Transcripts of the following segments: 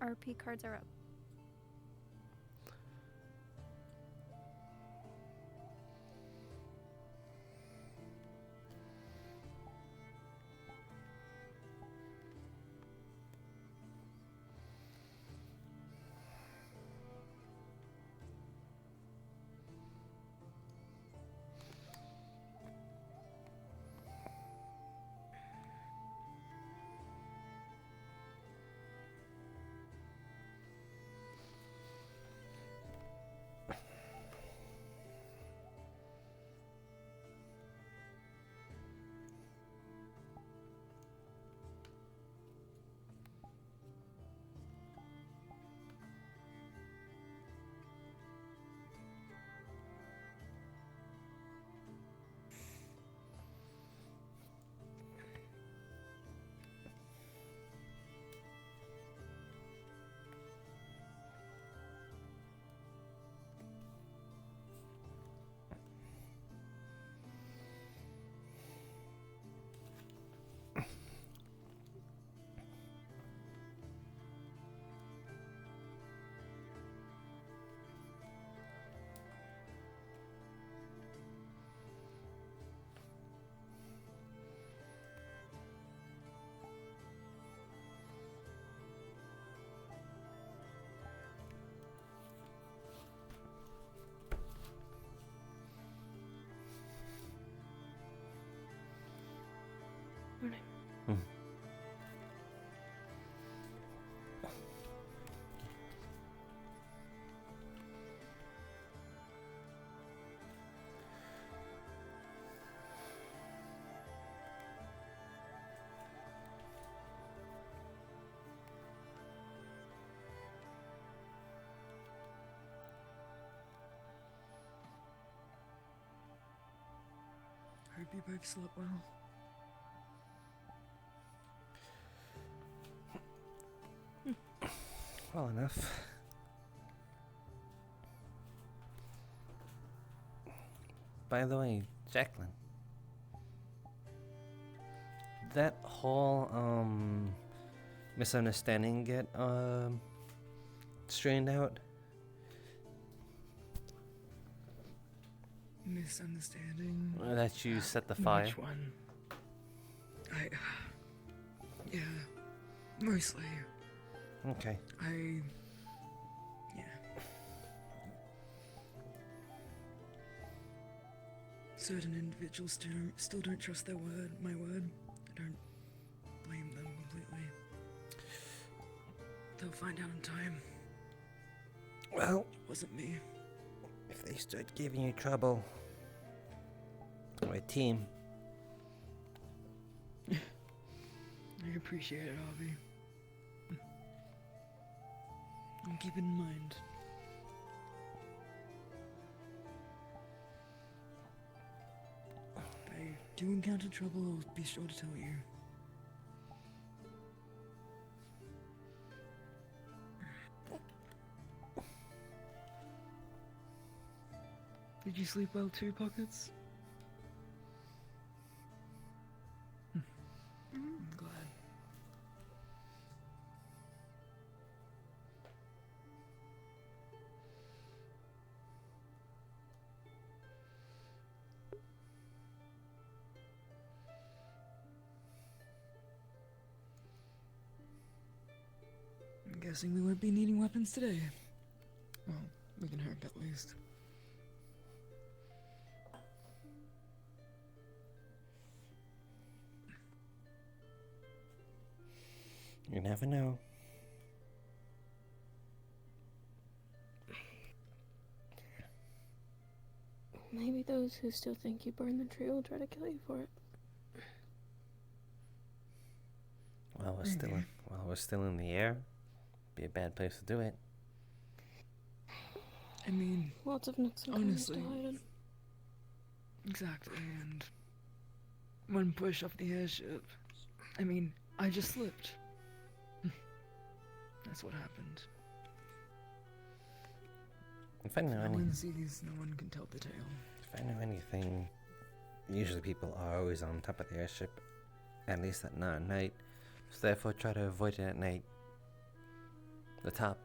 RP cards are up. Morning. I hope you both slept well. Well enough. By the way, Jacqueline, that whole misunderstanding get straightened out? Misunderstanding? That you set the fire? Which one? Yeah, mostly. Okay. Yeah. Certain individuals still don't trust my word. I don't blame them completely. They'll find out in time. Well, It wasn't me. if they start giving you trouble, we're a team. I appreciate it, Avi. I'll keep it in mind. If I do encounter trouble, I'll be sure to tell you. Did you sleep well too, Pockets? I'm glad. I'm guessing we won't be needing weapons today. Well, we can hope at least. You never know. Maybe those who still think you burned the tree will try to kill you for it. While we're still in the air, be a bad place to do it. I mean, Lots of nooks and crannies to honestly, hide in. exactly, and one push off the airship. I mean, I just slipped. That's what happened. If I know No one sees, no one can tell the tale. if I know anything, usually people are always on top of the airship, at least not at night. So therefore, try to avoid it at night. The top.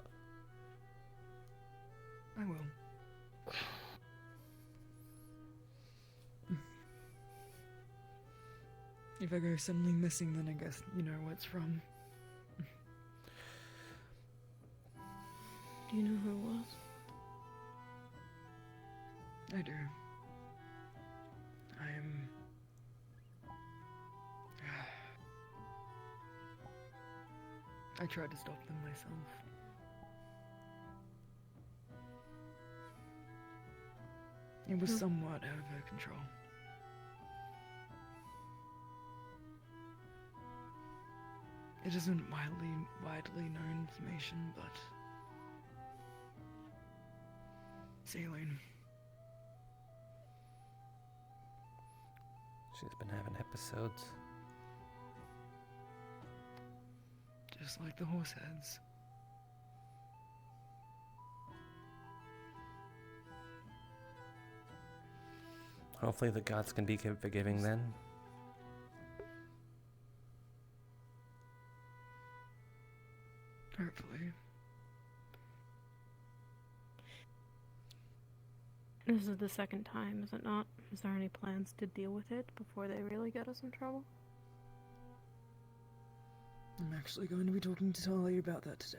I will. If I go suddenly missing, then I guess you know where it's from. Do you know who it was? I do. I am... I tried to stop them myself. It was somewhat out of her control. It isn't widely known information, but saline. She's been having episodes. Just like the horse heads. Hopefully the gods can be forgiving then. Hopefully. This is the second time, is it not? Is there any plans to deal with it before they really get us in trouble? I'm actually going to be talking to Talia about that today.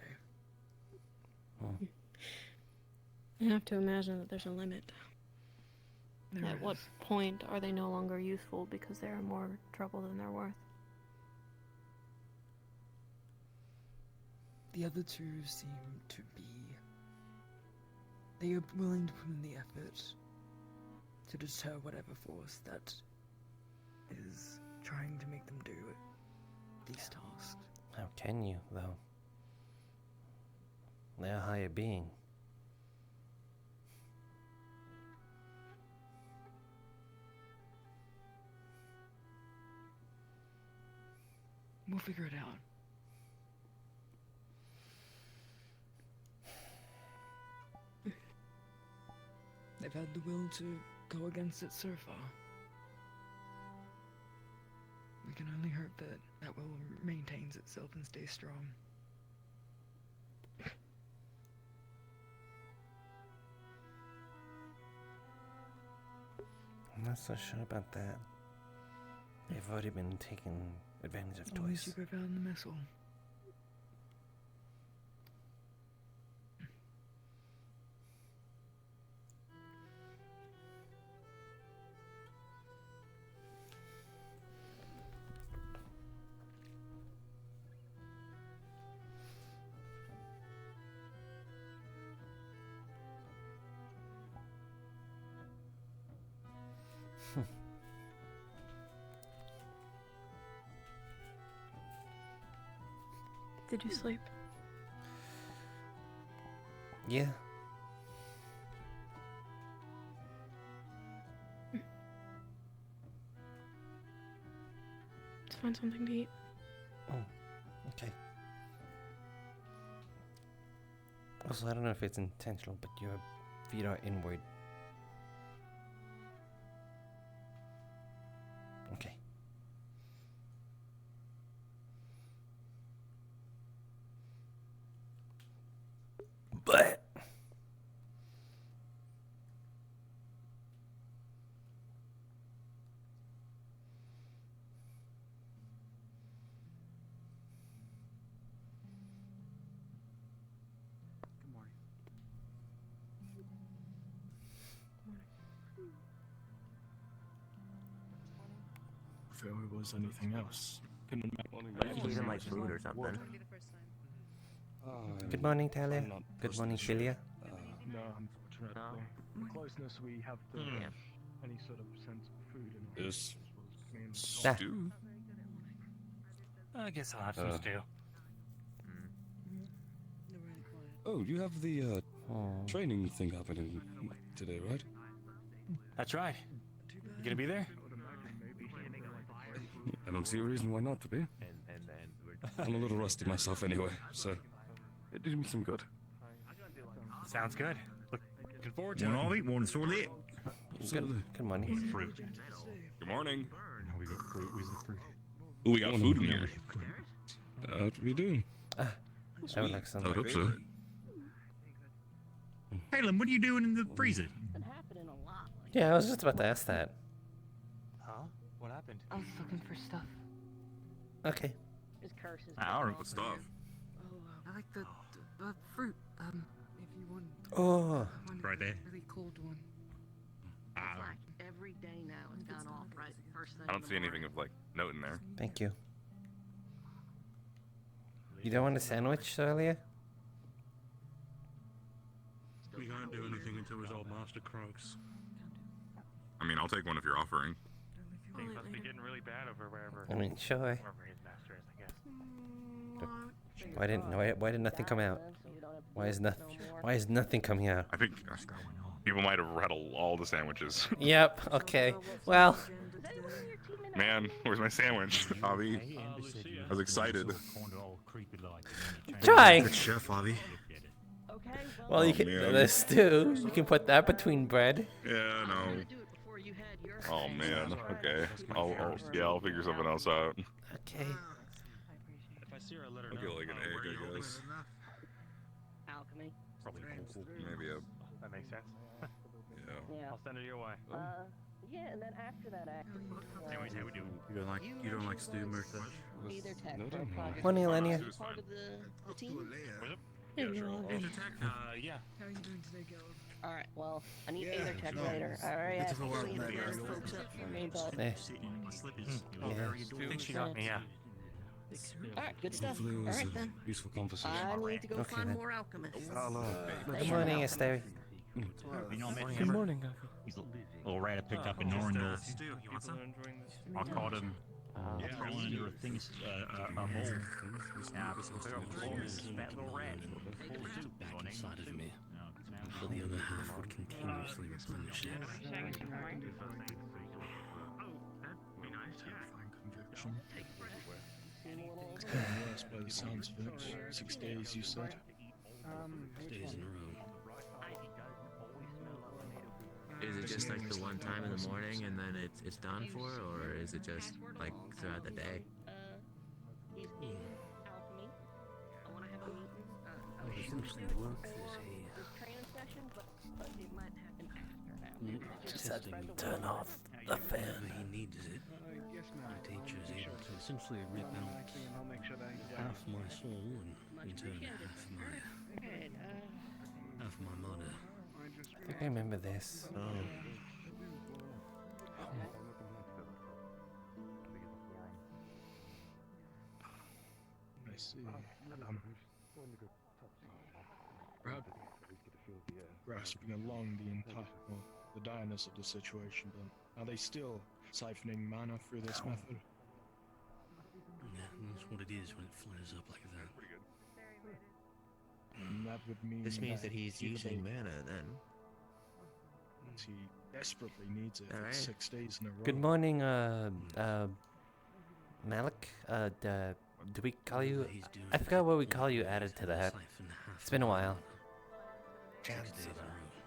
Oh. I have to imagine that there's a limit. There At what is. point are they no longer useful because they are more trouble than they're worth? The other two seem to be... They are willing to put in the effort to deter whatever force that is trying to make them do these tasks. How can you, though? They're a higher being. We'll figure it out. They've had the will to go against it so far. We can only hope that that will maintains itself and stays strong. I'm not so sure about that. They've already been taking advantage of At least toys. you go found the missile. Did you sleep? Yeah. Let's find something to eat. Oh, okay. Also, I don't know if it's intentional, but your feet are inward. Okay. But Good morning. If there was anything else. Eating like food or something. good morning, Talia. I'm not Good morning, personally Philia. No, unfortunately. No? The closeness we have to any sort of sense of food in This Ah. stew? I guess I'll have some stew. Oh, you have the Oh. training thing happening today, right? That's right. You gonna be there? I don't see a reason why not to be. I'm a little rusty myself anyway, so it did me some good. Sounds good. Looking forward to One it. of it, one sort it. Good morning. Fruit. Good morning. We got fruit. We got fruit. Oh, we got food in here. What we do? That would look I something. would hope so. Caleb, what are you doing in the freezer? Yeah, I was just about to ask that. Huh? What happened? I was looking for stuff. Okay. I don't know. What stuff? I like the fruit. If you want Oh. one Right there. really cold one. Ah, Like every day now it's gone off right first thing. I don't see anything of like note in there. Thank you. You don't want a sandwich earlier? We can't do anything until we resolve Master Croaks. I mean, I'll take one if you're offering. things must be getting really bad over wherever. I mean, sure. Wherever his master is, I guess. Why did nothing come out? Why is nothing coming out? I think people might have read all the sandwiches. Yep. Okay. Well. Man, where's my sandwich, Avi? I was excited. Trying. Good chef, Avi. Well, you can. The stew. You can put that between bread. Yeah, no. Oh man. Okay. I'll figure something else out. Okay. If I see her, let her know. I'll get like an egg, I guess. Alchemy. Probably cool. Maybe a. That makes sense. Yeah. I'll send it your way. Yeah, and then after that Anyways, how we doing? You don't like stew, Murtha? either tech No, or don't project. Morning, Elenia. It was Part fine. of the team. Yeah, sure. Yeah. How are you doing today, Caleb? Alright, well, I need either tech later. Alright, It took a while, man. folks up for me, but Eh. I think she got me, yeah. alright, good stuff. Hopefully it was Alright then. a useful conversation. I need to go Okay, find then. more alchemists. Good morning, Esther. Good morning, He's a little rat I picked up in Norrington. I caught him. Crawling under a thing, a hole. That little rat. Back inside of me, until the other half would continuously replenish it. Conviction. It's getting worse by the sounds of it. 6 days, you said? 6 days in a row. Is it just like the one time in the morning and then it's done for, or is it just like throughout the day? He's in alchemy. I want to have a meeting. Well, essentially works is This training session, but it might happen after now. testing Turn off the fan. whenever he needs it. The teacher is able to essentially rip out half my soul and return half my mana. I think I remember this. I see. Grasping along the entire, the direness of the situation, but are they still siphoning mana through this method? Yeah, that's what it is when it flares up like that. And that would mean This means that he's using mana then. he desperately needs it for Alright. 6 days in a row. Good morning, Malik. Do we call you? He's doing I forgot what we call you added to that. siphon half It's been a my while. mana. 6 days in a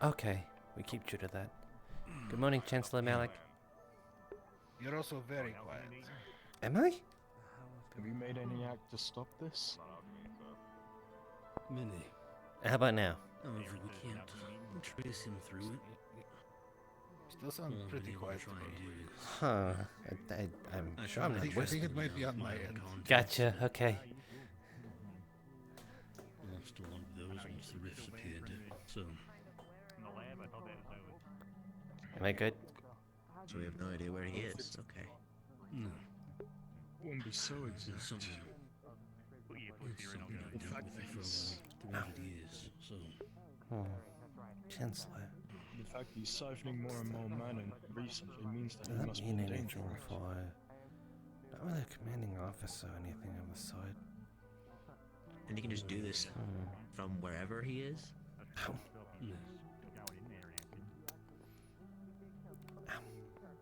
row. Okay, we keep true to that. Good morning, Chancellor Malik. You're also very quiet. Am I? Have you made any act to stop this? Many. How about now? However, we can't trace him through it. Still sounds All pretty we quiet try to and me. do is Huh. I'm sure I'm not I think whispering. it might be on my end. Gotcha. Okay. Lost a lot of those once the rifts appeared. So, In the lab, I thought that was over. Am I good? So we have no idea where he is. Okay. no. Wouldn't be so There's exact. something, It's it's something I've The dealt fact with that for he's- 300 years. So, Chancellor. The fact he's siphoning more and more mana recently means that he Does that must be mean in anything danger. right? for? Not really a commanding officer or anything of the sort. And he can just do this from wherever he is? yes.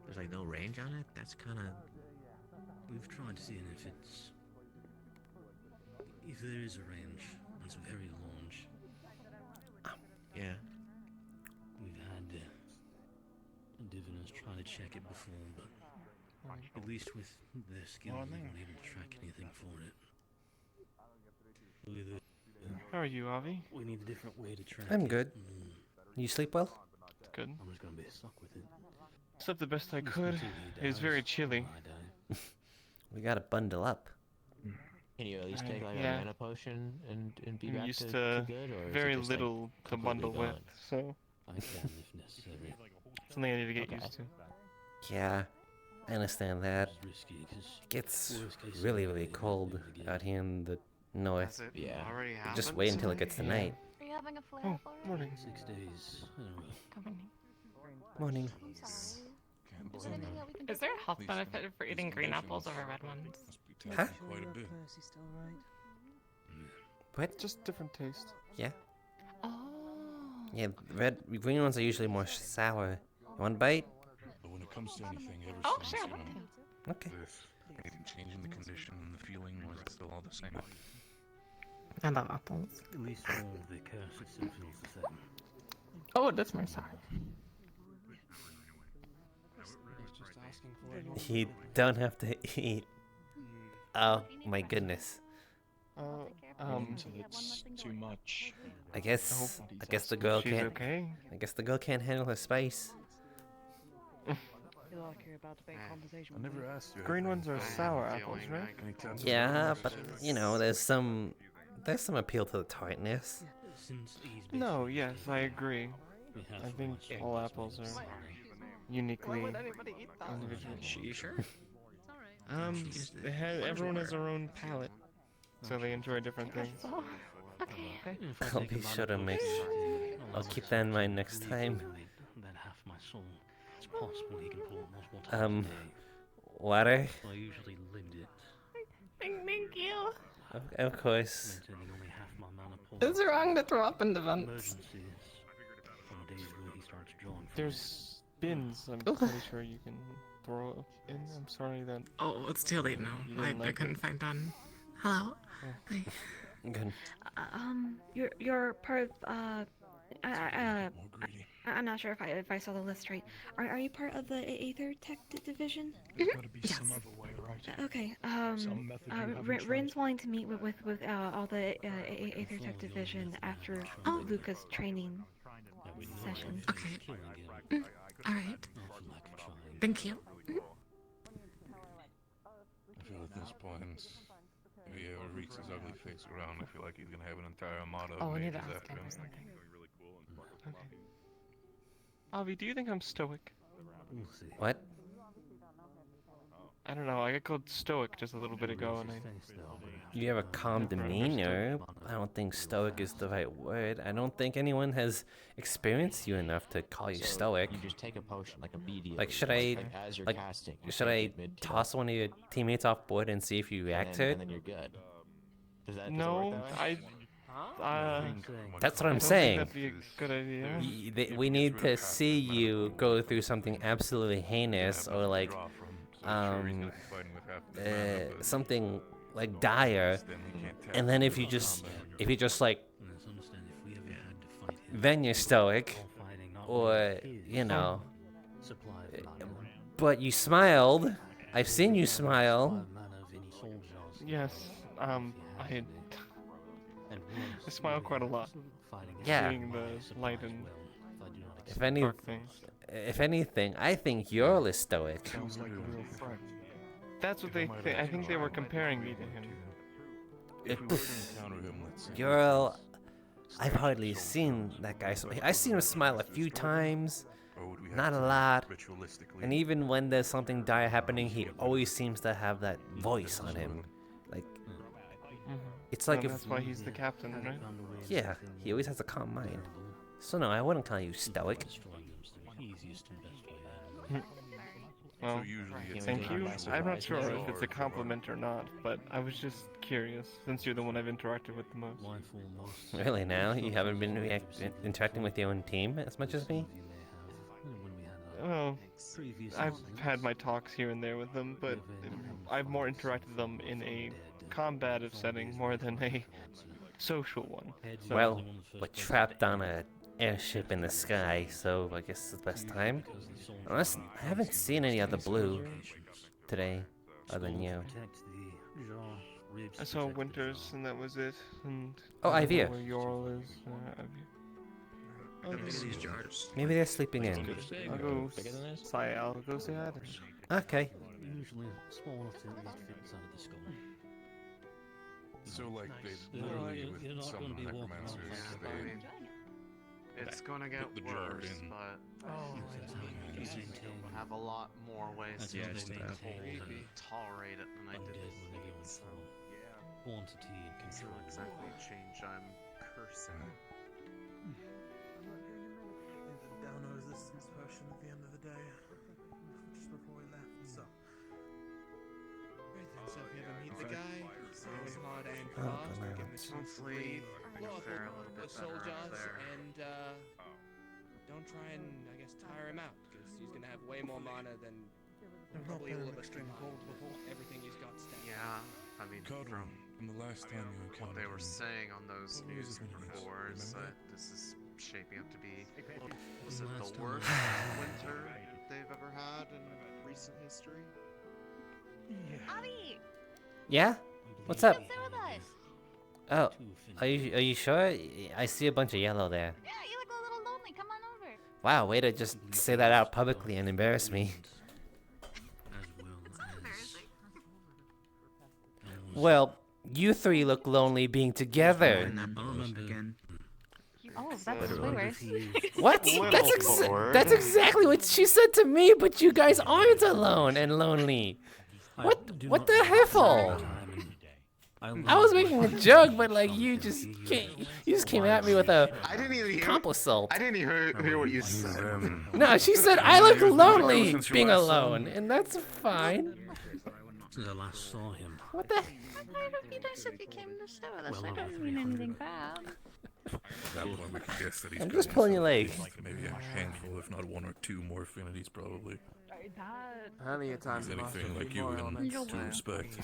There's like no range on it? That's kind of... We've tried seeing if there is a range, it's very large. Yeah. We've had diviners try to check it before, but at least with their skill, they weren't able to track anything for it. Look at this. How are you, Avi? We need a different way to track I'm it. good. You sleep well? Good. I'm just gonna be stuck with it. Slept the best I could. It was very chilly. We gotta bundle up. Can you at least take like yeah. a mana potion and be I'm back used to good, or is very it just, little like, to completely bundle with, gone? so I can if necessary. something I need to get Okay. used to. Yeah, I understand that. Risky, 'cause It gets worst case really, scenario, really you cold do it again. out here in the north. Yeah. Just wait until it gets to night. Are you having a flare Oh, up already? morning. 6 days. I don't know. Morning. I'm sorry. Is there anything that we can do? Is there a health benefit for eating green apples over red ones? Huh? Quite a bit. Still right. What? Just different taste. Yeah. Oh. Yeah, green ones are usually more sour. You want a bite? But when it comes to anything, ever Oh, since, sure, you I'd love know, Okay. this, anything changing the condition and the feeling was still all the same. I love apples. At least for all the curse, it still feels the same. Oh, it is more sour. You don't have to eat. Oh my goodness. It's too much. I guess the girl She's can't. okay. I guess the girl can't handle her spice. I feel like you're about to make conversation. I never asked you. Green ones are sour apples, right? Yeah, but you know, there's some appeal to the tartness. Since he's No, basically yes, I agree. we have I for think my all soul, apples so are sorry. uniquely You individual. sure? Everyone has their own palate, so they enjoy different things. Okay. If I I'll take be a lot sure of to make. pills, I'll keep that in mind next time. Then half my soul. It's possible he can pull it multiple times a day. Water. So I usually limit it, Thank you. Of course. maintaining only half my mana pool. It's wrong to throw up in the vents. Emergencies. On the days where he starts drawing from There's bins. I'm Ugh. pretty sure you can throw up in. I'm sorry that. Oh, it's too late now. You didn't I like couldn't it. find one. Hello. Hi. Good. You're part of I'm not sure if I saw the list right. Are you part of the Aether Tech Division? There's gotta be some other way, right? Okay. Some method you haven't tried. Rin's wanting to meet with all the Aether Tech Division after Luca's training session. Okay. All right. Thank you. I feel at this point, if he ever reeks his ugly face around, I feel like he's gonna have an entire armada Oh, of we need to mages ask after him him. or something. Okay. Avi, do you think I'm stoic? We'll see. What? I don't know. I got called stoic just a little bit ago, and You have a calm demeanor. I don't think stoic is the right word. I don't think anyone has experienced you enough to call you So stoic. You just take a potion, like immediately. Like, should I, like, as you're like, casting, you should take I it mid-kill, toss one of your teammates off board and see if you react to and it? then you're good. Does that no, work that way? That's what I I'm don't think saying. that'd be a good idea. We need to see you go through something absolutely heinous or like, something like dire, and then if you just like, then you're stoic, or you know. But you smiled. I've seen you smile. Yes. I smile quite a lot. Yeah. Seeing the light and dark things. If anything, I think you're less stoic. Sounds like a real threat. That's what they think. I think they were comparing me to him. Girl, I've hardly seen that guy smile. I've seen him smile a few times, not a lot. And even when there's something dire happening, he always seems to have that voice on him. Like, it's like And if... that's why he's the captain, right? Yeah, he always has a calm mind. So no, I wouldn't call you stoic. Well, it's thank not you. massive I'm not sure rises if it's a compliment or not, but I was just curious, since you're the one I've interacted with the most. Really now? You haven't been interacting with your own team as much as me? Well, I've had my talks here and there with them, but I've more interacted with them in a combative setting more than a social one. So. Well, we're trapped on a airship in the sky, so I guess it's the best time. Unless I haven't seen any other blue today, other than you. ribs. I saw Winters, and that was it. And Oh, I don't know Ivia. where Yorl is. Look at these jars. Maybe they're sleeping in. I'll go. I'll go say hi. Okay. Usually small enough to at least fit inside of the skull. So, like, they You're literally, with not some gonna be walking necromancers, around. they It's gonna get put the jar worse, in. but Exactly. I have a lot more ways That's to how just they maintain tolerate it than I did undead when they go before, so quantity and it's control. not exactly a change I'm cursing. Down a resistance potion at the end of the day, just before we left. So, great then. So if you ever meet the guy, say it was hard and fast. Give him a chance to Hopefully, breathe. things fare a little bit The better out soldiers there. and don't try and I guess tire him out because he's gonna have way more mana than probably all of us combined. Everything he's got stacked. Yeah, I mean, from the last time you what they were encountered him, saying on those what was news his name? reports, Remember? this is shaping up to be, was it Last the time worst I- winter they've ever had in recent history? Avi! Yeah? What's up? Sit with us. Oh, are you sure? I see a bunch of yellow there. Yeah, you look a little lonely. Come on over. Wow, way to just say that out publicly and embarrass me. It's not embarrassing. Well, you three look lonely being together. Oh, that's way worse. What? That's exactly what she said to me, but you guys aren't alone and lonely. What the hell? I was making a joke, but like you just came at me with a I didn't even hear. compliment. I didn't even hear what you said. No, she said I look lonely being alone, and that's fine. Since I last saw him. What the? I hope you don't if you came to stay with us. I don't mean anything bad. at that point we can guess that he's I'm got just pulling your leg. maybe a handful, if not one or two more affinities, probably. How many times He's anything like you in to respect.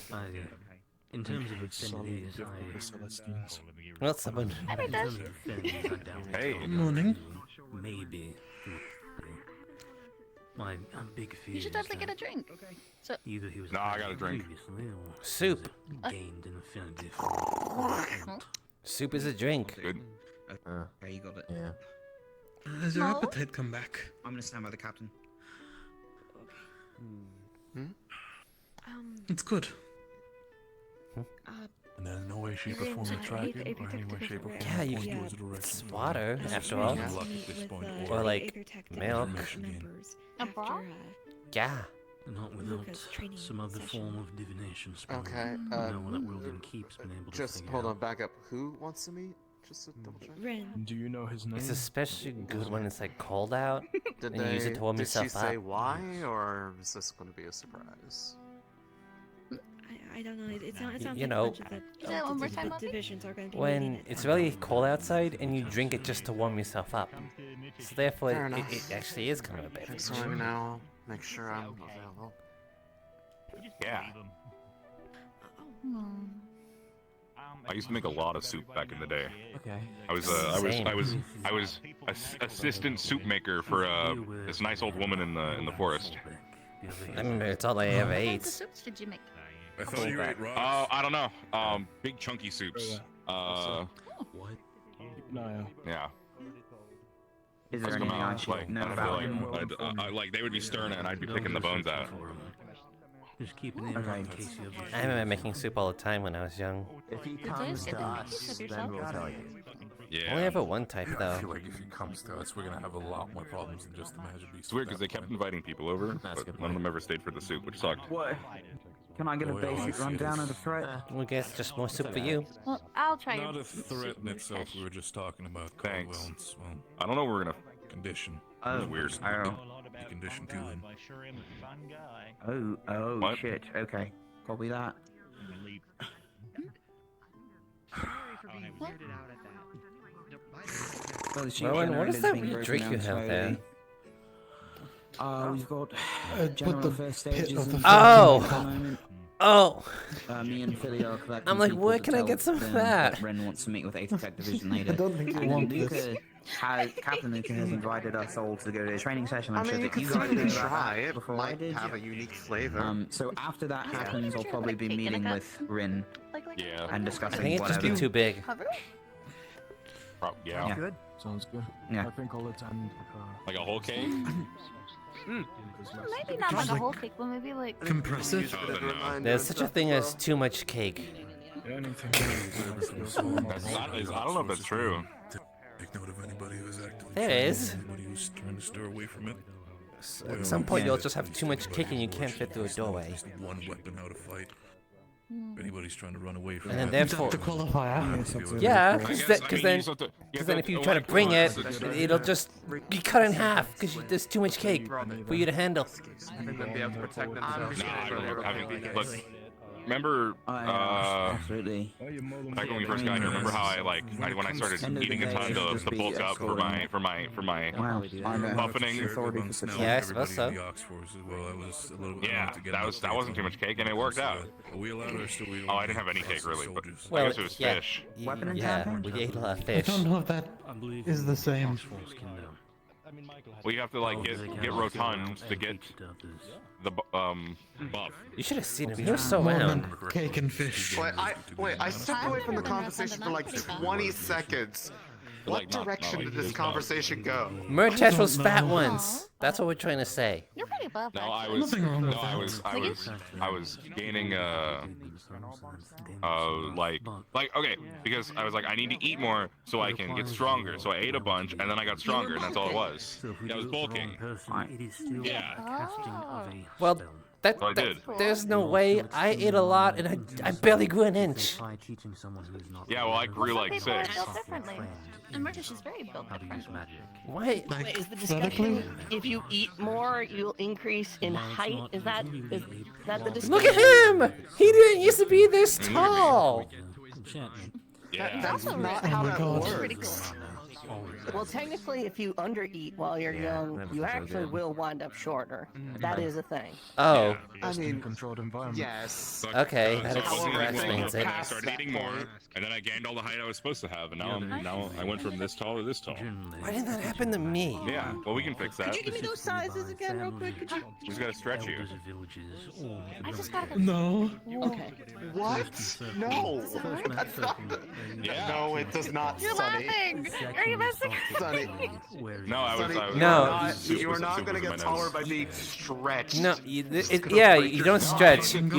In terms of affinities, Well, someone. in terms of affinities, I doubt it. Hey. Morning. Maybe. My big fear You should is definitely get a drink. So either he was No, I got a drink. previously or Soup. gained an affinity for Soup is a drink. Good. Okay, you got it. Yeah. Has your No? appetite come back? I'm gonna stand by the captain. It's good. And there's no way, shape, or form to track him, or any way, shape, or form Yeah, you point can. towards the direction. It's of water, the after all. luck at this point, Or like milk. a bra? Yeah. Not without some other form of divination spell. Okay, no one at Wilden Keep's been able to just figure hold out. on, back up. Who wants to meet? Just to double check. Do you know his name? It's especially good when it's like cold out, Did and you use it to warm did yourself she say up. why, or is this going to be a surprise? I don't know. It sounds You like know, a bunch of the divisions are going to be when meeting at it's really cold outside and you drink it just to warm yourself up. So therefore, Fair it enough. actually is kind of a Thanks beverage. for letting me know. Make sure I'm available. Yeah. I used to make a lot of soup back in the day. Okay. I was assistant soup maker for this nice old woman in the forest. I remember it's all I ever What kinds ate. of soups did you make? I thought you ate raw. I don't know. Big chunky soups. What? No. Yeah. Is Let's there come anything out, I should like, know I about feel him? like they would be stirring it and I'd be picking the bones out. Just keep an eye Okay. in case you ever. I remember making soup all the time when I was young. If he Did comes you to make us, pieces of then yourself? we'll tell you. Yeah. Only ever one type I though. feel like if he comes to us, we're gonna have a lot more problems than just the magic beast. It's weird because they kept inviting people over, but none of them ever stayed for the soup, which sucked. What? Can I get a The way I basic see it rundown is- of the threat? We guess just more soup for you. Well, I'll try Not your a threat in itself. We were just talking about Thanks. Caldwell's, well, I don't know what we're gonna. condition. Oh, It's weird. Be conditioned to him. Oh, What? shit. Okay. Copy that. Well, the sheep Rowan, what generator's is that been weird broken drink you down have there? slowly. We've got put general the first pit stages of the and Oh! at the moment. Oh! Me and Philly are collecting I'm like, people where to can I tell get some of them that? Ren wants to meet with 8th Tech Division later. I don't think you And want Luca this. Captain Lucan has invited us all to go to a training session. I'm I sure mean, you that can you guys certainly knew about try. that It before I might did. have a unique flavor. So after that happens, I'll probably be meeting with Rin Yeah. and I discussing think it'd just be whatever. too big. Yeah. Yeah. Good. Sounds good. Yeah. I think I'll attend. Like a whole cake? Maybe not like a whole cake, but maybe like. Compressive. Oh, then no. There's such a thing as too much cake. I don't know if that's true. Take note of anybody who's actively There trying- is. Anybody who's trying to stir away from it. At some point, you'll just have too much cake and you can't fit through a doorway. Just one weapon how to fight. If anybody's trying to run away from And then it. therefore, The qualifier. yeah, I because guess- then, you have to- then if you try to bring it, it'll just be cut in half because there's too much cake for you to handle. And then be able to protect themselves. Look, remember, absolutely. back when we first got here, remember how when I started eating a ton to bulk up for my buffeting? Yeah, I suppose so. Yeah, that wasn't too much cake, and it worked out. Oh, I didn't have any cake really, but I guess it was fish. Yeah, we ate a lot of I fish. don't know if that is the same. Well, you have to get rotund to get the buff. You should have seen him. He was so round. Cake and fish. Wait, I stepped away from the conversation for like 20 seconds. What direction did this conversation go? Murtash was fat once. That's what we're trying to say. You're pretty buff. No, I was. Nothing wrong with No, I was gaining okay, because I was like, I need to eat more so I can get stronger. So I ate a bunch and then I got stronger, and that's all it was. I was bulking. Yeah. Well, there's no way. I ate a lot and I barely grew an inch. Yeah, well, I grew like People are 6. built differently. And Murtish is very built different. Why? Wait, is the discussion if you eat more, you'll increase in height? Is that the discussion? Look at him! He didn't used to be this tall. Yeah. That's not how that works. Pretty cool. Well, technically, if you undereat while you're young, you actually will wind up shorter. That is a thing. Oh. I mean, controlled environment. yes. Okay, So that explains it. I started eating more, and then I gained all the height I was supposed to have, and now I went from this tall to this tall. Why didn't that happen to me? Yeah, well, we can fix that. Could you give me those sizes again, real quick? Could you? We just gotta stretch you. I just gotta go. No. Okay. What? No. That's not. Yeah. No, it does not. You're Sonny. laughing. Are you messing? Sonny. No, I was. No. You are not gonna get taller by being stretched. No, you don't stretch. You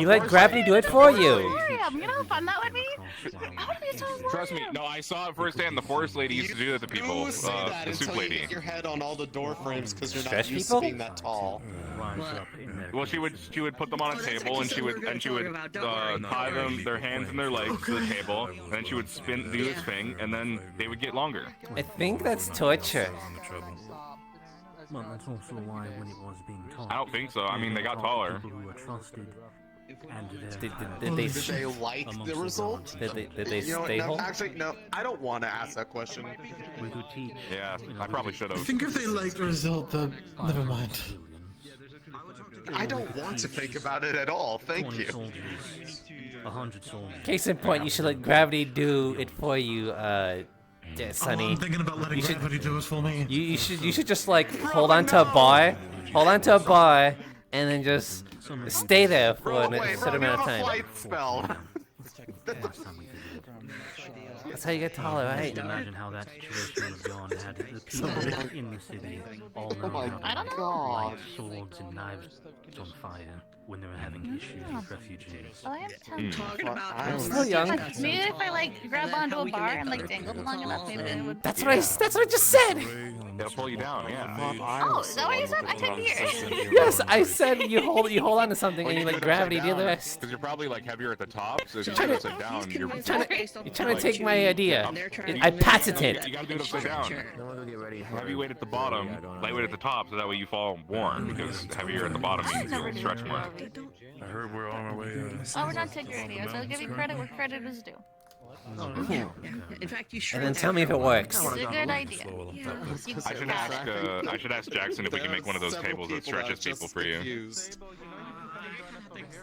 let gravity do it for you. You know how fun that would be? Trust me. No, I saw it firsthand. The forest lady used to do that to people. You say that The soup until you lady. hit your head on all the door frames because you're not Stretch used people? to being that tall. Well, she would put them on a table, and she would tie their hands and their legs to the table, and then she would do this thing, and then they would get longer. I think that's torture. Well, that's also why when it was being taught, I don't think so. I mean, they got taller. people who were trusted and Did they Did they like the result? Did they You know what, stay no, home? actually, no. I don't want to ask that question. we could teach. Yeah, I probably should I have. think if they liked the result, then never mind. I don't want to think about it at all. Thank you. 100 soldiers. Case in point, you should let gravity do it for you, Sonny. I'm thinking about letting gravity do it for me. You should just like hold on to a bar, and then just stay there for a certain amount of time. Spell. That's how you get taller, right? Imagine how that situation would have gone had the people in the city all known I how don't to know. light swords and knives on fire when they were having issues with refugees. I am talking about. I'm still young. Maybe if I like grab onto a bar and like dangled long enough, maybe it would. That's what I just said. They'll pull you down. Yeah. Oh, is that what you said? I couldn't hear. Yes, I said you hold on to something and you let gravity do the rest. Because you're probably like heavier at the top, so if you do it upside down, you're You're trying to take my idea. I patented it. You gotta do it upside down. Heavyweight at the bottom, lightweight at the top, so that way you fall warm. Because heavier at the bottom means you'll stretch more. I heard we're on our way. Oh, we're done taking radios. I'll give you credit where credit is due. In fact, you should. And then tell me if it works. It's a good idea. I should ask Jackson if we can make one of those tables that stretches people for you.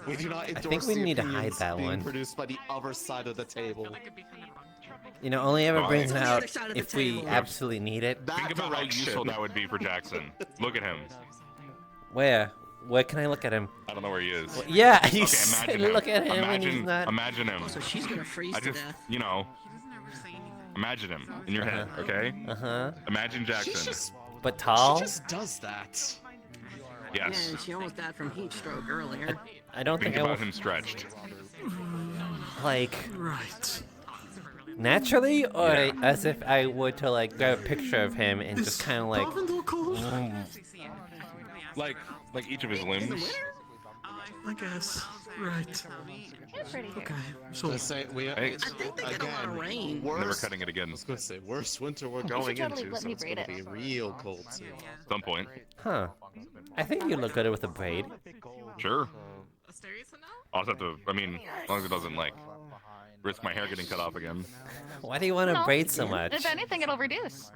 We do not I think endorse we the need to hide opinions that being one. produced by the other side of the table. You know, only ever Why? brings it It's on the out other side of the if we table. absolutely need it. Think about how useful that would be for Jackson. Look at him. Where? Where can I look at him? I don't know where he is. Well, yeah, you okay, said imagine him. look at him when imagine, he's not- Imagine him. Also, she's gonna freeze I to just, death. you know, imagine him in your head, okay? Uh-huh. Imagine Jackson. But tall? She just does that. Yes. Yeah, she almost died from heat stroke earlier. I don't think I about will. him stretched. Like, Right. naturally, or as if I were to like grab a picture of him and just kind of like. Like each of his limbs. I guess. Right. Okay. So say Hey. I think they get a lot of rain. Never cutting it again. I was gonna say worst winter we're You going should totally into, let so me it's braid gonna it. be real cold soon. At some point. Huh. I think you look good with a braid. Sure. I'll just have to. I mean, as long as it doesn't like risk my hair getting cut off again. Why do you want to No. braid so much? If anything, it'll reduce.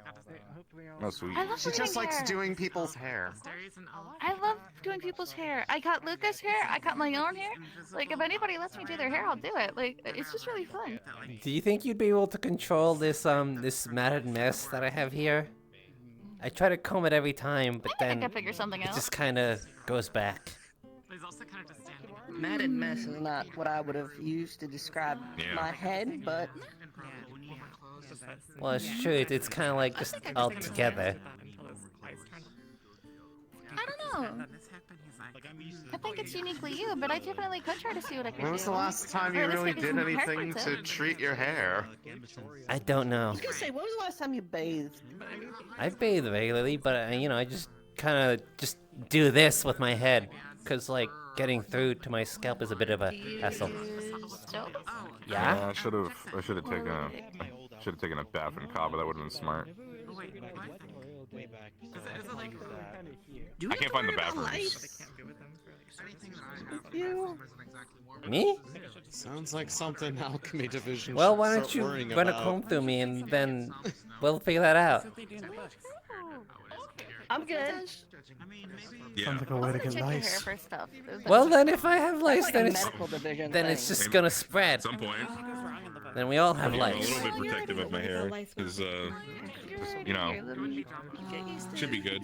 Oh, sweet. I love She just braiding likes hair. doing people's hair. I love doing people's hair. I cut Luca's hair. I cut my own hair. Like, if anybody lets me do their hair, I'll do it. Like, it's just really fun. Do you think you'd be able to control this this matted mess that I have here? I try to comb it every time, but I then can figure something it out. just kind of goes back. Matted mess is not what I would have used to describe my head, but Well, it's true. It's kind of like just all together. I don't know. I think it's uniquely you, but I definitely could try to see what I can do. When was the last time Or you at least really maybe did some hair anything to content. treat your hair? I don't I know. was gonna say, when was the last time you bathed? I bathe regularly, but you know, I just kind of just do this with my head, cause like getting through to my scalp is a bit of a hassle. Yeah. I should have taken a bath in Cabo. That would have been smart. I can't find the bathrooms. Me? Sounds like something Alchemy Division. Well, should why don't start you worrying run a about. comb through me and then we'll figure that out. I'm good. Sounds like a way to get Check your hair lice. for stuff. Well, then if I have lice, like then a it's medical division just thing. gonna spread. At some point. Then we all have I'm a lice. little bit protective of my hair, because you know, should be good.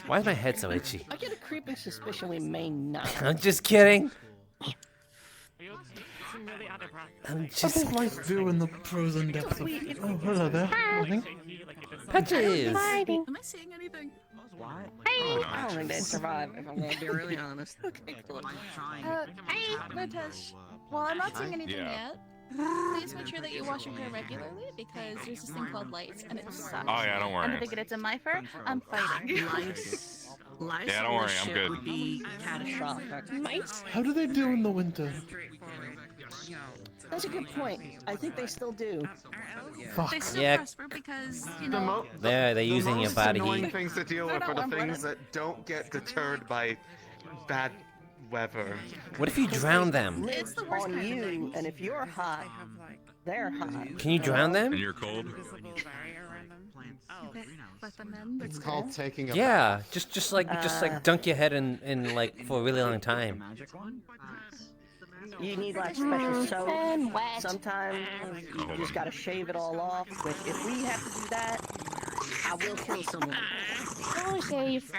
Why is my head so itchy? I get a creeping suspicion we may not. I'm just kidding. I'm just like doing the frozen depths of. Oh, hello there. Morning. Patches. Am I seeing anything? I don't think they'd survive if I'm gonna be really honest. Okay, cool. Hey, Natesh. Well, I'm not seeing anything Yeah. yet. Please make sure that you wash your hair regularly because there's this thing called lice and it sucks. Oh, yeah, don't worry. And if it gets in my fur, I'm fighting. Lice Yeah, don't on worry, this I'm ship good. would be catastrophic. Mice? How do they do in the winter? That's a good point. I think they still do. They still Yeah. prosper because, you The know, They're the using your most body annoying heat. things to deal They're with are not the warm-blooded. things that don't get deterred by bad weather. What if you drown them? it's the worst On kind of you, thing. and if you're hot, they're hot. Can you drown them? And you're cold. Let them in. It's called taking a Yeah, just like dunk your head in like for a really long time. You need like special soap. Sometimes you just gotta shave it all off. But if we have to do that, I will kill someone. Oh, shave.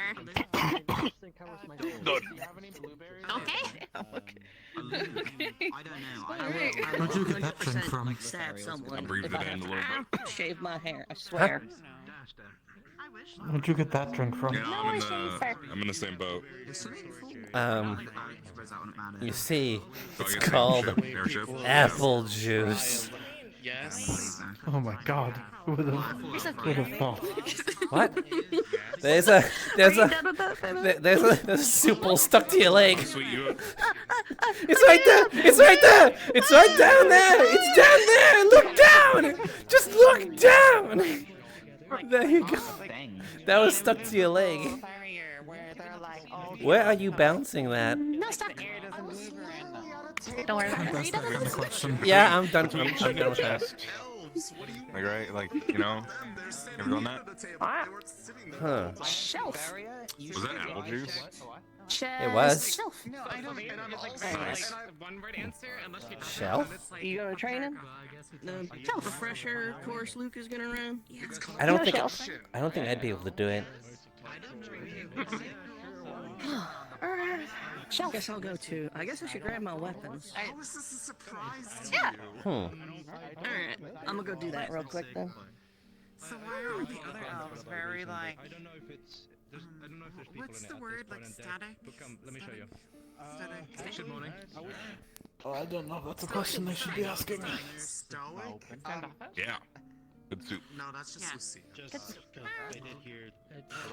Where'd you get that thing from? Stab someone. I breathed if it in a little bit. Shave my hair. I swear. Where'd you get that drink from? Yeah, I'm in the same boat. You see, So I it's guess called airship. apple juice. Yes. Oh my god. Who would have thought? What? There's a supple stuck to your leg. Sweet, you. It's right there. It's right there. It's right down there. It's down there. Look down. Just look down. There you go. That was stuck to your leg. Where are you bouncing that? No, stop. Don't worry about it. That's the question. Yeah, I'm done. I'm done with that. Like, right? Like, you know? Ever done that? Huh. Shelf. Was that apple juice? It was. Shelf. No, I don't. Nice. One-word answer unless you Shelf? You go to training? The refresher course Luke is gonna run. I don't think I'd be able to do it. Shelf. Guess I'll go too. I guess I should grab my weapons. How is this a surprise? Yeah. Hmm. Alright, I'm gonna go do that real quick then. So why are all the other elves very like? I don't know if it's. I don't know if there's people What's in the it word? at Like this point static? but come, let me show you. Static. Good morning. Oh, I don't know. That's a question they should be asking. Stoic? Yeah. Good soup. No, that's just Lucia.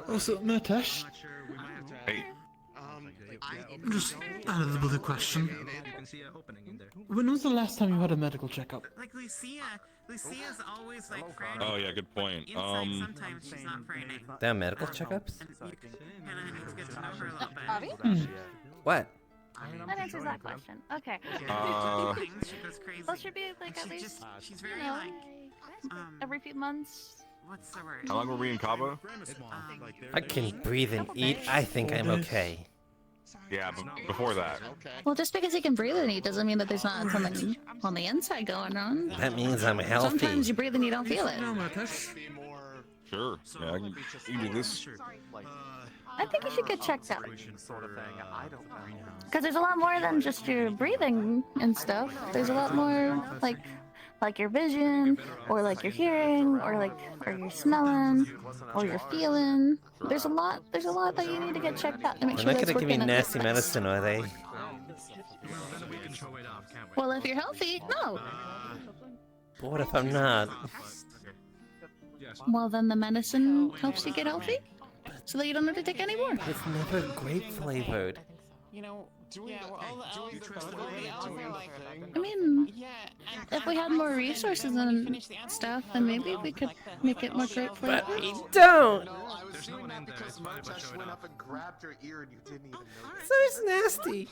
What's up, Natesh? Hey. Just out of the blue question. When was the last time you had a medical checkup? Like Lucia's always like frowning. Oh yeah, good point. Inside, sometimes she's not frowning. They have medical checkups? And you kind of need to get to know her a little bit. Bobby? What? That answers that question. Okay. She goes crazy. Well, should be like at least. She's very you know, like. every few months. What's the word? How long were we in Cabo? I can breathe and eat. I think I'm okay. Yeah, but before that. Well, just because you can breathe and eat doesn't mean that there's not something on the inside going on. That means I'm healthy. Sometimes you breathe and you don't feel it. Sure. Yeah, you can do this. I think you should get checked out. Because there's a lot more than just your breathing and stuff. There's a lot more like your vision, or like your hearing, or your smelling, or your feeling. There's a lot that you need to get checked out to make They're sure not that's gonna give me working. nasty medicine, are they? Well, if you're healthy, no. But what if I'm not? Well, then the medicine helps you get healthy, so that you don't have to take any more. It's never grape flavored. You know, I mean, if we had more resources and stuff, then maybe we could make it more great flavor. But we don't! I was doing that because Murtash went up and grabbed your ear and you didn't even notice. So it's nasty.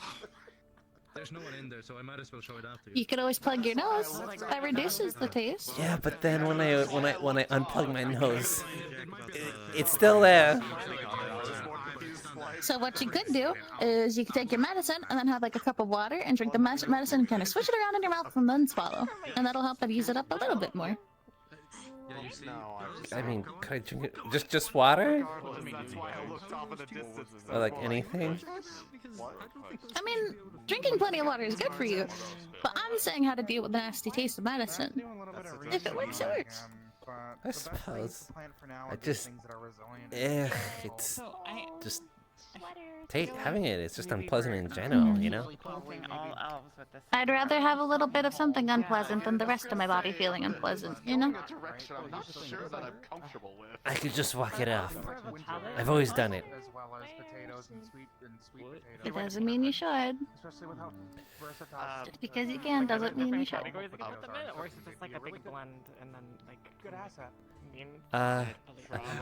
There's no one in there, so I might as well show it out to you. You could always plug your nose. That reduces the taste. Yeah, but then when I unplug my nose, it's still there. So what you could do is you could take your medicine and then have like a cup of water and drink the medicine and kind of swish it around in your mouth and then swallow. And that'll help it ease it up a little bit more. I mean, could I drink it? Just water? Or like anything? I mean, drinking plenty of water is good for you, but I'm saying how to deal with the nasty taste of medicine. If it works, it works. I suppose. I just... it's just... having it's just unpleasant in general, you know? I'd rather have a little bit of something unpleasant than the rest of my body feeling unpleasant, you know? I could just walk it off. I've always done it. It doesn't mean you should. Just because you can doesn't mean you should. Or is it just like a big blend and then like good asset?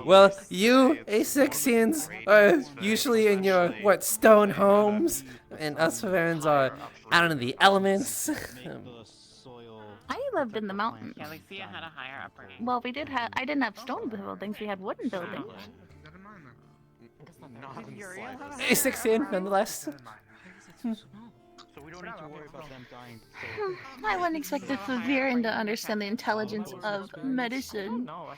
Well, you Asixians are usually in your, stone homes, and us Farans are out in the elements. I lived in the mountains. Yeah, Lucia had a higher upbringing. Well, I didn't have stone buildings, we had wooden buildings. Asixian, nonetheless. So we don't need to worry about them dying. I wouldn't expect the Favirian to understand the intelligence of medicine. No,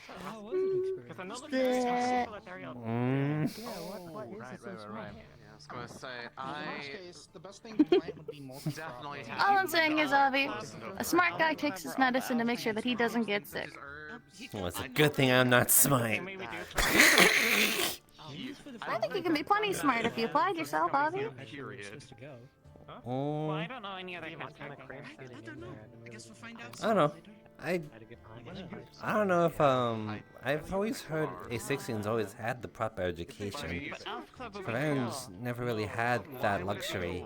because I know the I was gonna say, the best thing to plant would be definitely All I'm saying is, Avi, a smart guy takes his medicine to make sure that he doesn't get sick. Well, it's a good thing I'm not smart. I think you can be plenty smart if you applied yourself, Avi. Well, I don't know any other cats. I don't know. I guess we'll find out. I don't know. I don't know if I've always heard Asixians always had the proper education. Farans never really had that luxury.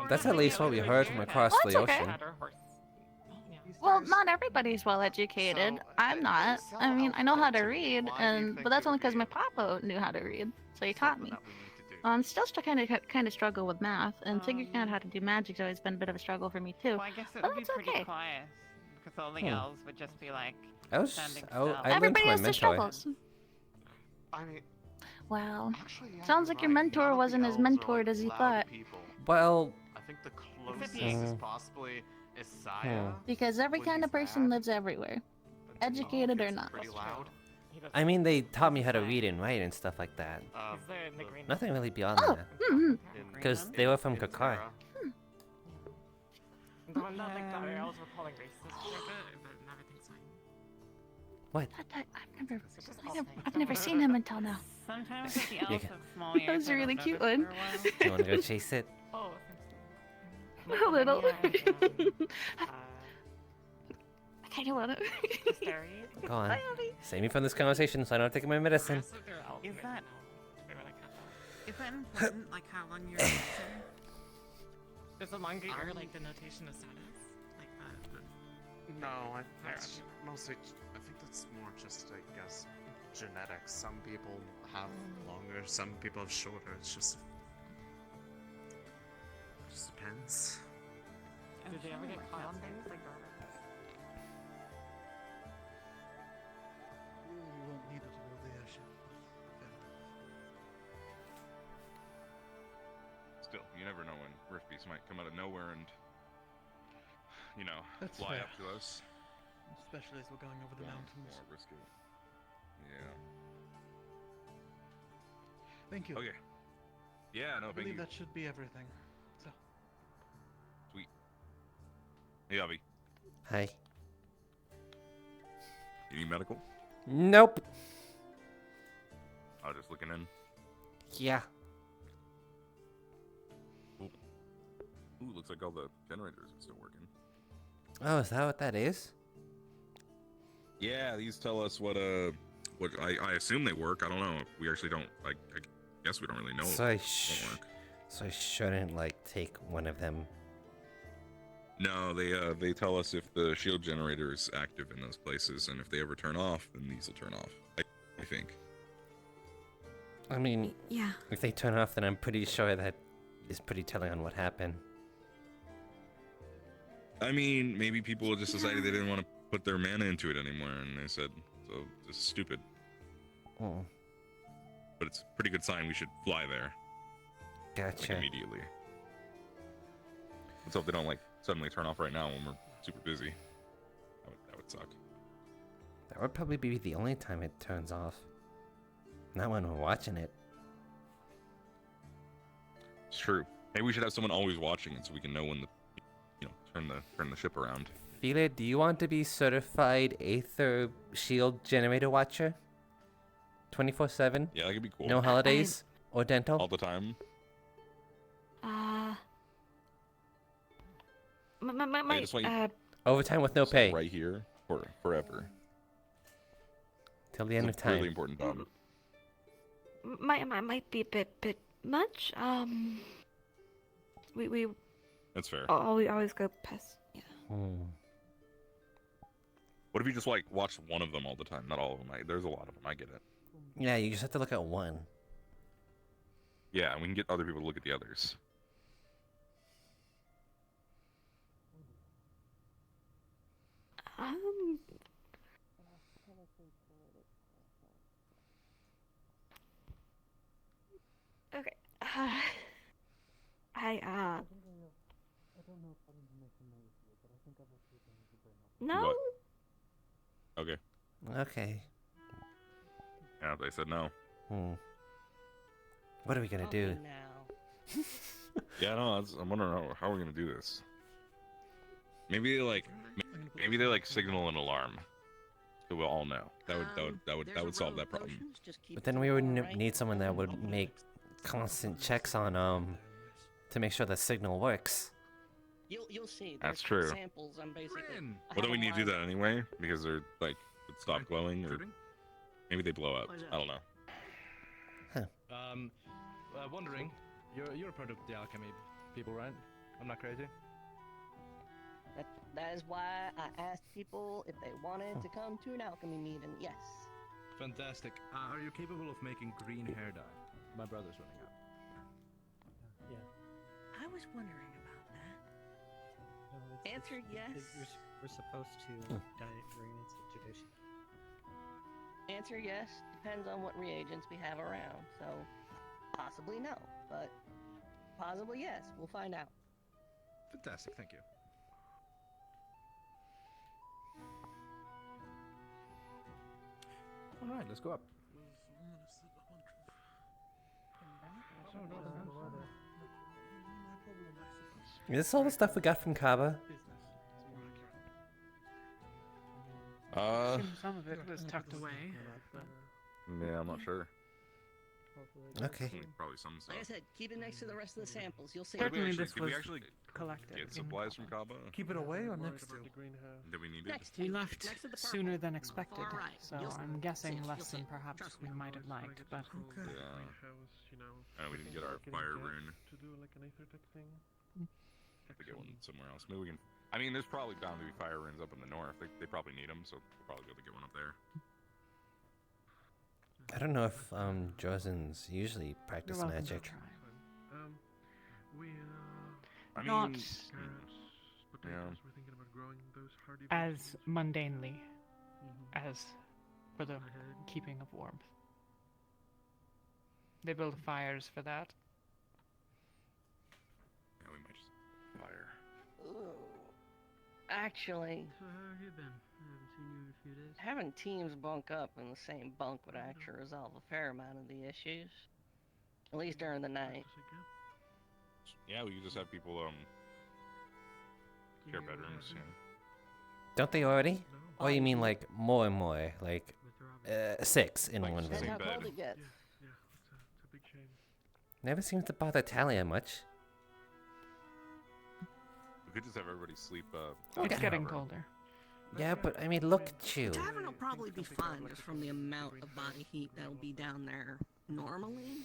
That's at least what we heard from across the ocean. Well, not everybody's well educated. I'm not. I mean, I know how to read, but that's only because my papa knew how to read, so he taught me. Still kind of struggle with math, and figuring out how to do magic's always been a bit of a struggle for me too. Well, I guess it but would be that's pretty okay. quiet. because all the elves would just be like standing still. Everybody has their mentor. struggles. I mean, Wow. Sounds like your mentor wasn't as mentored as you thought. Well, I think the closest is possibly Isaiah. Because every kind of person lives everywhere, educated or not. Pretty loud. I mean, they taught me how to read and write and stuff like that. He's there in the green. Nothing really beyond Oh, that. Because they were from Kakar. The one that like the elves were calling racist for a bit, but everything's fine. What? I've never seen him until now. Sometimes with the elves Okay. have small That ears. was a I really don't cute notice one. for a while. Do you want to go chase it? Oh, A little. uh, I kind of want to. Go on. Bye, Abby. Save me from this conversation so I don't take my medicine. Is that important? Like how long you're Is it longer your like denotation of status? Like that? No, that's mostly. I think that's more just, I guess, genetics. Some people have longer, some people have shorter. It just depends. Did they ever get caught on things like that? Still, you never know when Rift Beast might come out of nowhere and, you know, That's fly fair. up to us. Especially as we're going over the mountains. More risky. Yeah. Thank you. Okay. Yeah, no, I thank believe you. that should be everything. So. Sweet. Hey, Avi. Hi. You need medical? Nope. I was just looking in. Yeah. Ooh, looks like all the generators are still working. Oh, is that what that is? Yeah, these tell us what I assume they work. I don't know. We actually don't. I guess we don't really know. So if they work. So I shouldn't like take one of them. No, they tell us if the shield generator is active in those places, and if they ever turn off, then these will turn off. I think. I mean, Yeah. if they turn off, then I'm pretty sure that is pretty telling on what happened. I mean, maybe people just decided they didn't want to put their mana into it anymore, and they said, so this is stupid. Oh. But it's a pretty good sign we should fly there. Gotcha. Like, immediately. Let's hope they don't, like, suddenly turn off right now when we're super busy. That would suck. That would probably be the only time it turns off. Not when we're watching it. It's true. Maybe we should have someone always watching it so we can know when the, turn the ship around. Fila, do you want to be certified Aether Shield Generator Watcher? 24/7? Yeah, that could be cool. No holidays? Or dental? All the time? My, just want Overtime with no stay pay. Right here for forever. Till the end of It's a time. really important job. might be a bit much. We That's fair. always go past. Yeah. What if you just like watch one of them all the time? Not all of them. There's a lot of them. I get it. Yeah, you just have to look at one. Yeah, and we can get other people to look at the others. Okay. No. What? Okay. Okay. Yeah, they said no. What are we gonna do? Yeah, no, I'm wondering how we're gonna do this. Maybe they like signal an alarm, so we'll all know. That would solve that problem. But then we would need someone that would make constant checks on to make sure the signal works. You'll see. That's true. Samples. I'm basically. Well, don't we need to do that anyway? Because they're like would stop glowing, or maybe they blow up. I don't know. Wondering, you're a part of the alchemy people, right? I'm not crazy. That is why I asked people if they wanted to come to an alchemy meeting. Yes. Fantastic. Are you capable of making green hair dye? My brother's running out. I was wondering about that. Answer yes. We're supposed to diet during its situation. Answer yes. Depends on what reagents we have around. So, possibly no, but possibly yes. We'll find out. Fantastic, thank you. All right, let's go up. Is this all the stuff we got from Kaba? Some of it was tucked away. But... Yeah, I'm not sure. Okay. Probably some stuff. Like I said, keep it next to the rest of the samples. You'll see. Certainly this Did was we actually collected. get supplies from Kaba? Keep it away or next to? That we needed? We left sooner than expected, Far right. so You'll I'm guessing see it. less You'll see than it. perhaps Trust we me. might have liked, but... Yeah. And we didn't get our fire rune. To do like an aether tech thing. Have to get one somewhere else. Maybe we can. I mean, there's probably bound to be fire runes up in the north. They probably need them, so we'll probably be able to get one up there. I don't know if Drozens usually practice You're welcome to magic. try. I mean, Not yeah. as mundanely as for the keeping of warmth. They build fires for that. Yeah, we might just fire. Ooh. Actually, So how have you been? I haven't seen you in a few days. having teams bunk up in the same bunk would actually resolve a fair amount of the issues. At least during the night. Yeah, we could just have people share bedrooms. Yeah. Don't they already? Or you mean like more and more? Like 6 in Like one same room? That's how bed. cold it gets. It's a big shame. Never seems to bother Talia much. We could just have everybody sleep. It's in getting our room. colder. Yeah, but I mean, look at you. The tavern will probably be fine just from the amount of body heat that'll be down there normally.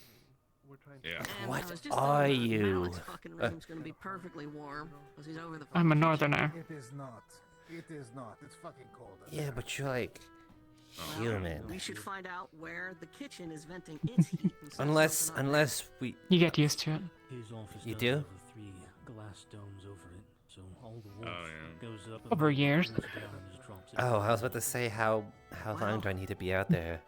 Yeah. And What I was just are thinking about you? Malik's fucking room's gonna be perfectly warm because he's over the. I'm a fucking northerner. It is not. It is not. It's fucking cold. Yeah, but you're like human. We should find out where the kitchen is venting its heat. instead of Unless something on unless we. You get used to it. His office You does do? have 3 glass domes over it, so all the warmth goes up. Over years. Comes down and just drops in. Oh, I was about to say how long do I need to be out there?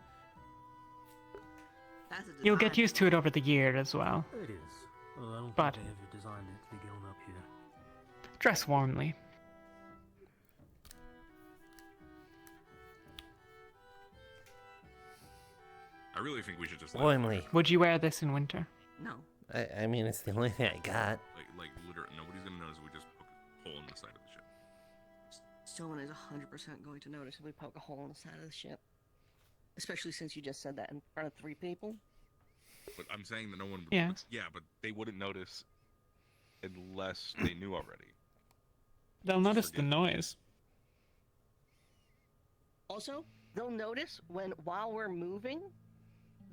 That's a You'll design. get used to it over the year as well. It is. Well, I don't But- think they ever designed it to be going up here. Dress warmly. I really think we should just. light Warmly. Would you wear this in winter? No. I mean, it's the only thing I got. Like literally, nobody's gonna notice if we just poke a hole in the side of the ship. Someone is 100% going to notice if we poke a hole in the side of the ship. Especially since you just said that in front of 3 people. But I'm saying that no one. Yes. Yeah, but they wouldn't notice unless they knew already. They'll notice the noise. Also, they'll notice while we're moving,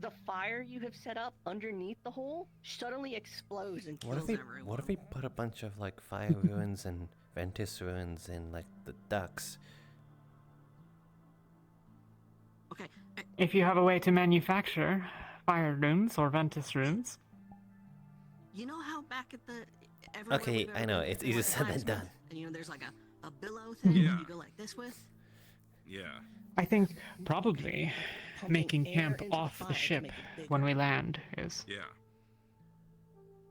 the fire you have set up underneath the hole suddenly explodes and kills everyone. What if we put a bunch of like fire ruins and Ventus ruins in like the ducks? Okay. If you have a way to manufacture fire runes or Ventus runes. You know how back at the everywhere Okay, we've I ever know, been, it's there's easier like said than blacksmith, done. And you know there's like a billow thing Yeah. that you go like this with. Yeah. I think probably making air camp into the off fire the to ship make it bigger. when we land is Yeah.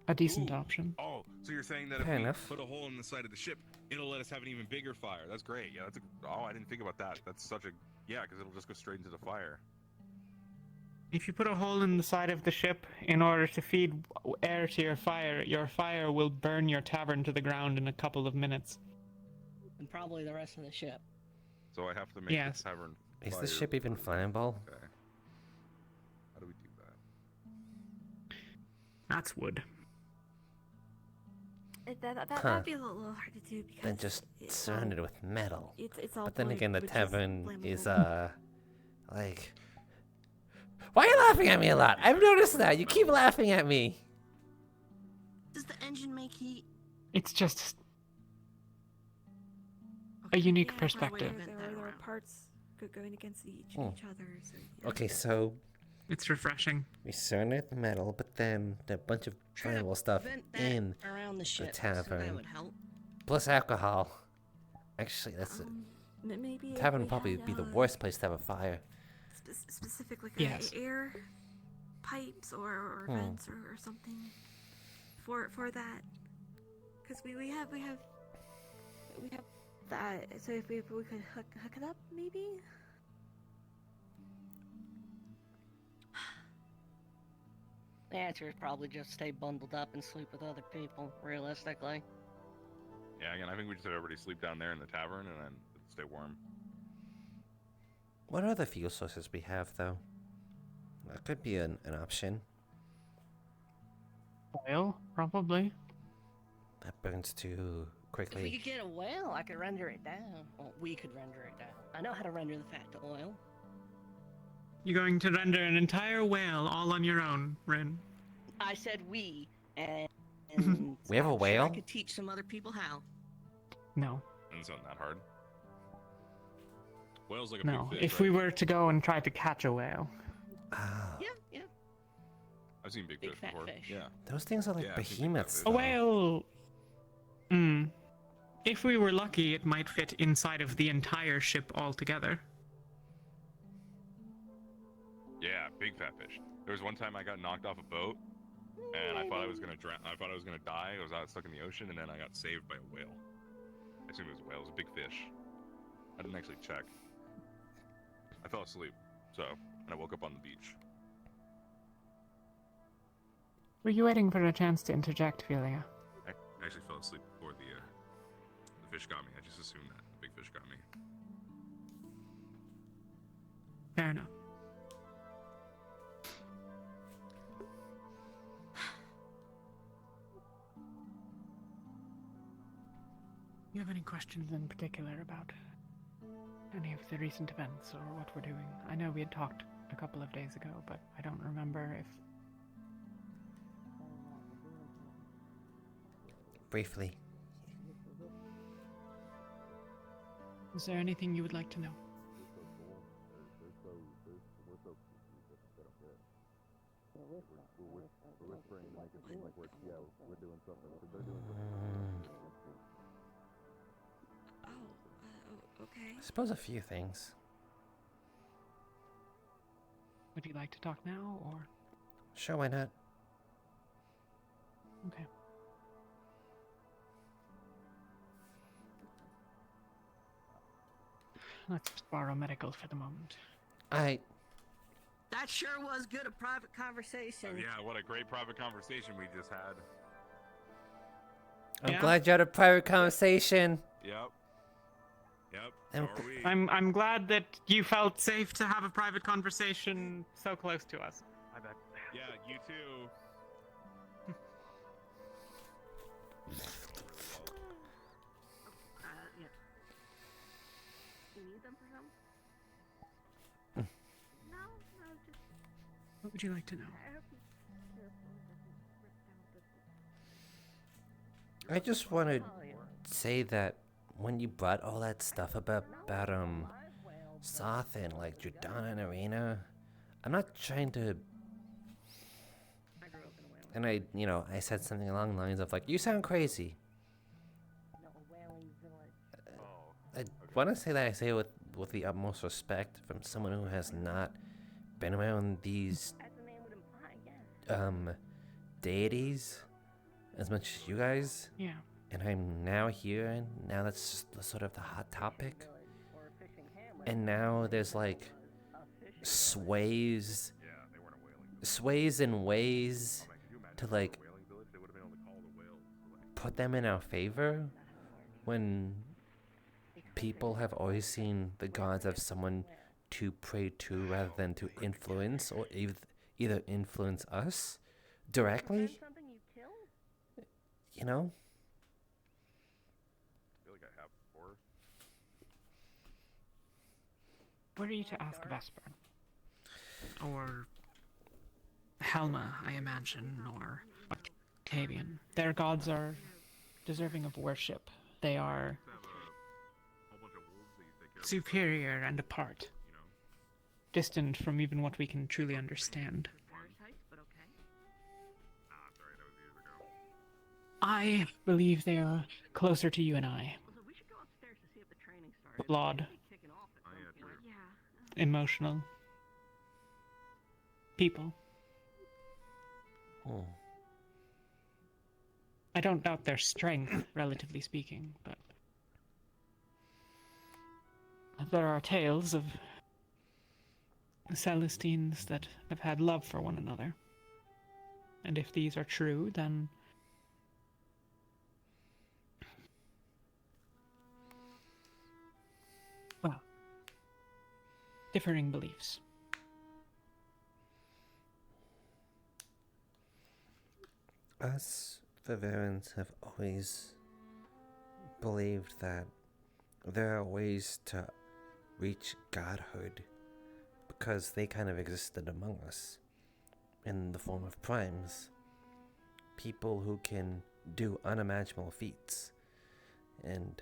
a decent option. Oh, so you're saying that Fair if we enough. put a hole in the side of the ship, it'll let us have an even bigger fire. That's great. Yeah, that's a. Oh, I didn't think about that. That's such a. Yeah, because it'll just go straight into the fire. If you put a hole in the side of the ship in order to feed air to your fire will burn your tavern to the ground in a couple of minutes. And probably the rest of the ship. So I have to make Yes. the tavern. Is fire. the ship even flammable? Okay. How do we do that? That's wood. That'd be a little hard to do because Then just it's surround all- it with metal. It's all But then wood, again, the which is tavern is flammable. like. Why are you laughing at me a lot? I've noticed that. You keep laughing at me. Does the engine make heat? It's just a unique Yeah, perspective. There are parts going against each Hmm. other. So, yeah. Okay, so It's refreshing. we surround it with metal, but then there are a bunch of Try to flammable stuff vent that in around the ship. So tavern. that would help. Plus alcohol. Actually, that's it. Maybe if Tavern we would probably had, be the worst place to have a fire. specific like Yes. air pipes or Hmm. vents or something for that. Because we have that. So if we could hook it up, maybe. The answer is probably just stay bundled up and sleep with other people, realistically. Yeah, again, I think we just have everybody sleep down there in the tavern and then stay warm. What other fuel sources we have, though? That could be an option. Oil, probably. That burns too If we quickly. could get a well, I could render it down. Well, we could render it down. I know how to render the fat to oil. You're going to render an entire whale all on your own, Rin. I said we, and We have a I'm sure I whale? could teach some other people how. No. And it's not that hard. Whale's like a No. big fish, If right? we were to go and try to catch a whale. Yeah. I've seen big, Big fish fat before. fish. Yeah. Those things are like Yeah, I've seen big fat behemoths. fish. A whale. If we were lucky, it might fit inside of the entire ship altogether. Yeah, big fat fish. There was one time I got knocked off a boat, and I thought I was gonna drown. I thought I was gonna die. I was out stuck in the ocean, and then I got saved by a whale. I assume it was a whale. It was a big fish. I didn't actually check. I fell asleep, and I woke up on the beach. Were you waiting for a chance to interject, Philia? I actually fell asleep before the fish got me. I just assumed that the big fish got me. Fair enough. You have any questions in particular about any of the recent events or what we're doing? I know we had talked a couple of days ago, but I don't remember if... Briefly. Is there anything you would like to know? Okay. I suppose a few things. Would you like to talk now, or...? Sure, why not? Okay. Let's just borrow medical for the moment. That sure was good a private conversation. Oh, yeah, what a great private conversation we just had. I'm glad you had a private conversation. Yep. I'm So are we. I'm glad that you felt safe to have a private conversation so close to us. I bet. Yeah, you too. Yeah. You need them for something? No, just. What would you like to know? I hope he's careful and doesn't rip down the. I just want to say that when you brought all that stuff about Soth and like Jordana and Arena, I'm not trying to. And I said something along the lines of like, you sound crazy. I want to say that I say it with the utmost respect from someone who has not been around these deities as much as you guys. Yeah. And I'm now here, and now that's just sort of the hot topic. And now there's like sways and ways to like put them in our favor when people have always seen the gods as someone to pray to rather than to influence, or either influence us directly. You know? I feel like I have before. Were you to ask Vesper? Or Helma, I imagine, or Octavian. Their gods are deserving of worship. They are superior and apart, distant from even what we can truly understand. I believe they are closer to you and I. Flawed. Emotional. People. Oh. I don't doubt their strength, relatively speaking, but there are tales of Celestines that have had love for one another. And if these are true, then well, differing beliefs. Us Viverans have always believed that there are ways to reach godhood because they kind of existed among us in the form of primes. People who can do unimaginable feats and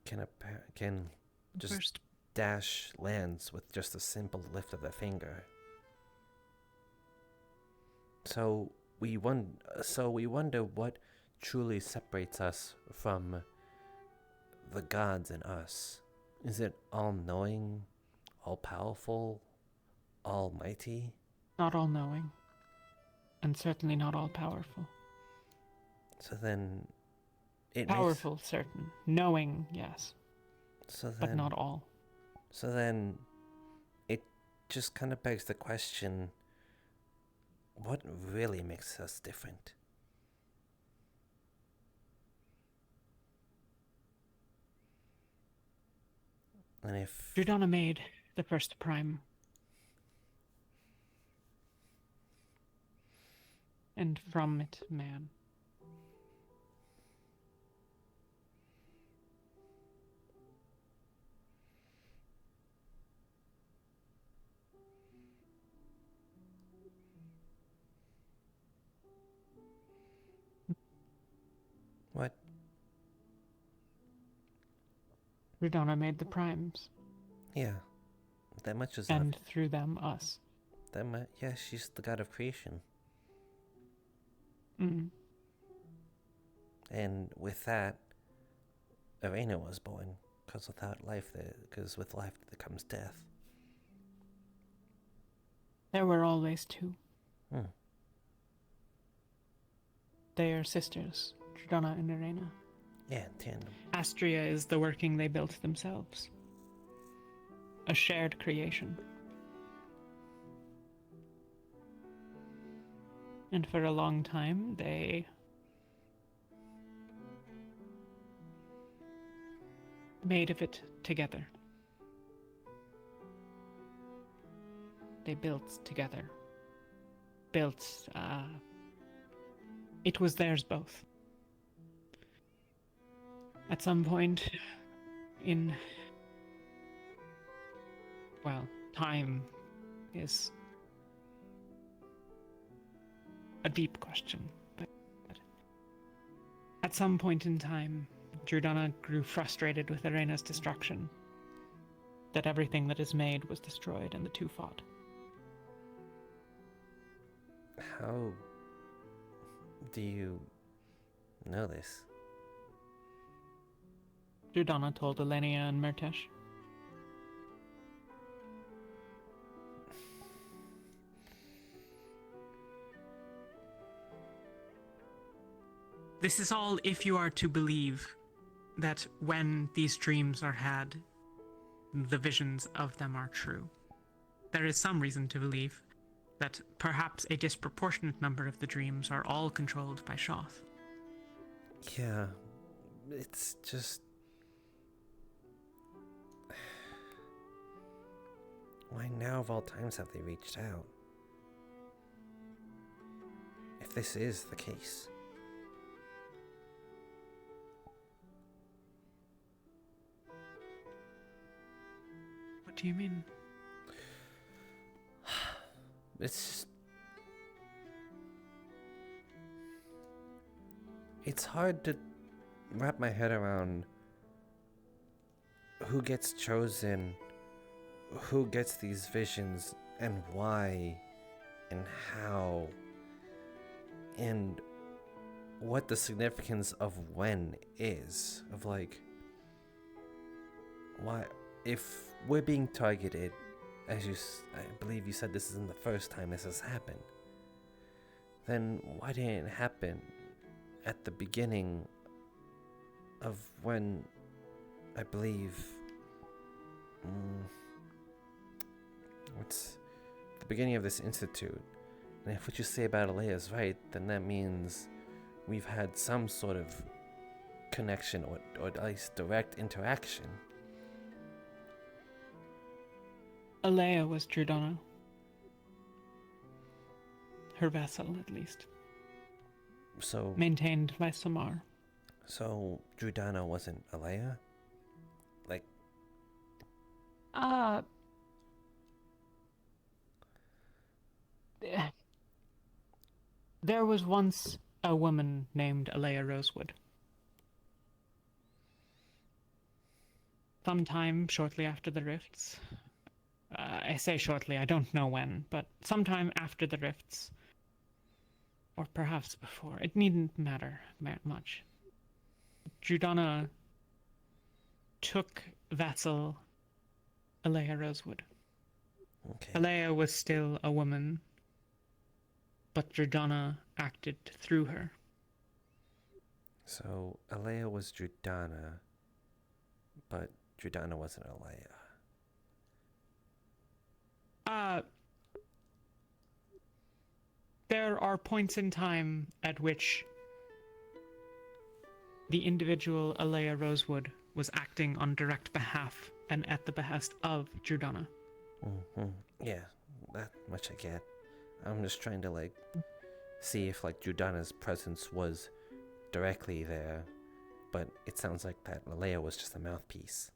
can just dash lands with just a simple lift of the finger. So we wonder what truly separates us from the gods in us. Is it all-knowing, all-powerful, almighty? Not all-knowing, and certainly not all-powerful. So then, it powerful, certain. Knowing, yes. But not all. So then, it just kind of begs the question, what really makes us different? And if Jordana made the first prime. And from it, man. What? Jordana made the primes. Yeah, that much is and through them, us. That much, yeah, she's the god of creation. Mm. And with that, Arena was born, because with life there comes death. There were always two. Hmm. They are sisters, Jordana and Arena. Yeah, in tandem. Astria is the working they built themselves. A shared creation. And for a long time, they made of it together. They built together. It was theirs both. At some point in, well, time is a deep question, but at some point in time, Jordana grew frustrated with Arena's destruction, that everything that is made was destroyed and the two fought. How do you know this? Jordana told Elenia and Murtesh. This is all if you are to believe that when these dreams are had, the visions of them are true. There is some reason to believe that perhaps a disproportionate number of the dreams are all controlled by Shoth. Yeah, it's just... Why now of all times have they reached out? If this is the case. What do you mean? It's hard to wrap my head around who gets chosen, who gets these visions, and why, and how, and what the significance of when is. Of like, why, if we're being targeted, as I believe you said this isn't the first time this has happened, then why didn't it happen at the beginning of when, I believe, what's the beginning of this institute? And if what you say about Alea is right, then that means we've had some sort of connection or at least direct interaction. Alea was Giordano. Her vessel, at least. So maintained by Samar. So Giordano wasn't Alea? Like, there was once a woman named Alea Rosewood. Sometime shortly after the rifts, I say shortly, I don't know when, but sometime after the rifts, or perhaps before, it needn't matter much. Giordano took vessel Alea Rosewood. Okay. Alea was still a woman, but Giordano acted through her. So Alea was Giordano, but Giordano wasn't Alea. There are points in time at which the individual Alea Rosewood was acting on direct behalf and at the behest of Giordano. Mm-hmm. Yeah, that much I get. I'm just trying to, like, see if, like, Giordano's presence was directly there, but it sounds like that Alea was just a mouthpiece.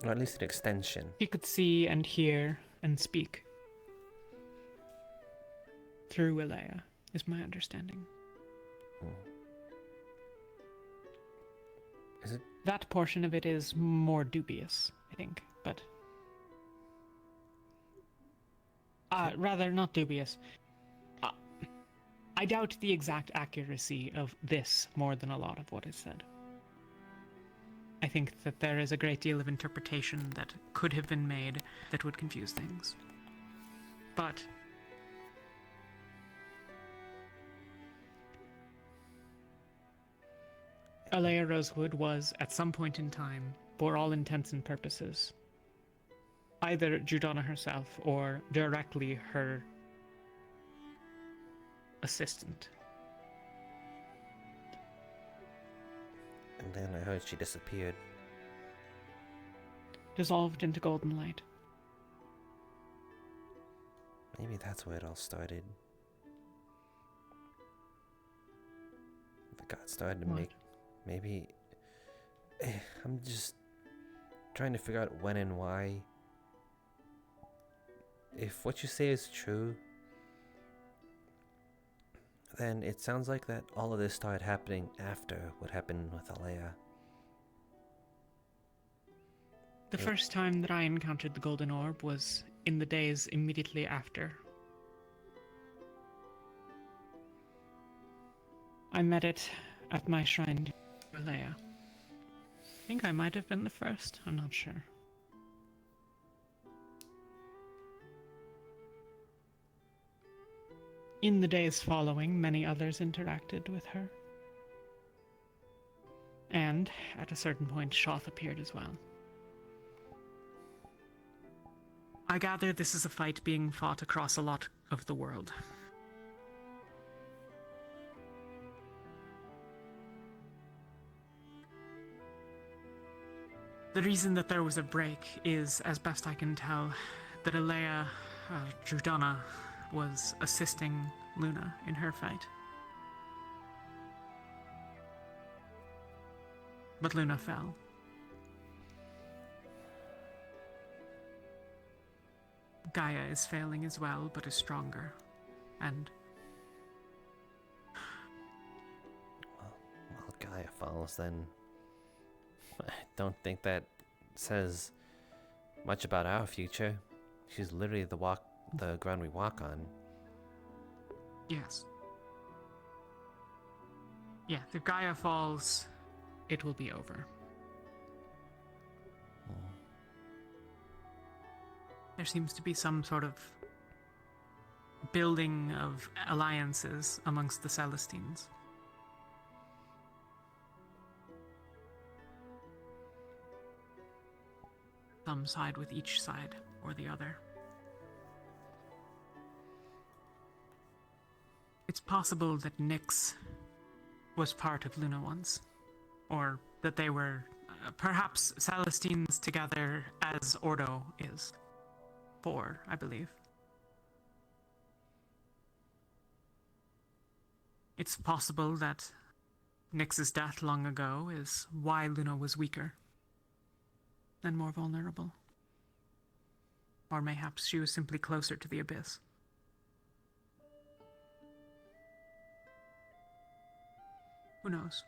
Or at least an extension. He could see and hear and speak through Alea, is my understanding. Is it? That portion of it is more dubious, I think, but... rather, not dubious. I doubt the exact accuracy of this more than a lot of what is said. I think that there is a great deal of interpretation that could have been made that would confuse things. But... Alea Rosewood was, at some point in time, for all intents and purposes, either Giordano herself or directly her assistant. And then I heard she disappeared. Dissolved into golden light. Maybe that's where it all started. The gods started to make... Maybe... I'm just trying to figure out when and why. If what you say is true, then it sounds like that all of this started happening after what happened with Alea. The first time that I encountered the golden orb was in the days immediately after. I met it at my shrine to Alea. I think I might have been the first, I'm not sure. In the days following, many others interacted with her. And, at a certain point, Shoth appeared as well. I gather this is a fight being fought across a lot of the world. The reason that there was a break is, as best I can tell, that Alea Giordano was assisting Luna in her fight. But Luna fell. Gaia is failing as well, but is stronger. And... Well, Gaia falls, then... I don't think that says much about our future. She's literally the ground we walk on. Yes. Yeah, if Gaia falls, it will be over. There seems to be some sort of building of alliances amongst the Celestines. Some side with each side or the other. It's possible that Nyx was part of Luna once, or that they were perhaps Celestines together as Ordo is. 4, I believe. It's possible that Nyx's death long ago is why Luna was weaker and more vulnerable. Or mayhaps she was simply closer to the abyss. Who knows?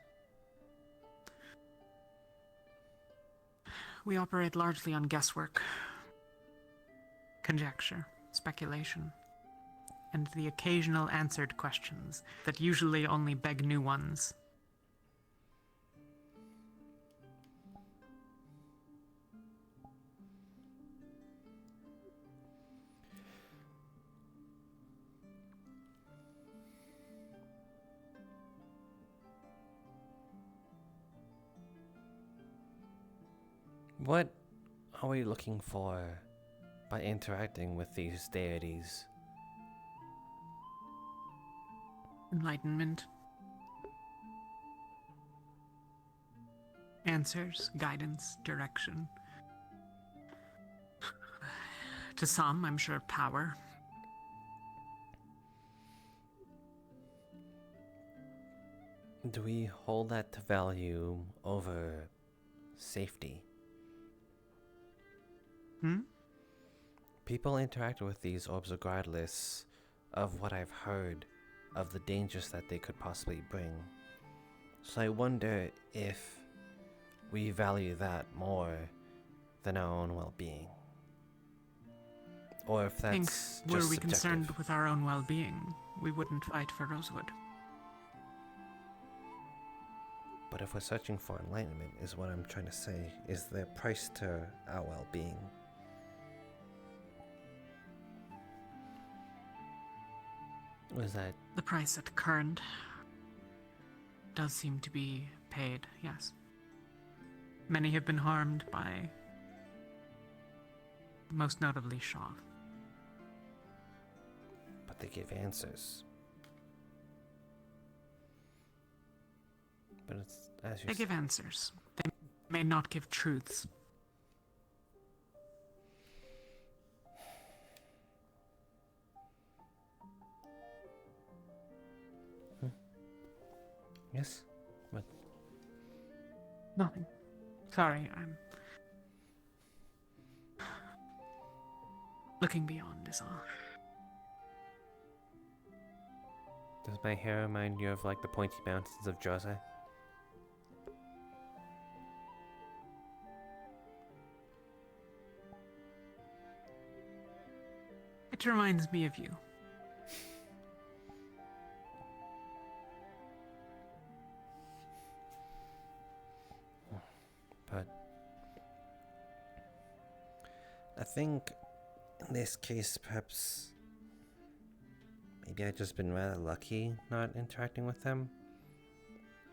We operate largely on guesswork, conjecture, speculation, and the occasional answered questions that usually only beg new ones. What are we looking for by interacting with these deities? Enlightenment. Answers, guidance, direction. To some, I'm sure, power. Do we hold that to value over safety? People interact with these orbs regardless of what I've heard of the dangers that they could possibly bring. So I wonder if we value that more than our own well-being. Or if that's just Were we subjective. concerned with our own well-being, we wouldn't fight for Rosewood. But if we're searching for enlightenment, is what I'm trying to say, is there a price to our well-being? Was that The price at current does seem to be paid, yes. Many have been harmed by, most notably, Shaw. but they give answers. But it's as you They give answers. They may not give truths. Yes? What? Nothing. Sorry, I'm looking beyond is all. Does my hair remind you of like the pointy mountains of Jose? It reminds me of you. But I think in this case, perhaps maybe I've just been rather lucky not interacting with them.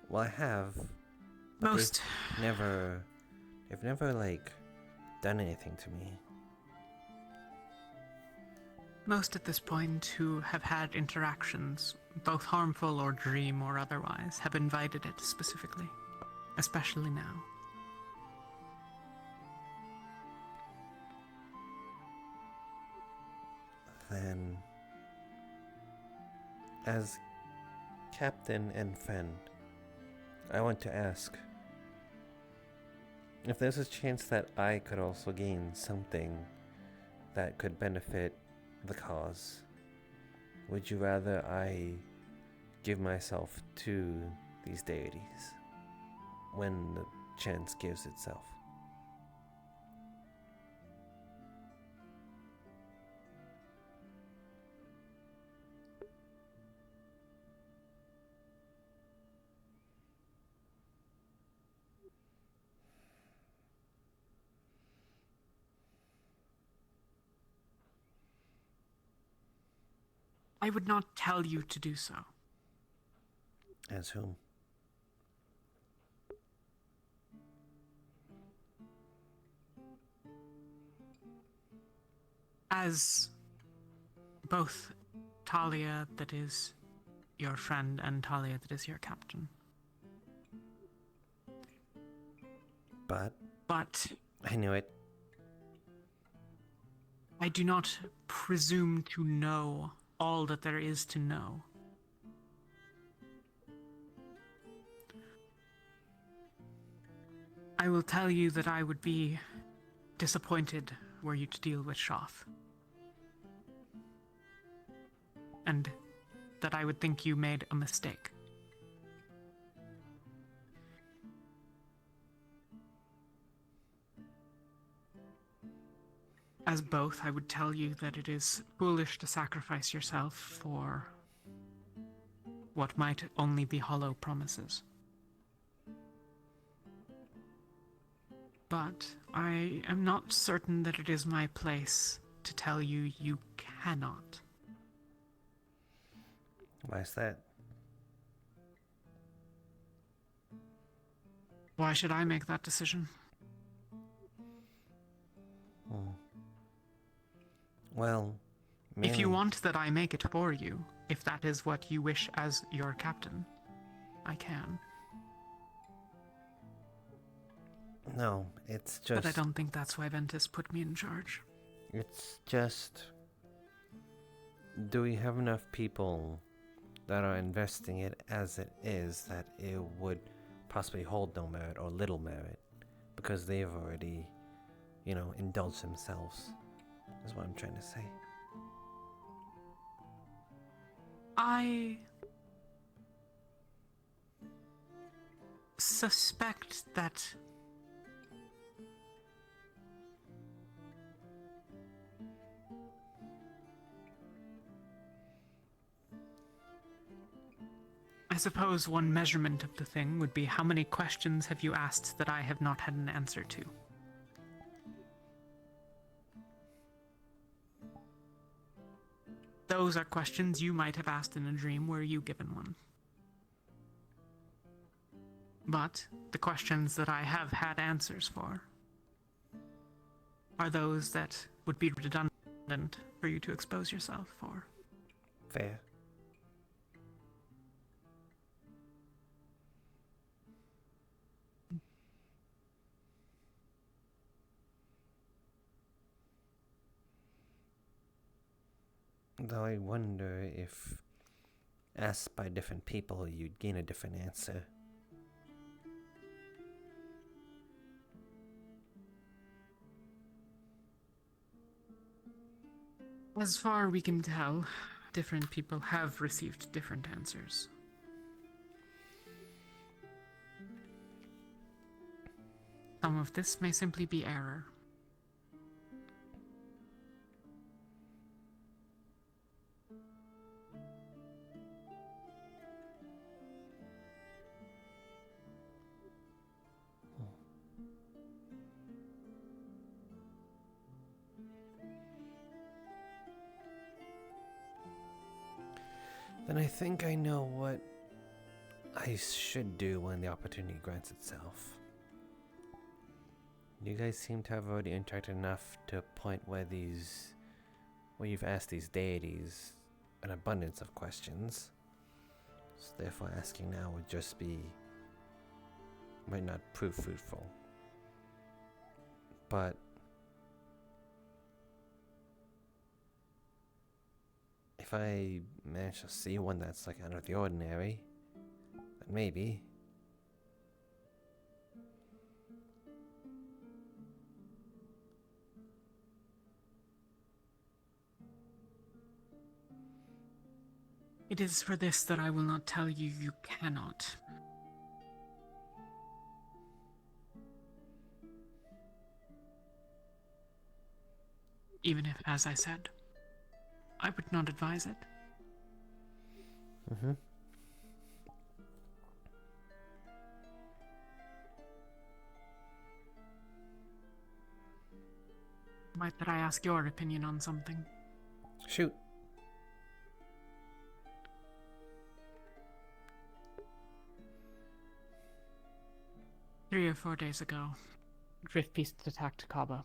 Well, I have. But Most. They've never like done anything to me. Most at this point who have had interactions, both harmful or dream or otherwise, have invited it specifically. Especially now. Then, as captain and friend, I want to ask if there's a chance that I could also gain something that could benefit the cause. Would you rather I give myself to these deities when the chance gives itself? I would not tell you to do so. As whom? As both Talia, that is your friend, and Talia, that is your captain. But I knew it. I do not presume to know all that there is to know. I will tell you that I would be disappointed were you to deal with Shoth. And that I would think you made a mistake. As both, I would tell you that it is foolish to sacrifice yourself for what might only be hollow promises. But I am not certain that it is my place to tell you you cannot. Why is that? Why should I make that decision? Well, if you want that I make it for you, if that is what you wish as your captain, I can. No, it's just... But I don't think that's why Ventus put me in charge. It's just... Do we have enough people that are investing it as it is that it would possibly hold no merit or little merit? Because they've already, indulged themselves. Is what I'm trying to say. I suspect that I suppose one measurement of the thing would be how many questions have you asked that I have not had an answer to. Those are questions you might have asked in a dream were you given one. But the questions that I have had answers for are those that would be redundant for you to expose yourself for. Fair. Though I wonder if, asked by different people, you'd gain a different answer. As far as we can tell, different people have received different answers. Some of this may simply be error. Then I think I know what I should do when the opportunity grants itself. You guys seem to have already interacted enough to a point where you've asked these deities an abundance of questions. So therefore asking now would just might not prove fruitful. But if I manage to see one that's like out of the ordinary, then maybe. It is for this that I will not tell you you cannot. Even if, as I said, I would not advise it. Mm-hmm. Might that I ask your opinion on something? Shoot. 3 or 4 days ago, Drift Beasts attacked Kaba.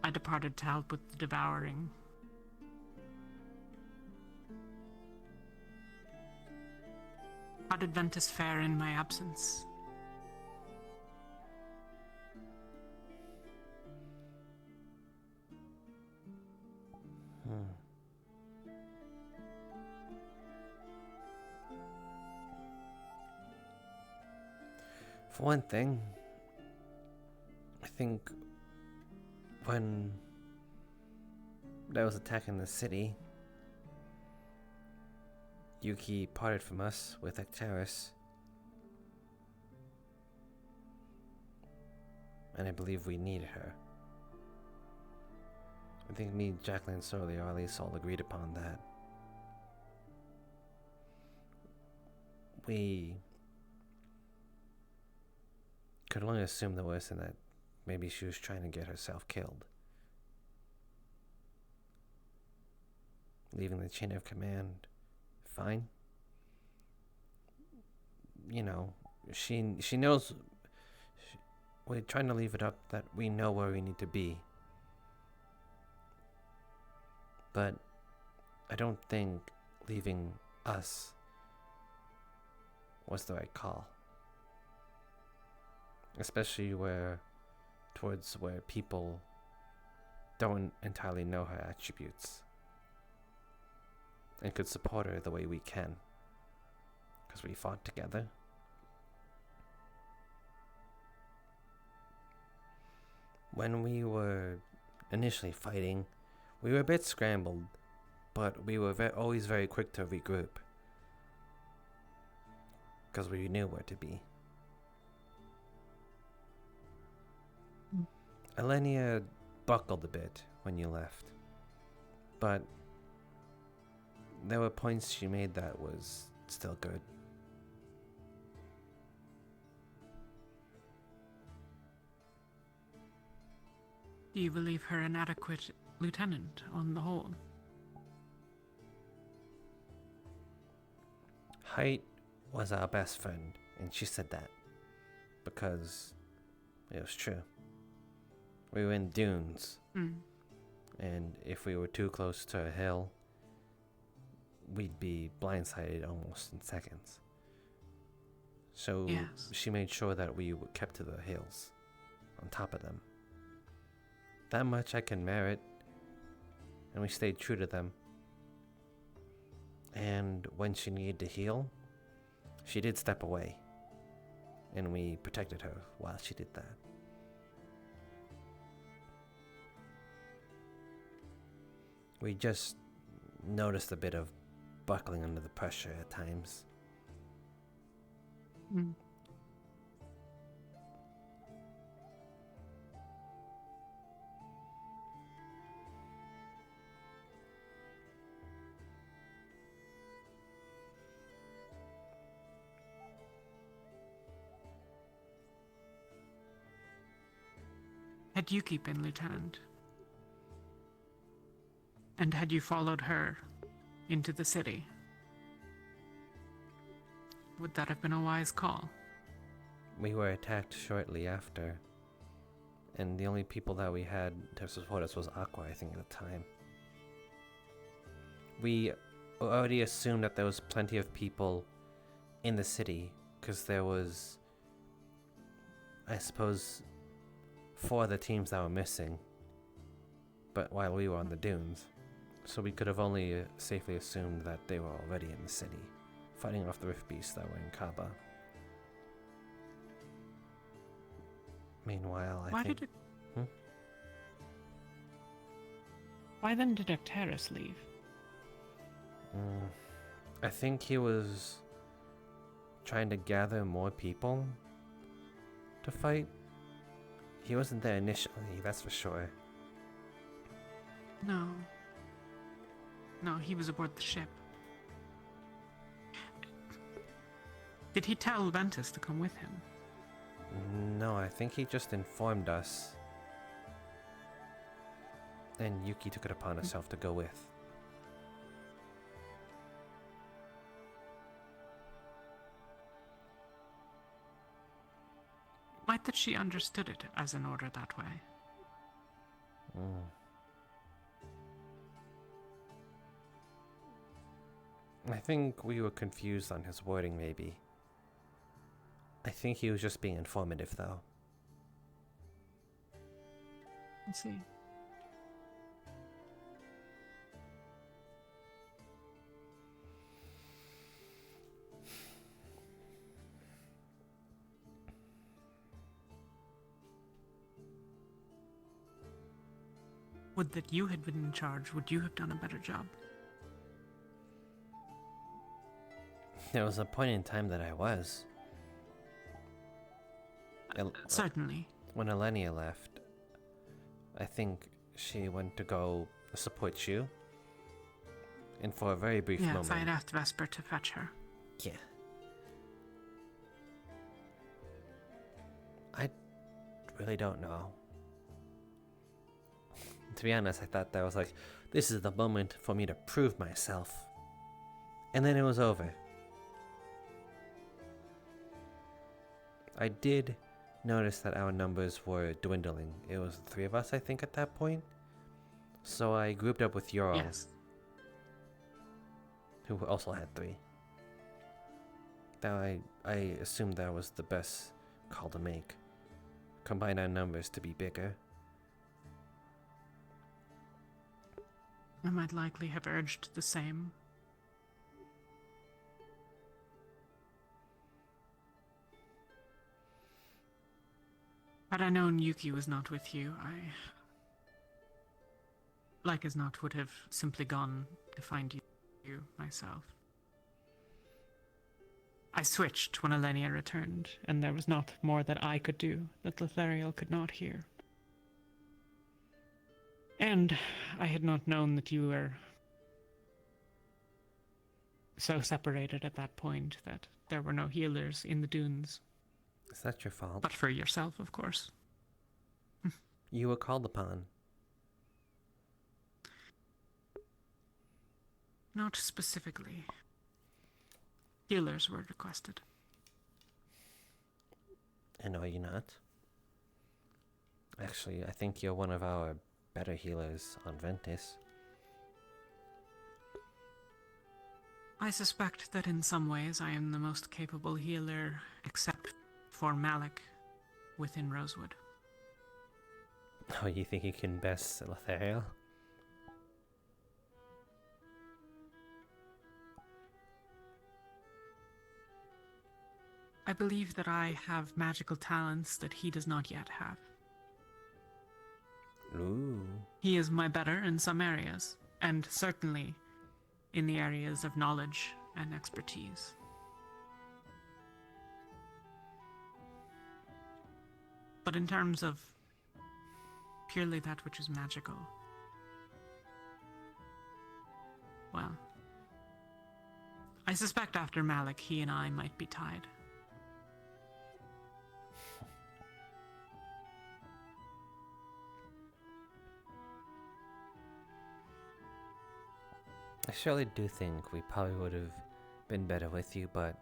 I departed to help with the devouring. How did Ventus fare in my absence? For one thing, I think when there was attack in the city, Yuki parted from us with Ecteris, and I believe we needed her. I think me, Jacqueline, and Sorley are at least all agreed upon that. We could only assume the worst, and that maybe she was trying to get herself killed, leaving the chain of command fine. You know, she knows. We're trying to leave it up that we know where we need to be, but I don't think leaving us was the right call. Especially towards where people don't entirely know her attributes and could support her the way we can, because we fought together. When we were initially fighting, we were a bit scrambled, but we were always very quick to regroup, because we knew where to be. Elenia buckled a bit when you left, but there were points she made that was still good. Do you believe her an adequate lieutenant on the whole? Height was our best friend, and she said that because it was true. We were in dunes, and if we were too close to a hill, we'd be blindsided almost in seconds. So she made sure that we were kept to the hills, on top of them. That much I can merit, and we stayed true to them. And when she needed to heal, she did step away, and we protected her while she did that. We just noticed a bit of buckling under the pressure at times. Had Yuki been lieutenant? And had you followed her into the city? Would that have been a wise call? We were attacked shortly after, and the only people that we had to support us was Aqua, I think, at the time. We already assumed that there was plenty of people in the city, because there was, I suppose, 4 other teams that were missing, but while we were on the dunes. So we could have only safely assumed that they were already in the city, fighting off the rift beasts that were in Kaba. Meanwhile, Why then did Ecteris leave? I think he was trying to gather more people to fight. He wasn't there initially, that's for sure. No, he was aboard the ship. Did he tell Ventus to come with him? No, I think he just informed us. And Yuki took it upon herself to go with. Not that she understood it as an order that way. I think we were confused on his wording, maybe. I think he was just being informative, though. Let's see. Would that you had been in charge, would you have done a better job? There was a point in time that I was. Certainly. When Elenia left, I think she went to go support you. And for a very brief moment... Yes, I had asked Vesper to fetch her. Yeah. I really don't know. To be honest, I thought that was like, this is the moment for me to prove myself. And then it was over. I did notice that our numbers were dwindling. It was the 3 of us, I think, at that point. So I grouped up with Ural, Yes. who also had 3. Now I assumed that was the best call to make. Combine our numbers to be bigger. I might likely have urged the same. Had I known Yuki was not with you, I, like as not, would have simply gone to find you myself. I switched when Elenia returned, and there was not more that I could do that Lothariel could not hear. And I had not known that you were so separated at that point that there were no healers in the dunes. Is that your fault? But for yourself, of course. You were called upon. Not specifically. Healers were requested. And are you not? Actually, I think you're one of our better healers on Ventus. I suspect that in some ways I am the most capable healer, except for Malik, within Rosewood. Oh, you think you can best Lothariel? I believe that I have magical talents that he does not yet have. Ooh. He is my better in some areas, and certainly in the areas of knowledge and expertise. But in terms of purely that which is magical, well, I suspect after Malik, he and I might be tied. I surely do think we probably would have been better with you, but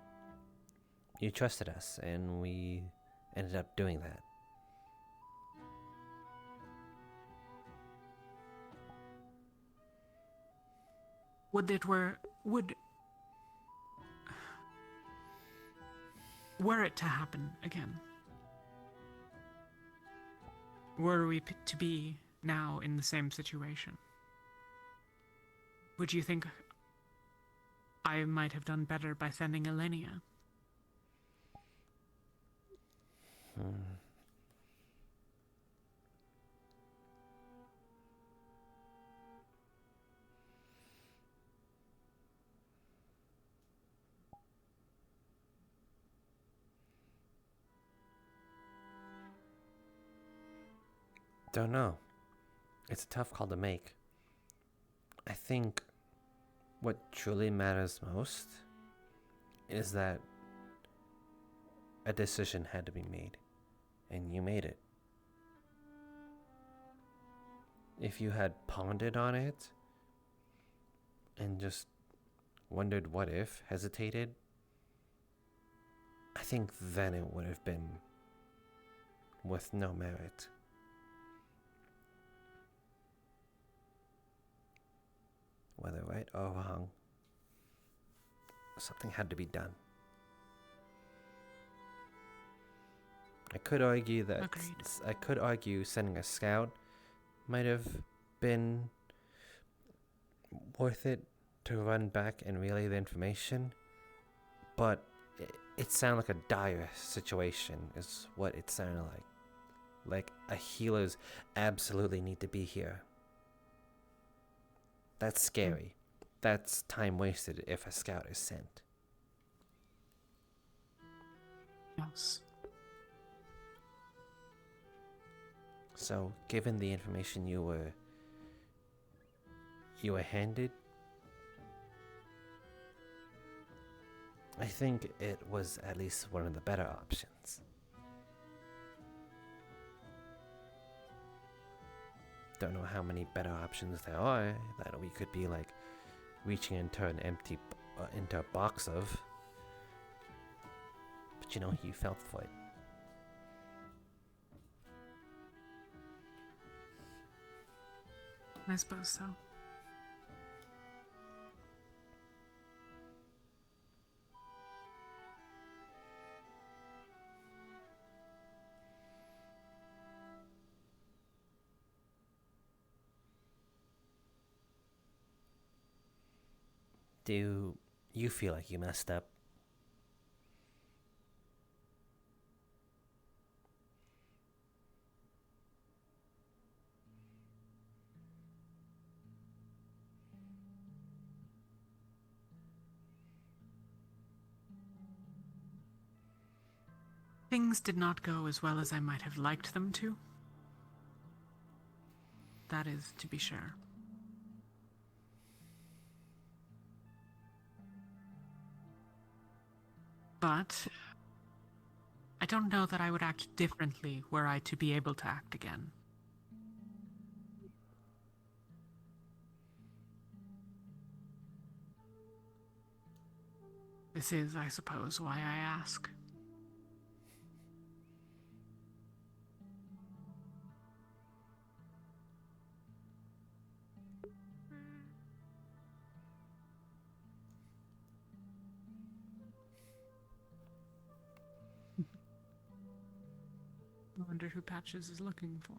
you trusted us, and we ended up doing that. Were it to happen again, were we to be now in the same situation, would you think I might have done better by sending Elenia? Don't know. It's a tough call to make. I think what truly matters most is that a decision had to be made, and you made it. If you had pondered on it and just wondered what if, hesitated, I think then it would have been with no merit. Whether right or wrong, something had to be done. I could argue that sending a scout might have been worth it to run back and relay the information, but it sounded like a dire situation is what it sounded like. Like a healers absolutely need to be here. That's scary. That's time wasted if a scout is sent. Yes. So, given the information you were handed, I think it was at least one of the better options. Don't know how many better options there are that we could be like reaching into an empty into a box of, but you know, you felt for it. I suppose so. Do you feel like you messed up? Things did not go as well as I might have liked them to. That is to be sure. But I don't know that I would act differently were I to be able to act again. This is, I suppose, why I ask. I wonder who Patches is looking for.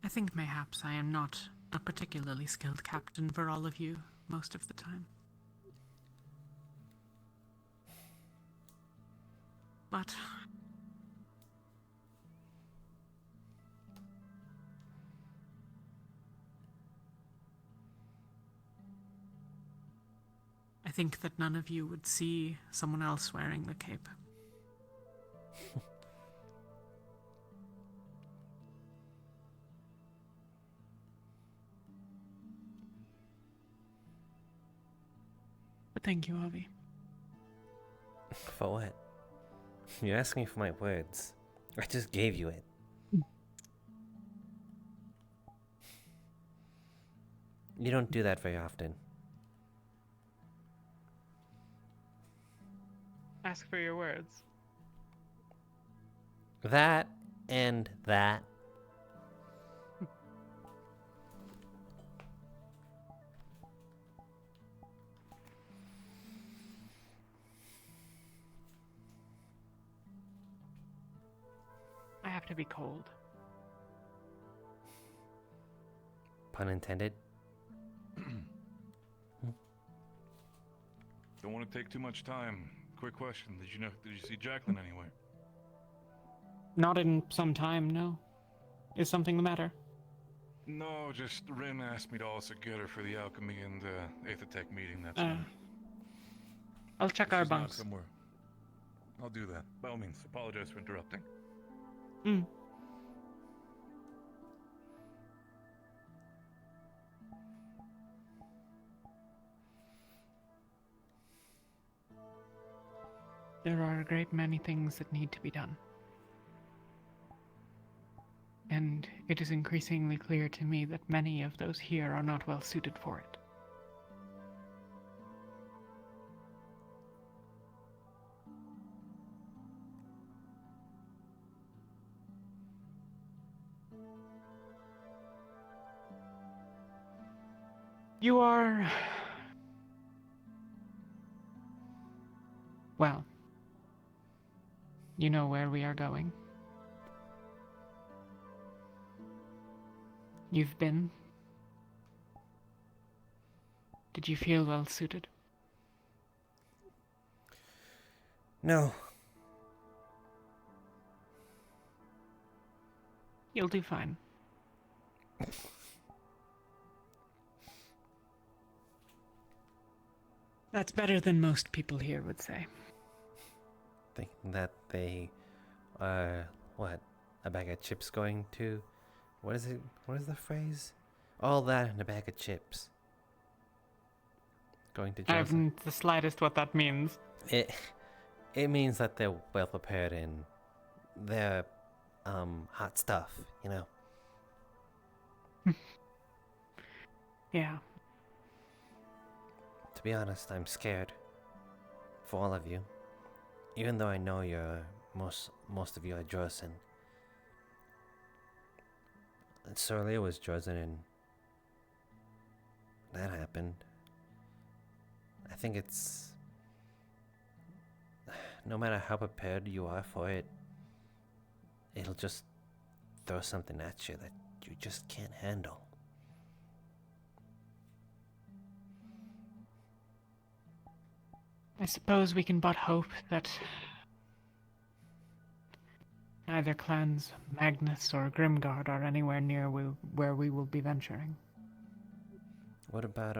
I think mayhaps I am not a particularly skilled captain for all of you most of the time. But I think that none of you would see someone else wearing the cape. But thank you, Avi. For what? You asked me for my words. I just gave you it. You don't do that very often. Ask for your words. That and that. I have to be cold. Pun intended. Don't want to take too much time. Quick question: Did you see Jacqueline anywhere? Not in some time, no. Is something the matter? No, just Rin asked me to also get her for the alchemy and Aethertech meeting. That's all. I'll check If our she's not bunks. somewhere. I'll do that. By all means, apologize for interrupting. There are a great many things that need to be done. And it is increasingly clear to me that many of those here are not well suited for it. You are... Well, you know where we are going. You've been. Did you feel well suited? No. You'll do fine. That's better than most people here would say. Thinking that they are, what, a bag of chips going to? What is it? What is the phrase? All that in a bag of chips. Going to I Johnson. haven't the slightest what that means. It means that they're well prepared and they're hot stuff, you know. Yeah. To be honest, I'm scared for all of you. Even though I know you're most of you are Jorsen. And Sorlea was Jorsen and that happened. I think it's no matter how prepared you are for it, it'll just throw something at you that you just can't handle. I suppose we can but hope that neither clans Magnus or Grimgard are anywhere near where we will be venturing. What about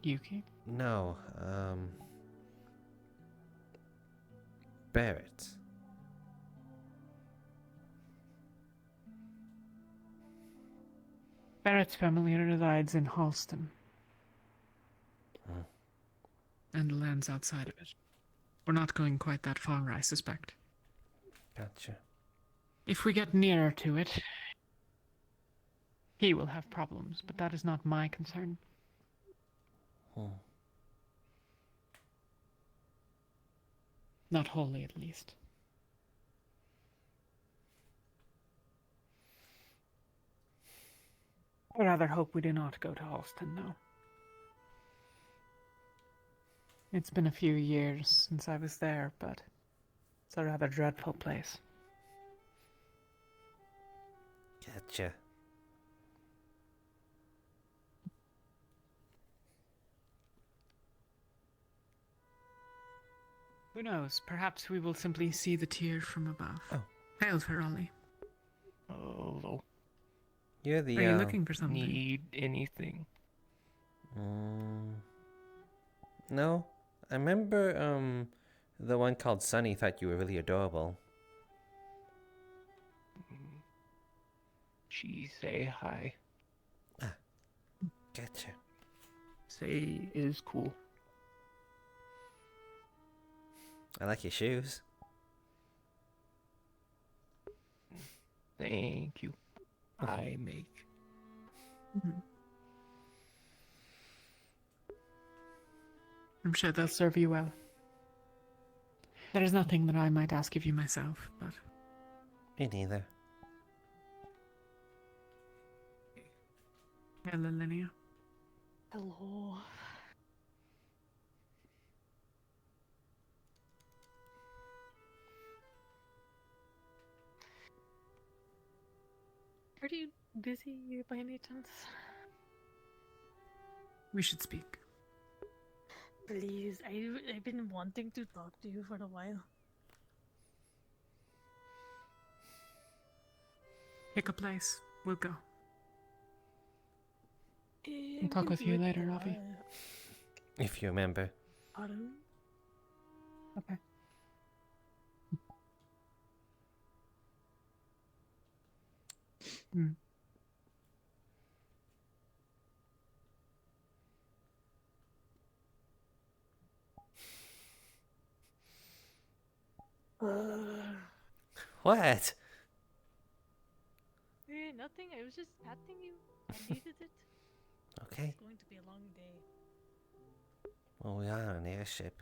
Yuki? No, Barrett. Barrett's family resides in Halston. Hmm. And the lands outside of it. We're not going quite that far, I suspect. Gotcha. If we get nearer to it, he will have problems, but that is not my concern. Not wholly, at least. I rather hope we do not go to Halston, though. It's been a few years since I was there, but it's a rather dreadful place. Gotcha. Who knows? Perhaps we will simply see the tear from above. Oh. Hail, Ferrali. Hello. You're the. Are you looking for something? Need anything? No. I remember the one called Sunny thought you were really adorable. She say hi. Ah. Gotcha. Say is cool. I like your shoes. Thank you. I make. I'm sure they'll serve you well. There is nothing that I might ask of you myself, but... Me neither. Hello, Linnea. Hello. Are you busy by any chance? We should speak. Please, I've been wanting to talk to you for a while. Pick a place. We'll go. I'll I'll talk with you later, Avi. If you remember. Pardon? Okay. What? Nothing. I was just patting you. I needed it. Okay. It's going to be a long day. Well, we are on an airship.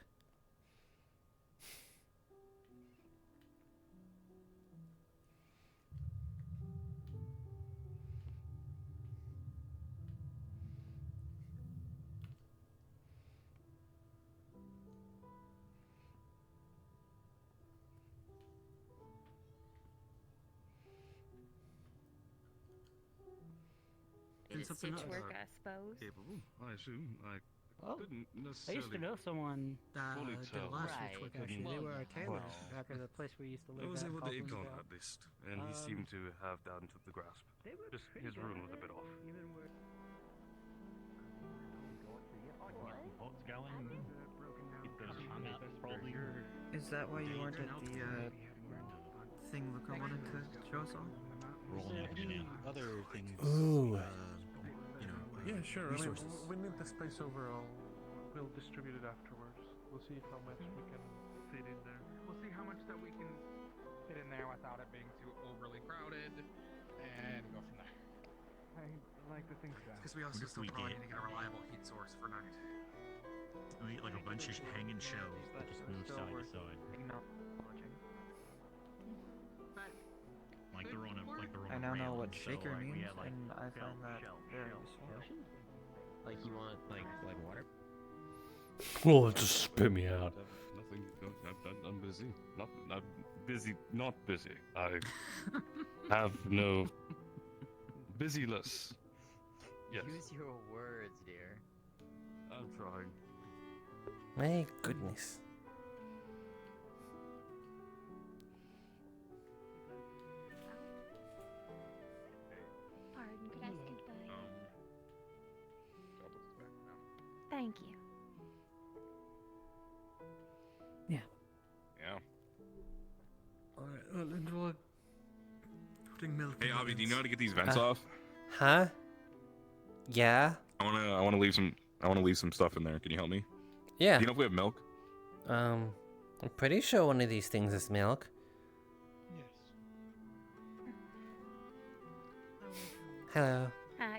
It is something stitch else work, I suppose. capable, I assume. I didn't I necessarily. used to know someone that fully did tell. a last Right. switch work actually. They were a tailor Well, back at the place we used to I live was at. able to egg Kaufman's on Vale. at least, and he seemed to have down to the grasp. Just his rune was a bit off. Is that why you weren't at the thing Luca wanted to show us all? Any other things? Ooh. Yeah, sure. resources. I mean, we need the space overall. We'll distribute it afterwards. We'll see how much we can fit in there. We'll see how much that we can fit in there without it being too overly crowded, and go from there. I like to think that. Because we also still probably need to get a reliable heat source for night. We get like a bunch of hanging shells that just move side to side. Like they're on a I now know what railing, so, shaker like, we means, had, like, and I find that shell, very shell, useful. Like you want like water? Oh, just spit me out. Nothing. I'm busy. Not busy. Not busy. I have no busyless. Yes. Use your words, dear. I'm trying. My goodness. Pardon, could I skip by? Thank you. Yeah. Yeah. Alright, well, enjoy putting milk Hey, in Avi, the do you know how to get these vents Uh, off? Huh? Yeah? I wanna leave some stuff in there. Can you help me? Yeah. Do you know if we have milk? I'm pretty sure one of these things is milk. Hello.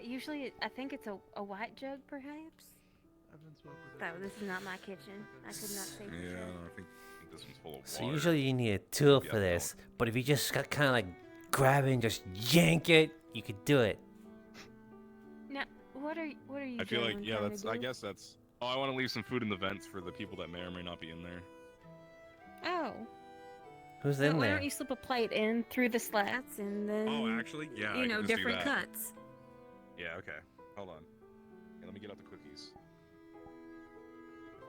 Usually, I think it's a white jug, perhaps? Though this is not my kitchen. I could not say for Yeah, sure. I think this one's full of So water. usually you need a tool Yeah, for this, but if you just got kind of like grab it and just yank it, you could do it. Now, what are you I feel like gentlemen yeah, trying that's. to I do? guess that's. Oh, I want to leave some food in the vents for the people that may or may not be in there. Oh. Who's Well, in why there? don't you slip a plate in through the slats and then... Oh, actually, yeah. I You can know, just do different that. cuts. Yeah. Okay. Hold on. Yeah, let me get out the cookies.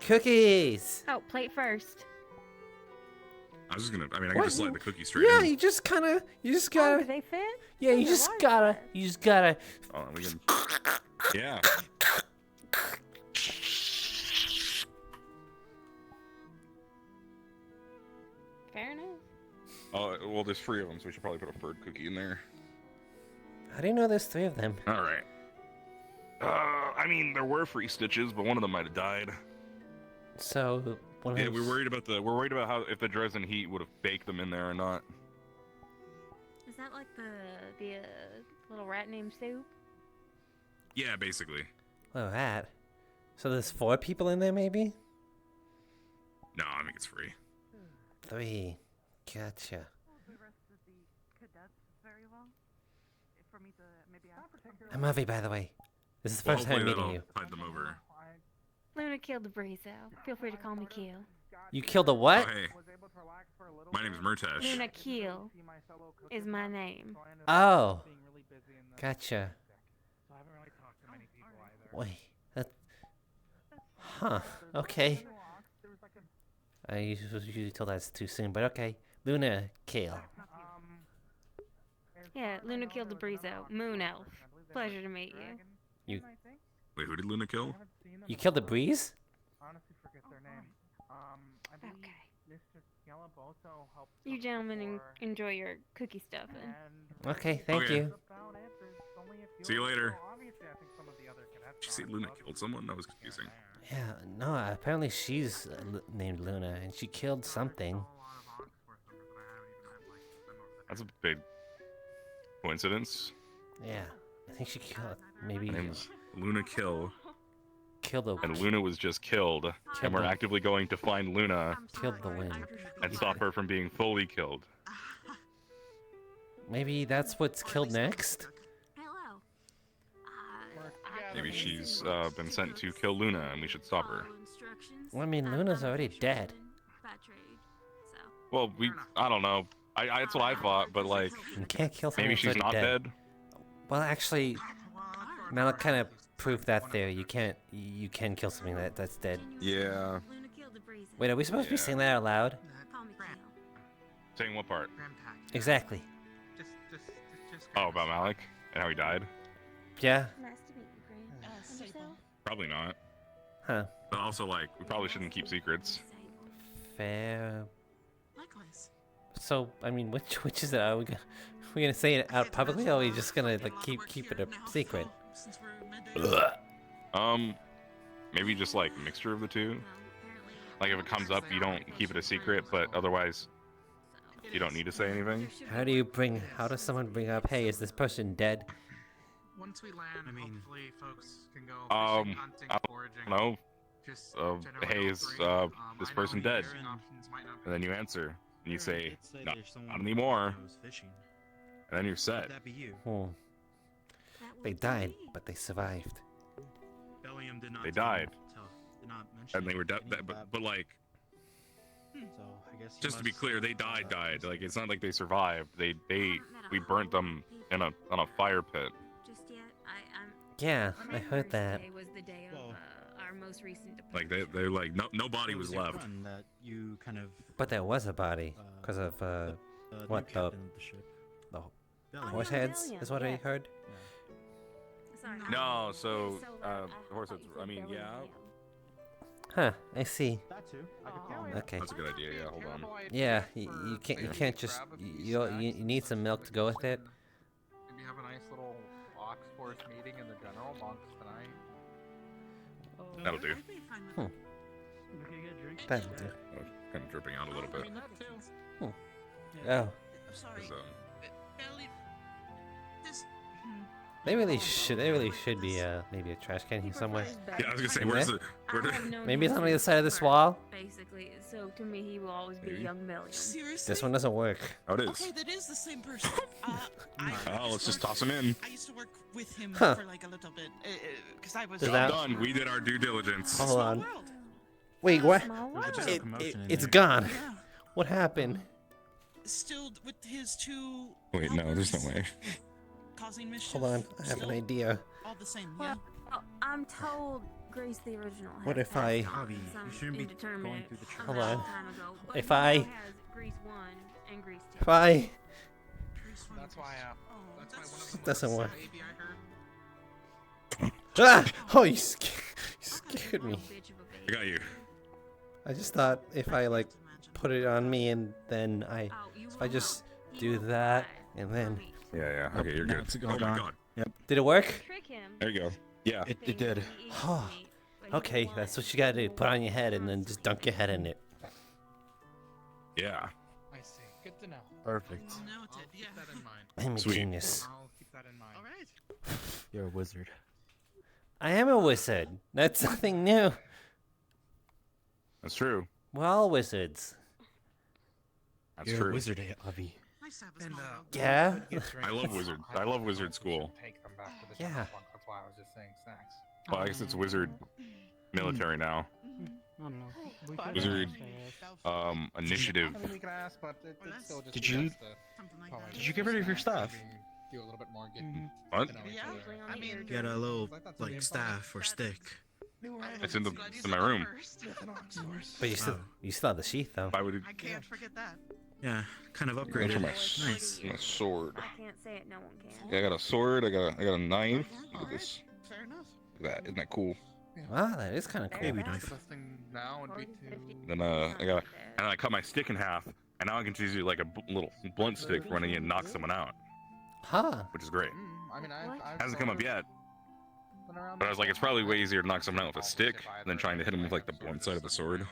Cookies! Oh, plate first. I was just gonna. I mean, I can What? just slide the cookies straight Yeah, in. you just gotta. You just Oh, gotta. do they fit? Yeah, you Those are just large gotta. slats. You just gotta. Oh, we can. Yeah. Fair enough. Oh, well, there's 3 of them, so we should probably put a third cookie in there. How do you know there's 3 of them? All right. I mean, there were free stitches, but one of them might have died. So one Yeah, of we're worried about how if the Dresden heat would have baked them in there or not. Is that like the little rat named Sue? Yeah, basically. Oh, that. So there's 4 people in there, maybe? No, I think it's free. 3. Gotcha. I'm Avi, by the way. This is the Well, first time hopefully meeting that'll you. tide them over. Luna killed the Breezo. Feel free to call me Keel. You killed a what? Oh, hey. My name is Murtash. Luna Keel is my name. Oh. Gotcha. Wait. That... Huh. Okay. I usually told that's too soon, but okay. Luna Kale. Yeah, Luna killed the Breezo. Moon Elf. Pleasure to meet you. You Wait, who did Luna kill? you killed the breeze? Okay. Gallup also helped You gentlemen enjoy your cookie stuff. Okay, thank Okay. you. See you later. Obviously, I think some of the other cadets Did you see Luna killed someone? That was confusing. Yeah, no, apparently she's named Luna, and she killed something. That's a big coincidence. Yeah, I think she killed, maybe... Her name's Luna Kill. Killed the... And Luna was just killed. And we're actively going to find Luna. Killed the wind. And stop her from being fully killed. Maybe that's what's killed next? Maybe she's been sent to kill Luna, and we should stop her. Well, I mean, Luna's already dead. Well, I don't know. That's what I thought, but like... You can't kill someone maybe she's that's not dead. Well, actually, that'll kind of prove that theory. You can kill something that's dead. Yeah. Wait, are we supposed to be saying that out loud? Saying what part? Exactly. Oh, about Malik? And how he died? Yeah. Nice to meet you, Grant. Probably not. Huh. But also, like, we probably shouldn't keep secrets. Fair. Likewise. So, I mean, which is it? Are we gonna say it out publicly, or are we just gonna like keep it a secret? Maybe just like a mixture of the two. Like if it comes up, you don't keep it a secret, but otherwise, you don't need to say anything. How does someone bring up, hey, is this person dead? Once we land, hopefully folks can go I hunting, foraging. don't know. Just Hey, is this person dead? And then you answer, and you say, not anymore. And then you're set. They died, but they survived. They died. And they were dead, but like, just to be clear, they died. Like, it's not like they survived. We burnt them on a fire pit. Yeah, I heard that. Today was the day of our most recent Like they're like no body was left. That you kind of. But there was a body, because of what the horse heads is what I heard. No, so horse heads. I mean, yeah. Huh, I see. Oh, Okay. That's a good idea. Yeah, hold on. Yeah, you can't just you need some milk to go with it. Maybe have a nice little Ox Force meeting in the general monks tonight. That'll do. That'll do. Kind of dripping out a little bit. Oh. I'm sorry. There really should be maybe a trash can here somewhere. Yeah, I was gonna say, In where's there? the Maybe it's on the other side of this wall. Basically, so to me, he will always be a young million. Seriously? This one doesn't work. Oh, it is. Okay, that is the same person. Oh, let's just toss him in. I used to work with him Huh. for like a little bit, because I was. Is that- Done. We did our due diligence. Hold on. Wait, what? It's gone. Yeah. What happened? Still with his two. Wait, no, there's no way. Causing mischief. Hold on, I have an idea. All the same, yeah. Well, I'm told Grace the original. What had if I- passed on Javi, you some shouldn't be indeterminate going through the Hold amount on. of time ago, but If he now I- has Grease 1 and Grease 2. If I... That's why. That's why one of them It doesn't was a work. baby, I heard. Ah! Oh, you scared me. I got you. I just thought if I like put it on me and then if I just do that and then. Yeah. Okay, you're Now good. it's all Oh my gone. god. Yep. Did it work? There you go. Yeah. It did. Oh, okay, that's what you gotta do. Put it on your head and then just dunk your head in it. Yeah. I see. Good to know. Perfect. I'll keep that in mind. I'm a Sweet. genius. I'll keep that in mind. All right. You're a wizard. I am a wizard. That's nothing new. That's true. We're all wizards. That's You're true. a wizard, Avi. Nice to have a small world. Yeah? I love wizard. I love wizard school. Take them back to the Yeah. general monk. That's why I was just saying snacks. Well, I guess it's wizard military now. I don't know. We could Wizard ask, initiative. I mean, we can ask, but it's still just. Did you- best to probably Did you get rid of your snack, stuff? maybe Do a little bit more. Get What? to know each Yeah, other. I mean, You got a little That's the like info. staff or stick. It's in my room. But you still have the sheath though. Why would it? I can't forget that. Yeah, kind of That's upgraded. my, Nice. my sword. I can't say it, no one can. Yeah, I got a sword. I got a knife. Look at this. Fair enough. Look at that. Isn't that cool? Wow, that is kind of cool. The best thing now would be to. Then and I cut my stick in half, and now I can just use like a little blunt stick for when I need to knock someone out. Huh. Which is great. I mean, I've Hasn't come up yet. been around But I was like, it's probably way easier to knock someone out with a stick than trying to hit him with like the blunt side of a sword.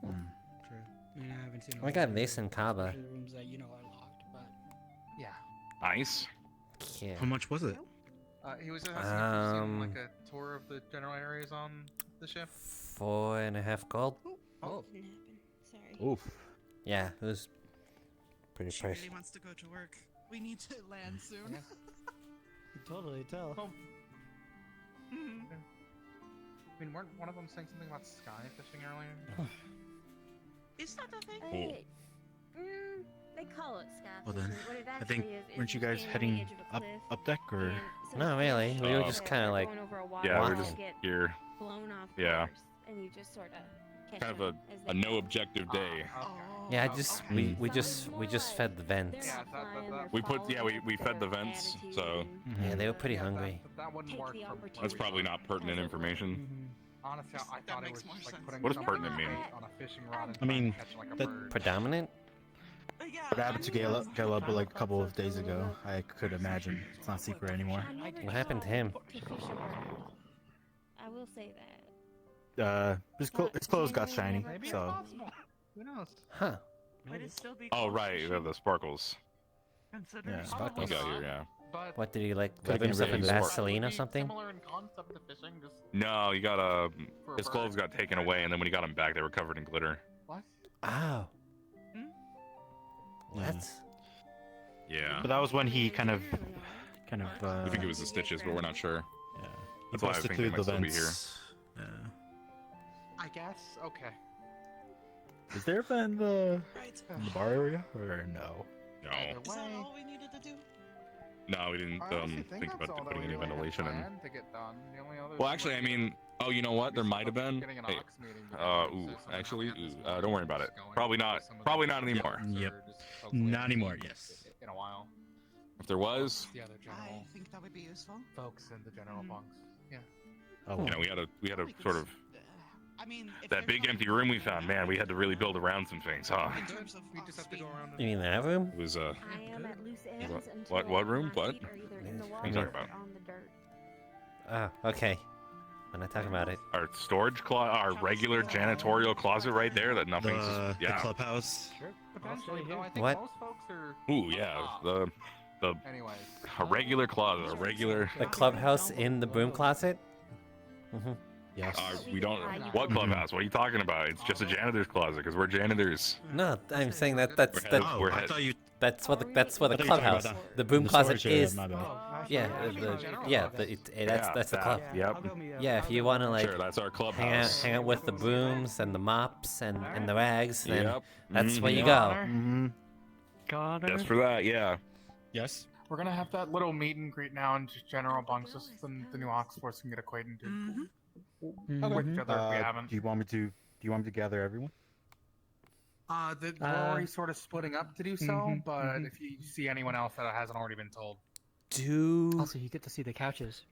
I haven't seen. Oh my god, Mason Kaba. Rooms that I locked, but yeah. Nice. Yeah. How much was it? He was asking like a tour of the general areas on the ship. 4.5 gold. Oh. Sorry. Oof. Yeah, it was pretty She pricey. really wants to go to work. We need to land soon. totally tell. I mean, weren't one of them saying something about sky fishing earlier? Is that a thing? Hey, they call it sky Well then, fishing. What it I actually think is weren't you just guys standing on heading the edge of a up deck or? No, really. We were just kind of like Yeah, we're walking. just here. blown off Yeah. course, and you just sort of catch Kind of them a as they no objective day. Yeah, I just we just fed the vents. We fed the vents, so Yeah, they were pretty hungry. That wouldn't work for. that's probably not pertinent information. Honestly, I thought it was like putting What does something pertinent mean? on a fishing rod and I mean, trying to catch like a that bird. Predominant? what happened to Caleb like a couple of days ago. I could imagine it's not secret anymore. What happened to him? I will say that. His clothes got shiny, Maybe it's so possible. Who knows? Huh. Would it still be Oh right, the sparkles. considered Yeah. Sparkles got here, yeah. But What did he like? Could've Rub been himself in really smart. Vaseline or something? Similar in concept to fishing, just No, you got For a his clothes got taken away, and then when he got them back, they were covered in glitter. what? Oh. Yeah. What? Yeah. But that was when he kind of. We think it was the stitches, but we're not sure. Yeah. He That's why I busted think through they the might still be here. vents. Yeah. I guess. Okay. Is there a vent in the bar area or no? No. Either Is that way, all we needed to do? No, we didn't I honestly think that's about all that putting we any really had ventilation in. planned to get done. The only other Well, thing actually, I would be mean, oh, you know what? There might have been. getting an Hey, ox meeting together, so actually, somehow get this don't worry about it. going Probably before not. some of the Probably not other anymore. folks are Yep. just hopefully Not anymore, in- yes. In a while. If there was, The other general I think that would be useful. folks in the general bunks. Yeah. Oh, you know, we had to sort of I mean, if that big everybody- empty room we found. Man, we had to really build around some things, huh? In terms of We just have to go around You mean that room? It was I am at loose ends What- until what room? my What? feet are either in the What water are you talking or about? on the dirt. Oh, okay. I'm not talking about it. our storage closet, our regular janitorial closet right there. That nothing's. the Yeah. clubhouse. Sure. Potentially, though, I think What? most folks are. Ooh, yeah. The Anyways. a regular closet, a regular. The clubhouse in the broom closet? Mm-hmm. Yes. We don't. What clubhouse? What are you talking about? It's just a janitor's closet because we're janitors. No, I'm saying that's Oh, I thought you. that's what the I thought you were talking clubhouse. about The broom the closet storage area, is. my bad. Yeah, that's the club. Yep. Yeah, if you want to like Sure, that's our hang clubhouse. out with the brooms and the mops and the rags, then Yep. that's where you Mhm. go. Mm-hmm. Got Just for that, yeah. Yes. We're gonna have that little meet and greet now in just general bunks, just so the new Ox Force can get acquainted with each other if we haven't. Do you want me to gather everyone? We're already sort of splitting up to do so, but if you see anyone else that hasn't already been told, Also, you get to see the couches.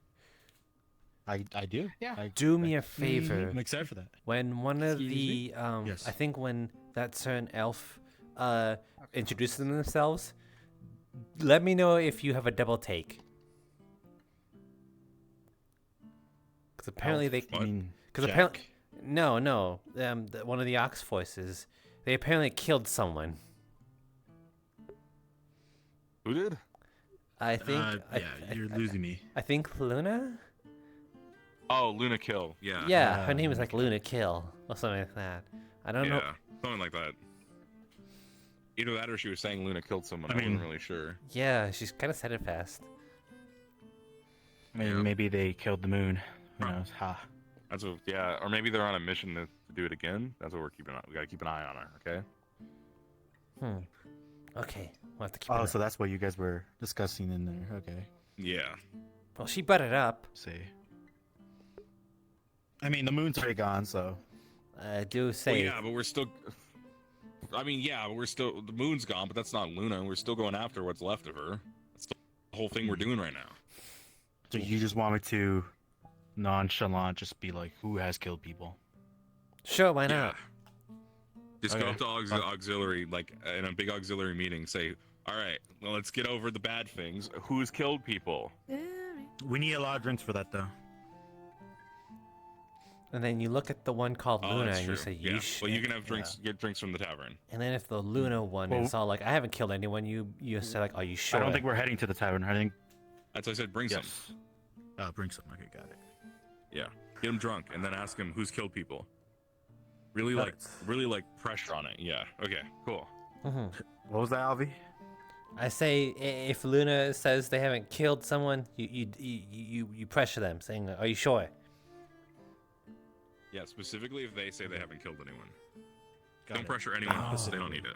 I do. Yeah. Do me a favor. I'm excited for that. When one of Excuse the me? Yes. I think when that certain elf introduces themselves, let me know if you have a double take. Because apparently they. I mean, Because apparently, no. One of the Ox Forces, they apparently killed someone. Who did? I think. you're losing me. I think Luna. Oh, Luna Kill. Yeah. Yeah, her name is like Luna Kill or something like that. I don't know. Yeah, something like that. Either that or she was saying Luna killed someone. I I mean- wasn't really sure. Yeah, she's kind of said it fast. I mean, maybe they killed the moon. Who knows? Ha. That's what. Yeah, or maybe they're on a mission to do it again. That's what we're keeping. We gotta keep an eye on her. Okay. Okay, we'll have to keep. an Oh, eye- so that's what you guys were discussing in there. Okay. Yeah. Well, she brought it up. See. I mean, the moon's already gone, so. I do Well, say. yeah, but we're still. I mean, yeah, but we're still. The moon's gone, but that's not Luna. We're still going after what's left of her. That's the whole thing we're doing right now. So you just want me to nonchalant, just be like, who has killed people? Sure, why Yeah. not? Just go Okay. up to auxiliary, like in a big auxiliary meeting, say, all right, well, let's get over the bad things. Who's killed people? We need a lot of drinks for that, though. And then you look at the one called Oh, Luna that's and true. you say, yeah. you should. Well, you can have drinks, get drinks from the tavern. And then if the Luna one is all like, I haven't killed anyone, you say like, are you sure? I don't think we're heading to the tavern. I think. That's why I said bring some. Bring some. Okay, got it. Yeah, get him drunk and then ask him who's killed people. Really Got like pressure on it. Yeah. Okay. Cool. What was that, Avi? I say if Luna says they haven't killed someone, you pressure them, saying, "Are you sure?" Yeah, specifically if they say they haven't killed anyone. Got Don't it. pressure anyone else. They don't need it.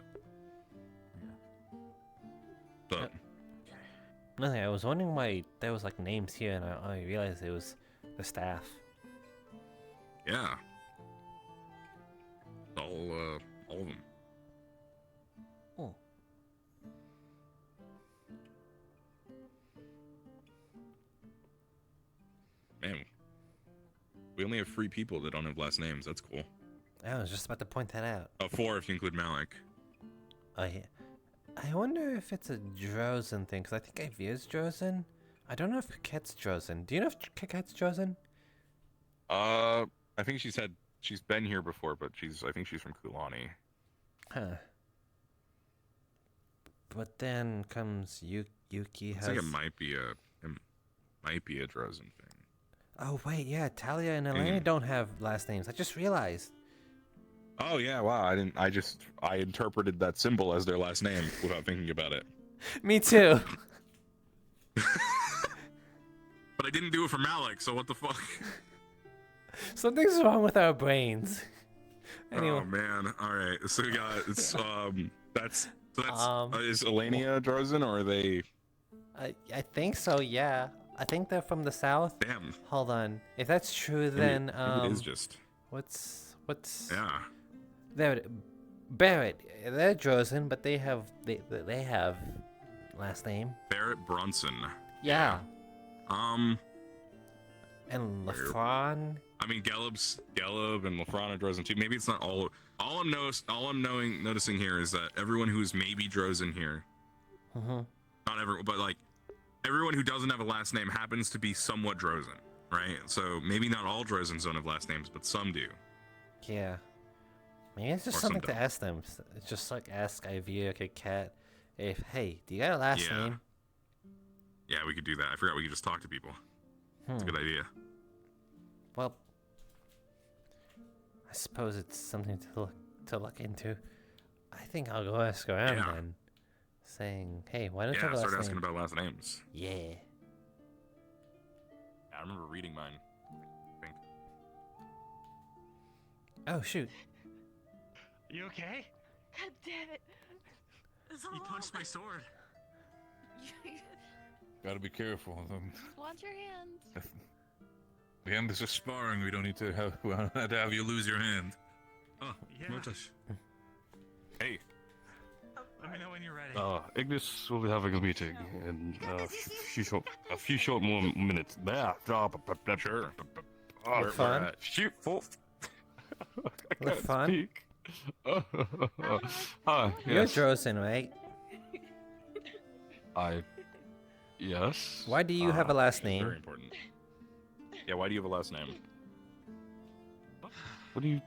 But Nothing. I was wondering why there was like names here, and I realized it was the staff. yeah, all of them. Oh. Man, we only have 3 people that don't have last names. That's cool. I was just about to point that out. 4 if you include Malik. Oh yeah. I wonder if it's a Drozen thing, because I think Avio's Drozen. I don't know if Kaket's Drozen. Do you know if Kaket's Drozen? I think she's been here before, but I think she's from Kulani. Huh. But then comes Yuki I has... think it might be a Drozen thing. Oh wait, yeah, Talia and Elena don't have last names. I just realized. Oh yeah, wow! I interpreted that symbol as their last name without thinking about it. Me too. But I didn't do it for Malik, so what the fuck? Something's wrong with our brains. Anyway. Oh man! All right, so we got that's is Elenia Drozen or are they? I think so. Yeah, I think they're from the south. Damn. Hold on. If that's true, Maybe- then maybe it is just. What's Yeah. There, Barrett. They're Drozen, but they have last name. Barrett Brunson. Yeah. Um. And Lafron. I mean, Gelb and Lafron are Drozen too. Maybe it's not all. All I'm noticing here is that everyone who's maybe Drozen here, not everyone, but like everyone who doesn't have a last name happens to be somewhat Drozen, right? So maybe not all Drozens don't have last names, but some do. Yeah. Maybe it's just Or something some to ask them. It's just like ask Ivy, Cat, if hey, do you got a last name? Yeah, we could do that. I forgot we could just talk to people. It's a good idea. Well, I suppose it's something to look into. I think I'll go ask around then, saying, "Hey, why don't you have a last start name?" asking about last names. Yeah. I remember reading mine. I think. Oh shoot! You okay? God damn it. You punched my sword. Gotta be careful. Watch your hands. The end is just sparring. We don't need to have you lose your hand. Oh, Murtash. Hey. Let me know when you're ready. Ignis will be having a meeting in a few short more minutes. There. Sure. Fun. Shoot. Look fun. Hi. You're Yes. Drozen, right? Yes. Why do you have a last name? Very important. Yeah, why do you have a last name? What do you?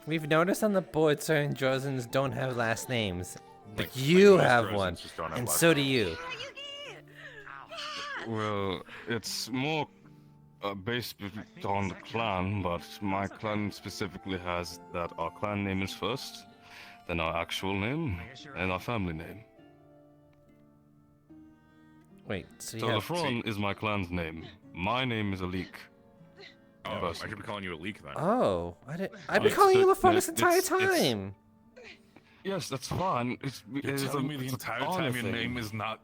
We've noticed on the board certain Drozens don't have last names, but Like you most have Drozens one, just don't have and last so do names. you. Well, it's more based on the clan, but my clan specifically has that our clan name is first, then our actual name, and our family name. Wait, so you So have... Lafron is my clan's name. My name is Alik. Oh, I should be calling you a leak then. Oh, I've been calling you Lafron this entire it's- time. Yes, that's fine. You're telling me the entire time your name is not.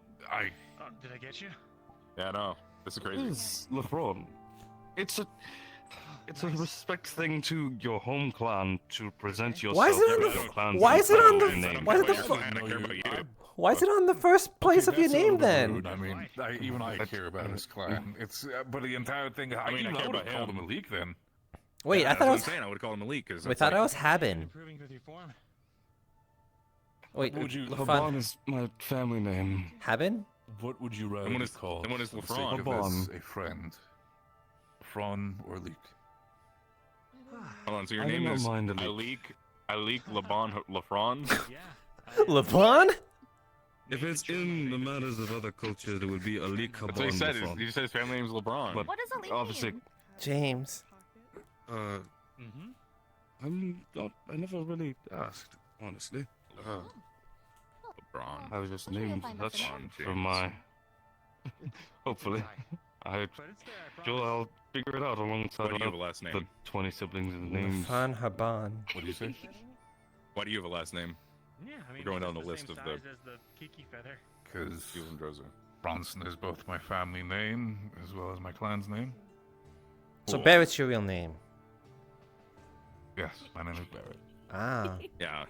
Did I get you? Yeah, no. This is crazy. It's Lafron. It's it's a respect thing to your home clan to present yourself. Why is it on with your the? clan's Why is it on name. the? Why is the? Why is it on the first place of your that's a name little then? rude. I mean, even I care about his clan. It's but the entire thing. I mean, I care about called him. him a leak then. Wait, Yeah, I thought it that's was. what I'm saying. I would call him Malik because We thought I was Haben. Wait, What would you? Lafon- Laban is my family name. Haben? What would you rather Someone be is- called? someone is for the sake Lafron. of this, Laban. a friend. Fron or leak? Hold on. So your I do name not is mind Alik Laban Lafron. Lafon? If it's in the matters of other cultures, it would be Alik That's what he said. He just said his family name is LeBron. But What does Alik obviously, mean? James. I'm not. I never really asked, honestly. LeBron. I was just I'm sure you'll named find such us for my. Hopefully, Joel, I'll figure it out alongside Why do you have a last the name? 20 siblings and names. Lafon Haban. What do you say? Why do you have a last name? Yeah, I mean, We're going he's down the the list same of the. size as the Kiki feather. Because Steven Drozer. Bronson is both my family name as well as my clan's name. So Barrett's your real name. Yes, my name is Barrett. Ah. Yeah.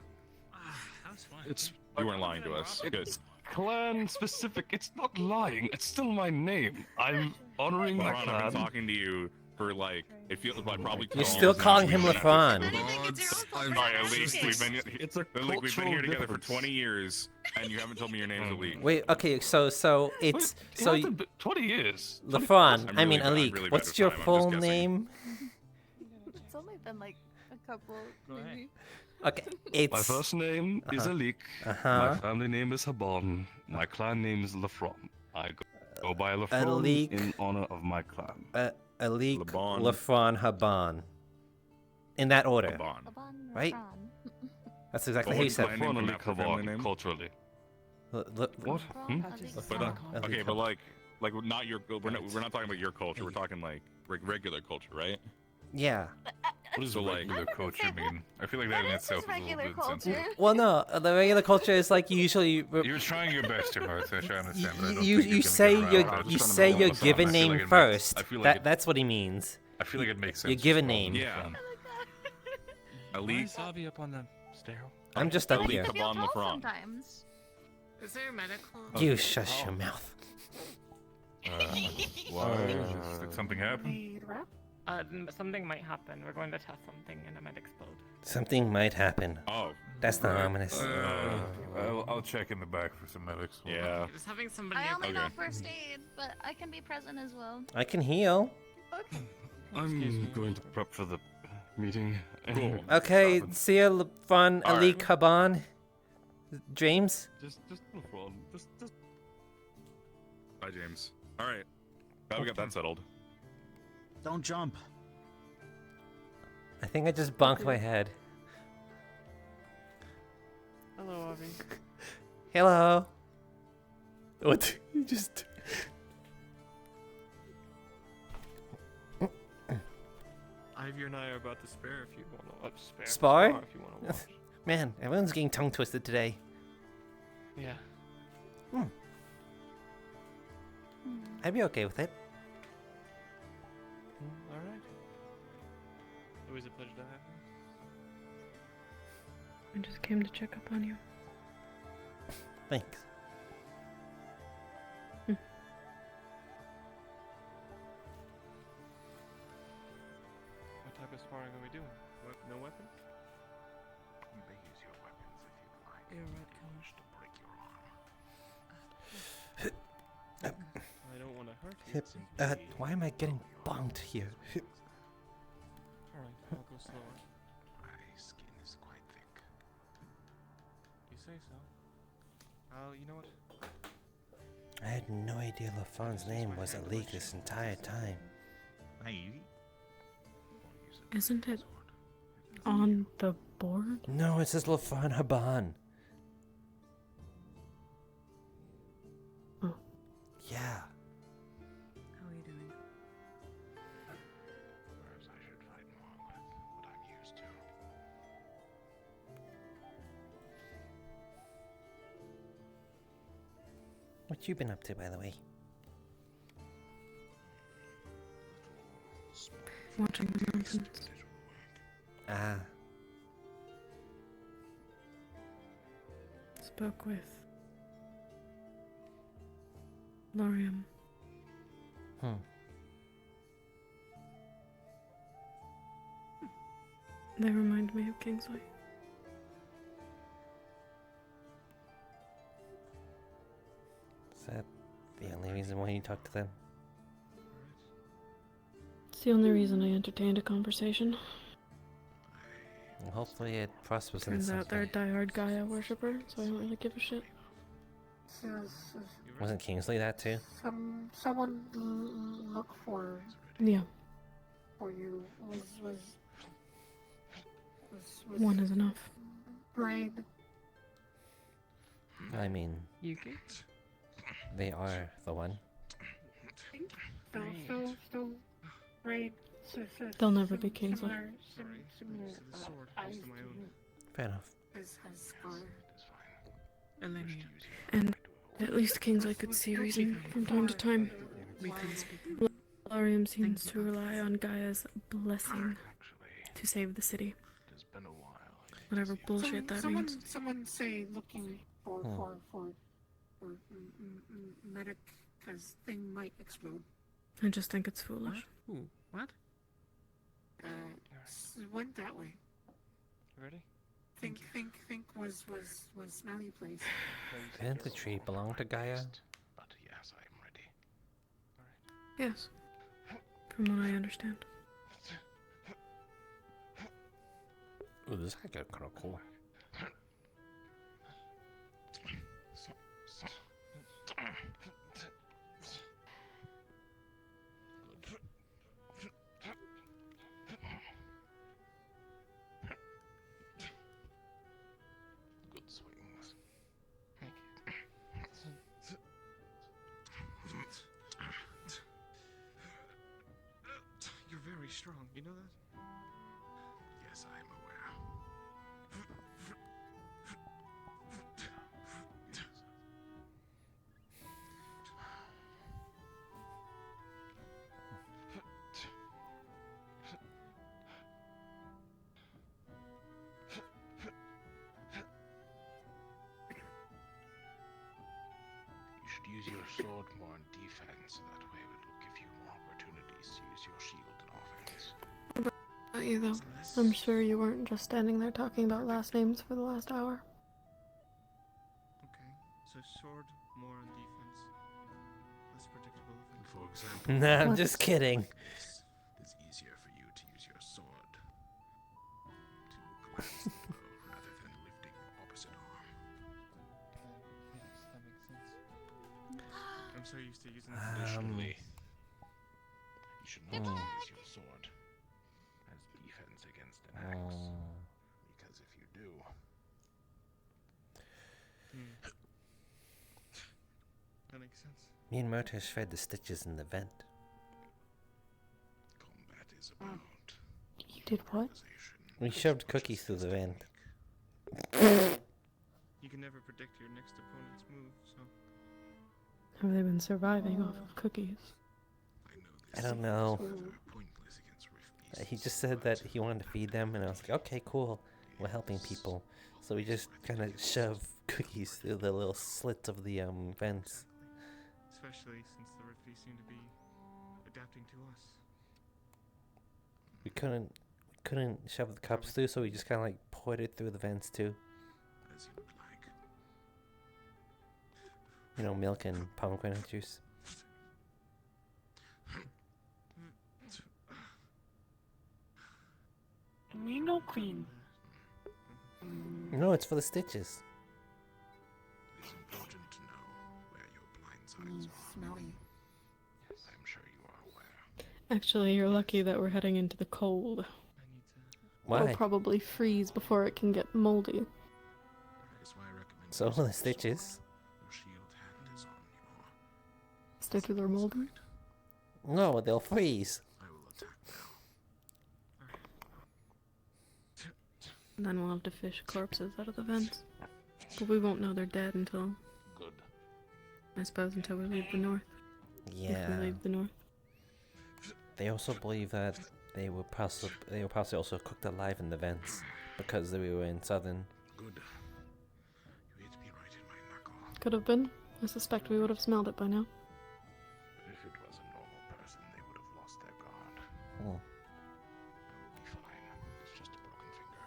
That was fun. It's You weren't lying to us. Good. clan specific. It's not lying. It's still my name. I'm honoring my LeBron, I've clan. been talking to you for like it feels like probably. You're 12 still years now. calling him We've been LeFron. I'm sorry, Elise. We've been It's a Elise, we've been here cultural together for difference. 20 years, and you haven't told me your name's Elise. Wait, okay, so it's so It hasn't been 20 years. Lafon. I'm I mean really bad- I'm Alik. really bad What's with your time, I'm just full guessing. name? It's only been like a couple, maybe. Okay, it's My first name is Alik. Uh-huh. My family name is Haban. My clan name is Lafron. I go by Lafron Alik. in honor of my clan. Alik, Laban. Lafon, Haban. In that order, Laban. right? That's exactly But how you what's said. my name from that family name? Culturally. What? What? Hmm? But, okay, but like not your. We're not talking about your culture. We're talking like regular culture, right? Yeah. What does So, like- regular culture mean? I feel like that in itself is a little regular bit culture. sensitive. Well, no, the regular culture is like usually. You're trying your best here, Martha. I understand. But I don't You think you're you gonna say get around your it. I was you just say trying to your make it given fun. I feel name like it makes- first. I feel like That it- that's what he means. I feel like it makes sense. Your given to call name. them Yeah. fun. Elite. Savi up on the stair. I'm just up Elite here. Caban Lafron. Sometimes. Is there a medical? You shush your mouth. Why? Did something happen? Something might happen. We're going to test something and it might explode. Something might happen. Oh. That's not ominous. I'll check in the back for some medics. Yeah. Just having somebody. I only Okay. know first aid, but I can be present as well. I can heal. Okay. I'm going to prep for the meeting. Cool. Okay, see ya, Lafon, All Alik, Haban. James. Just Lafron. Just. Bye, James. All right. Glad we got that settled. Don't jump. I think I just bonked my head. Hello, Avi. Hello. What? You just. Ivy and I are about to spare if you want to spare. Spar? If you want to watch. Man, everyone's getting tongue twisted today. Yeah. I'd be okay with it. All right. Always a pleasure to have you. I just came to check up on you. Thanks. What type of sparring are we doing? No weapon? You may use your weapons if you'd like. Yeah, right, Wish to break your arm. I don't want to hurt you. Hip. Why am I getting bonked here? Alright, I'll go slower. My skin is quite thick. You say so. You know what? I had no idea Lafon's name was Alik this entire time. Isn't it on the board? No, it says Lafon Haban. Oh. Yeah. How are you doing? Perhaps I should fight more with what I'm used to. What you been up to, by the way? watching the mountains. Ah. Spoke with Lorium. They remind me of Kingsley. Is that the only reason why you talk to them? It's the only reason I entertained a conversation. Well, hopefully it prospers in Turns some out they're a way. diehard Gaia worshipper, so I don't really give a shit. Wasn't Kingsley that too? Someone look for Yeah, you was one is enough. brain. I mean, Yuki? they are the one. Still brain. They'll never be Kingsley. Similar eyes to you. Fair enough. As Scar. And at least Kingsley could see reason from time to time. Lorium seems to rely on Gaia's blessing to save the city. Whatever bullshit that means. Someone say looking for medic, because thing might explode. I just think it's foolish. Ooh, what? Went that way. Ready? Think was smelly place. Didn't the tree belong to Gaia? But yes, I am ready. Yes, from what I understand. Ooh, this guy got kind of cool. Good swings. You're very strong, you know that? Yes, I am aware. You should use your sword more in defense. That way it will give you more opportunities to use your shield in offense. About you though, I'm sure you weren't just standing there talking about last names for the last hour. Okay, so sword more on defense. Less predictable. For example, Nah, I'm just kidding. it's easier for you to use your sword to collapse the blow rather than lifting the opposite arm. Yes, that makes sense. I'm so used to using this. Additionally, you should not use your sword as defense against an axe, because if you do, That makes sense. Me and Murtash fed the stitches in the vent. combat is about You did what? We shoved cookies through the vent. You can never predict your next opponent's move, so. Have they been surviving off of cookies? I don't know. He just said that he wanted to feed them, and I was like, okay, cool. We're helping people. So we just kind of shove cookies through the little slits of the vents. Especially since the Rifty seem to be adapting to us. We couldn't shove the cups through, so we just kind of like poured it through the vents too. as you would like. You know, milk and pomegranate juice. Nino Queen. No, it's for the stitches. It is important to know where your blind sides are. Smelly. I'm sure you are aware. Actually, you're lucky that we're heading into the cold. Why? It'll probably freeze before it can get moldy. That is why I recommend So using the stitches. your shield hand is on your. Stitches are moldy. No, they'll freeze. I will attack now. And then we'll have to fish corpses out of the vents. But we won't know they're dead until, Good. I suppose, until we leave the north. If Yeah. we leave the north. They also believe that they were possibly also cooked alive in the vents because they were in southern. Good. You hit me right in my knuckle. Could have been. I suspect we would have smelled it by now. But if it was a normal person, they would have lost their guard. Oh. They'll be fine. It's just a broken finger.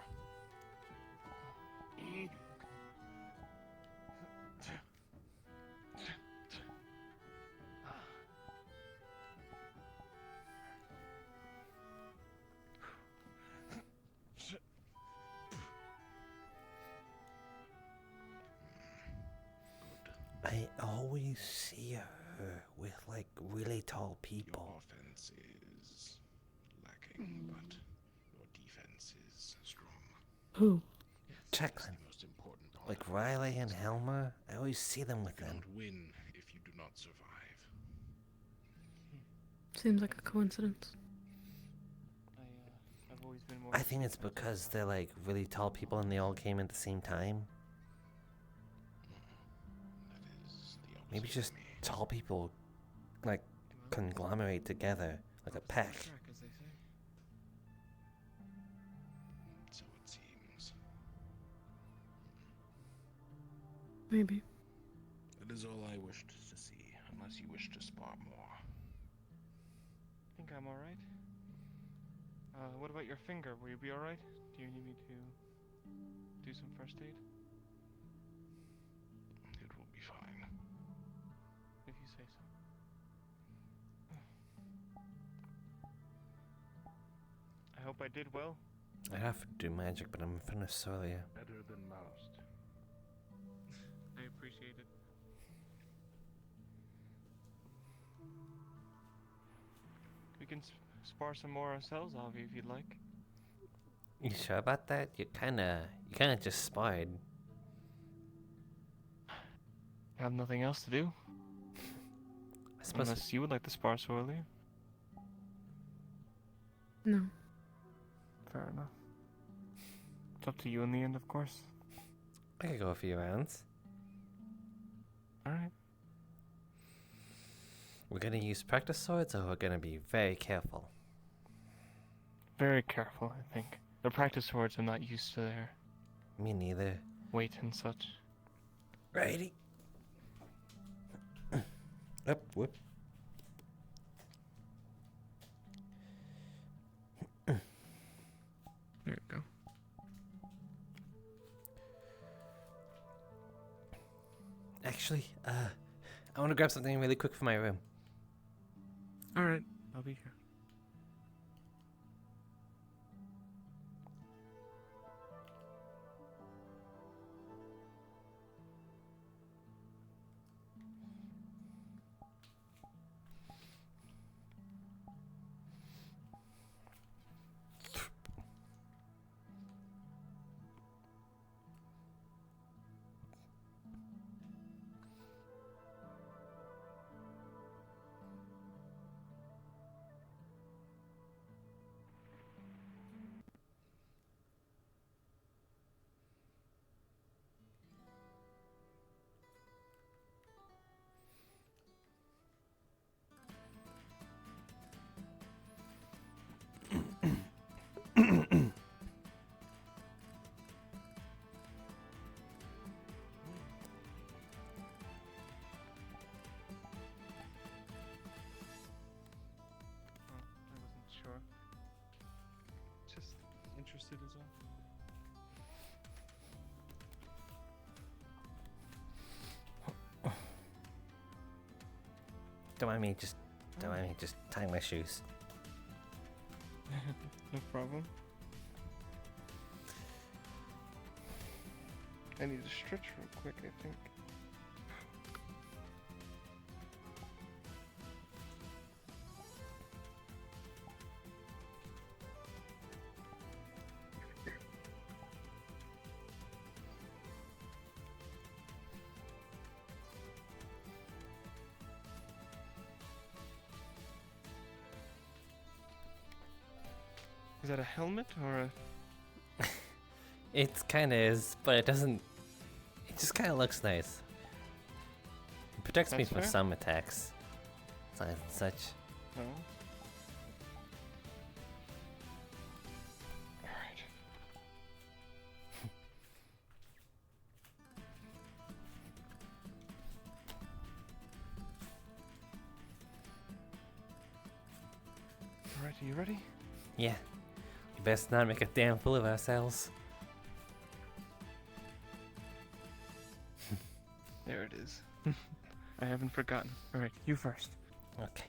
I always see her with like really tall people. Your offense is lacking, but your defense is strong. Who? Jacqueline. Most important part. Like Riley and Helma, I always see them with You them. don't win if you do not survive. Seems like a coincidence. I've always been more. I think it's because they're like really tall people and they all came at the same time. Maybe just tall people like conglomerate together like a pack. So it seems. Maybe. That is all I wished to see, unless you wish to spar more. I think I'm alright. What about your finger? Will you be alright? Do you need me to do some first aid? It will be fine. If you say so. I hope I did well. I have to do magic, but I'm in front of Solia. Better than most. I appreciate it. We can spar some more ourselves, Avi, if you'd like. You sure about that? You kinda just sparred. I have nothing else to do. I suppose. Unless you would like to spar earlier. No. Fair enough. It's up to you in the end, of course. I could go a few rounds. Alright. We're gonna use practice swords, or we're gonna be very careful. Very careful, I think. The practice swords I'm not used to their Me neither. weight and such. Righty. Up, whoop. There you go. Actually, I want to grab something really quick for my room. Alright, I'll be here. I wasn't sure. Just interested as well. Don't mind me just tying my shoes. No problem. I need to stretch real quick, I think. Is that a helmet or a... It kinda is, but it doesn't. It just kinda looks nice. It protects me That's from fair. some attacks. And such. No? Alright, are you ready? Yeah. We best not make a damn fool of ourselves. There it is. I haven't forgotten. Alright, you first. Okay.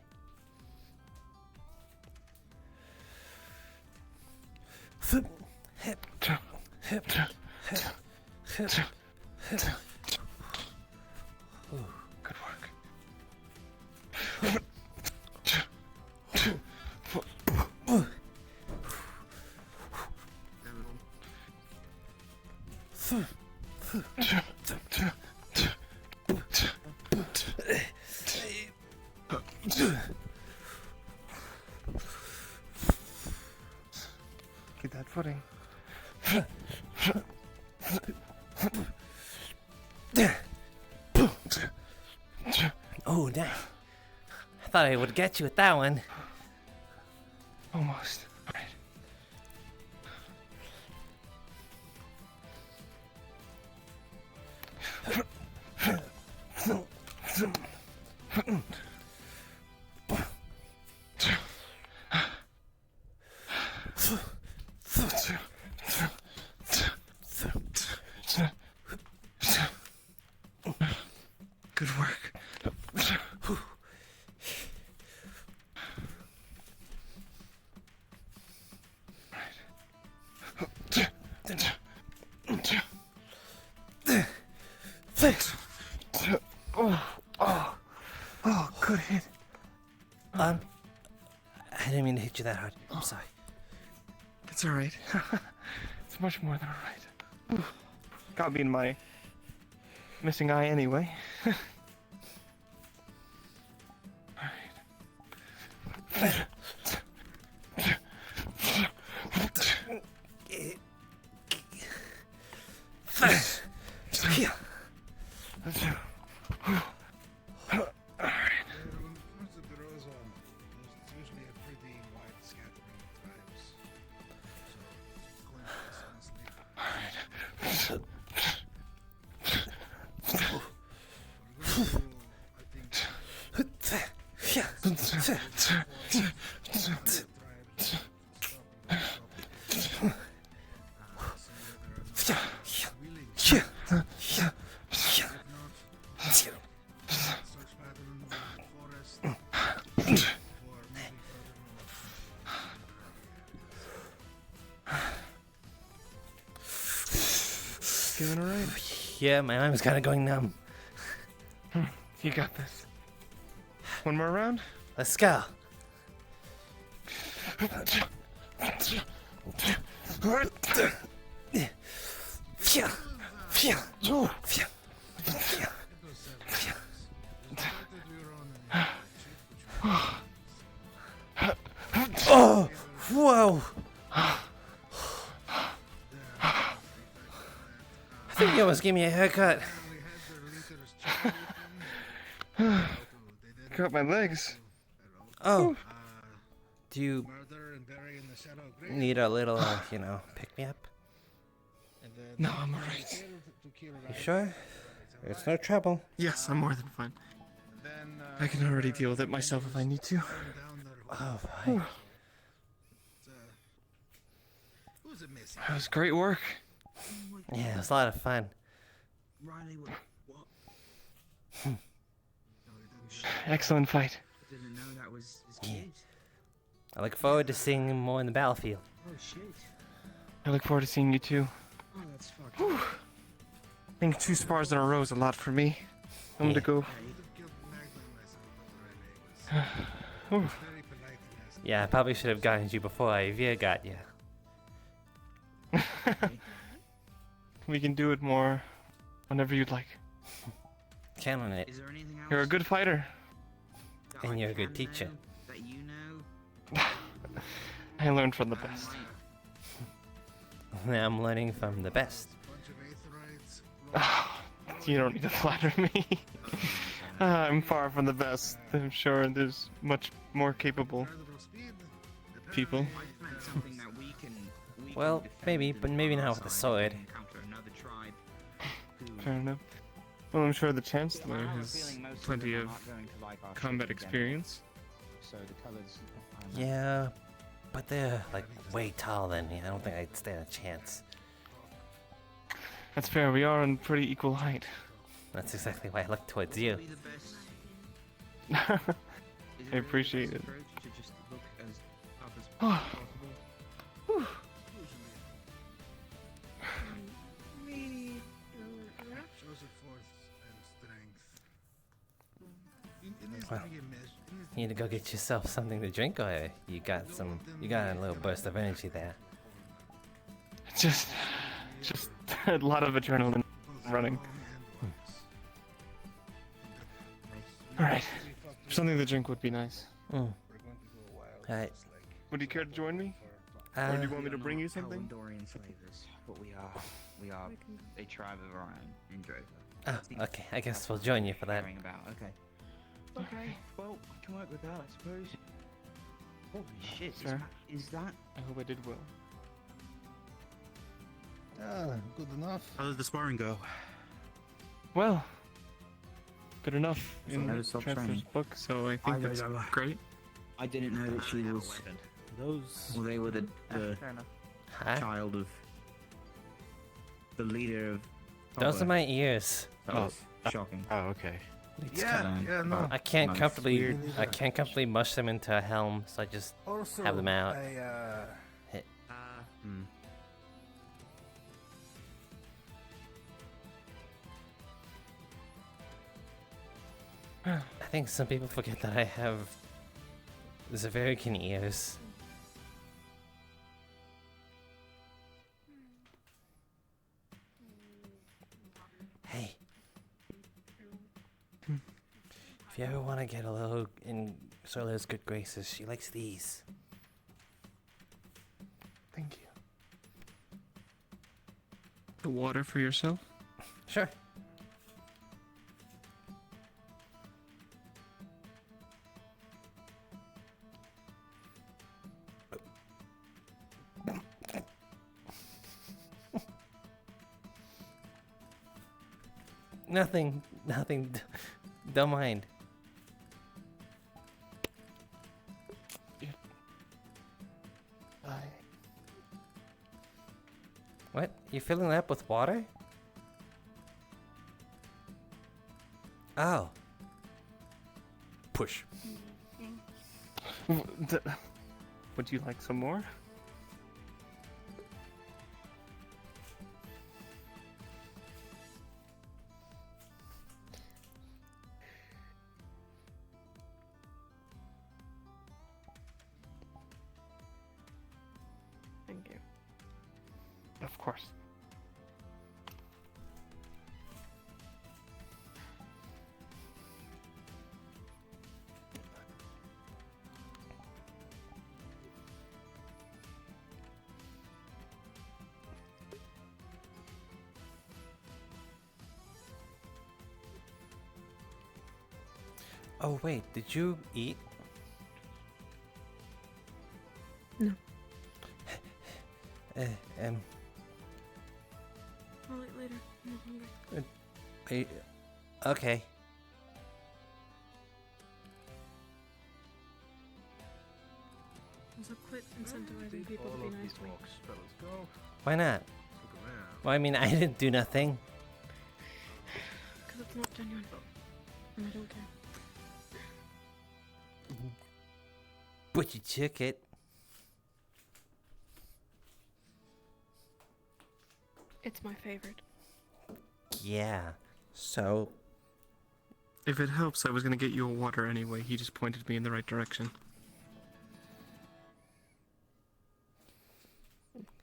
Hip. Hip. Hip. Ooh, good work. Get that footing. Oh, dang. I thought I would get you with that one. Almost. Alright. Good work. Oh, good hit. I didn't mean to hit you that hard. I'm sorry. It's alright. It's much more than alright. Got me in my missing eye anyway. Feeling alright? Yeah, my arm's kind of going numb. You got this. One more round? Let's go. Oh, whoa. I think you almost gave me a haircut. Got my legs. Oh. Do you need a little, pick me up? No, I'm alright. You sure? It's no trouble. Yes, I'm more than fine. I can already deal with it myself if I need to. Oh, right. That was great work. Yeah, it was a lot of fun. Excellent fight. Yeah. I look forward to seeing him more in the battlefield. I look forward to seeing you too. Whew. I think 2 spars in a row is a lot for me. I'm gonna go. Whew. Yeah, I probably should have gotten you before Avilio got you. We can do it more whenever you'd like. Count on it. You're a good fighter. And you're a good teacher. I learned from the best. Now I'm learning from the best. You don't need to flatter me. I'm far from the best. I'm sure there's much more capable people. Well, maybe, but maybe not with the sword. Fair enough. Well, I'm sure the Chancellor has plenty of combat experience. Yeah, but they're like way taller than me. I don't think I'd stand a chance. That's fair. We are on pretty equal height. That's exactly why I look towards you. I appreciate it. To just look as up as Oh. possible. Well, you need to go get yourself something to drink, or you got a little burst of energy there. Just a lot of adrenaline running. Alright. Something to drink would be nice. Alright. Would you care to join me? Or do you want me to bring you something? Eldorian slavers, but we are a tribe of our own in Drover. Oh, okay. I guess we'll join you for that. Okay. Okay, well, I can work with that, I suppose. Holy shit, Sir? is that... I hope I did well. Good enough. How did the sparring go? Well, good enough in Never stop Transfer's training. book, so I think that's great. I didn't know that she was... Those... Well, they were the Fair enough. Huh? child of... the leader of... Those are my ears. That was shocking. Oh, okay. no. I can't Nice. comfortably mush them into a helm, so I just have them out. Hit. I think some people forget that I have Zaverican ears. Hey. If you ever want to get a little in Sorla's good graces, she likes these. Thank you. The water for yourself? Sure. Nothing. Don't mind. What? You filling that up with water? Oh. Push. Would you like some more? Thank you. Of course. Oh wait, did you eat? No. uh, um. I'll eat later. I'm hungry. Okay. Also, quit incentivizing people to be nice to me. Why not? Well, I mean, I didn't do nothing. Because it's not genuine. And I don't care. But you took it. It's my favorite. Yeah. So. If it helps, I was gonna get you a water anyway. He just pointed me in the right direction.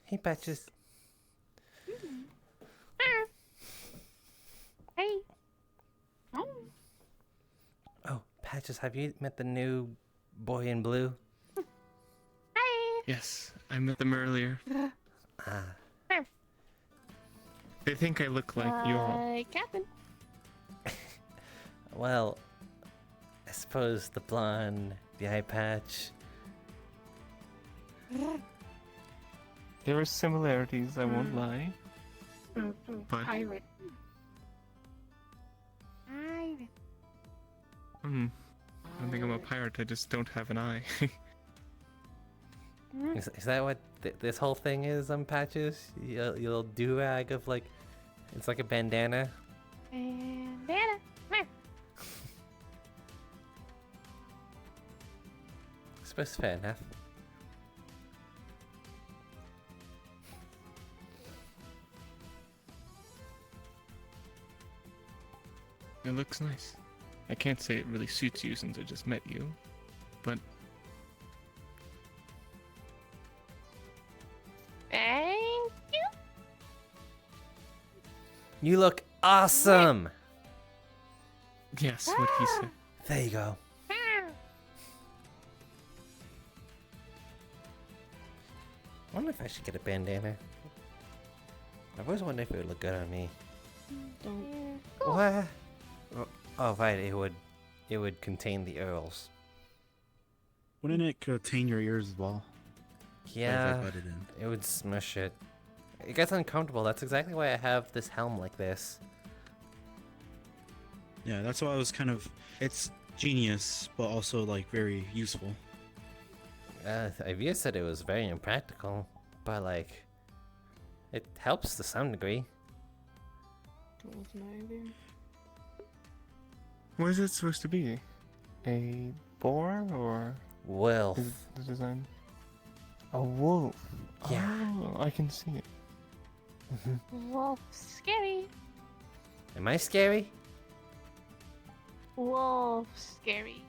Hey, Patches. Hey. Oh, Patches, have you met the new boy in blue? Yes, I met them earlier. Ah. They think I look like your... Captain. Well, I suppose the blonde, the eye patch. There are similarities, I won't lie. But... Pirate. I don't think I'm a pirate, I just don't have an eye. Is that what this whole thing is, Patches? You'll do-rag of like, it's like a bandana? Bandana. Come I suppose fair enough. It looks nice. I can't say it really suits you since I just met you, but Thank you. You look awesome! yes, what he said. There you go. I wonder if I should get a bandana. I've always wondered if it would look good on me. What? Oh, right, it would contain the earls. Wouldn't it contain your ears as well? Yeah, If I put it in. it would smush it. It gets uncomfortable. That's exactly why I have this helm like this. Yeah, that's why I was kind of. It's genius, but also like very useful. Avilio said it was very impractical, but like, it helps to some degree. What is it supposed to be? A boar or wolf? Is the design? A wolf. Yeah. Oh, I can see it. Wolf, scary. Am I scary? Wolf, scary.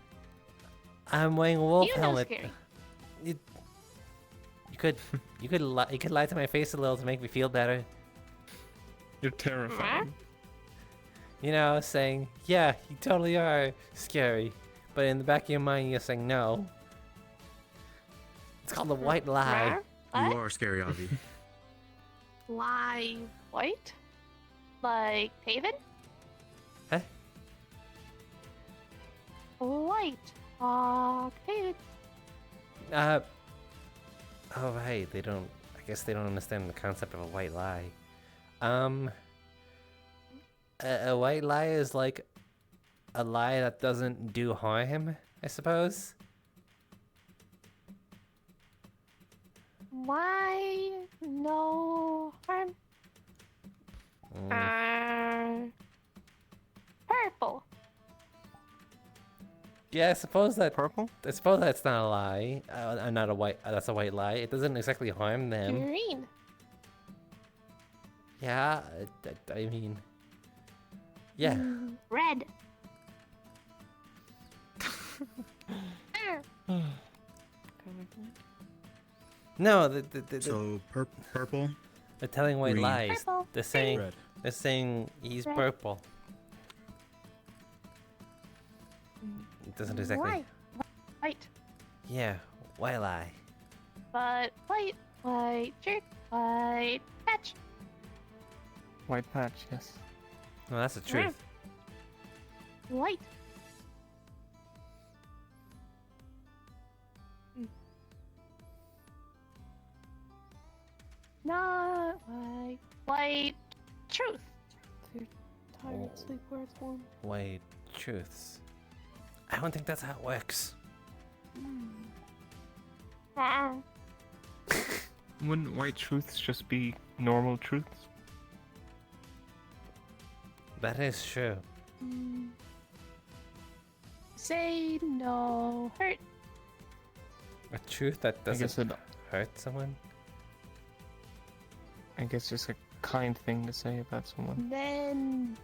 I'm wearing a wolf You know helmet. scary. You could lie to my face a little to make me feel better. You're terrifying. You know, saying, yeah, you totally are scary, but in the back of your mind, you're saying no. It's called the white lie. You are scary, Avi. Lie. White? Like Taven? Huh? White. Taven. Oh right, they don't. I guess they don't understand the concept of a white lie. A white lie is like a lie that doesn't do harm, I suppose. Why no harm? Purple. Yeah, I suppose that. Purple? I suppose that's not a lie. Not a white. That's a white lie. It doesn't exactly harm them. Green. Yeah, I mean. Yeah. Red. No, So purple. they're telling white Green. lies. Purple. They're saying Red. they're saying he's Red. purple. It doesn't exactly. White. White. Yeah, white lie. But white. White shirt. White patch. White patch, yes. No, that's the truth. White. Not white. White truth. You're tired, sleep where it's warm. White truths. I don't think that's how it works. Wouldn't white truths just be normal truths? That is true. Say no hurt. A truth that I guess doesn't hurt someone? I guess just a kind thing to say about someone. Then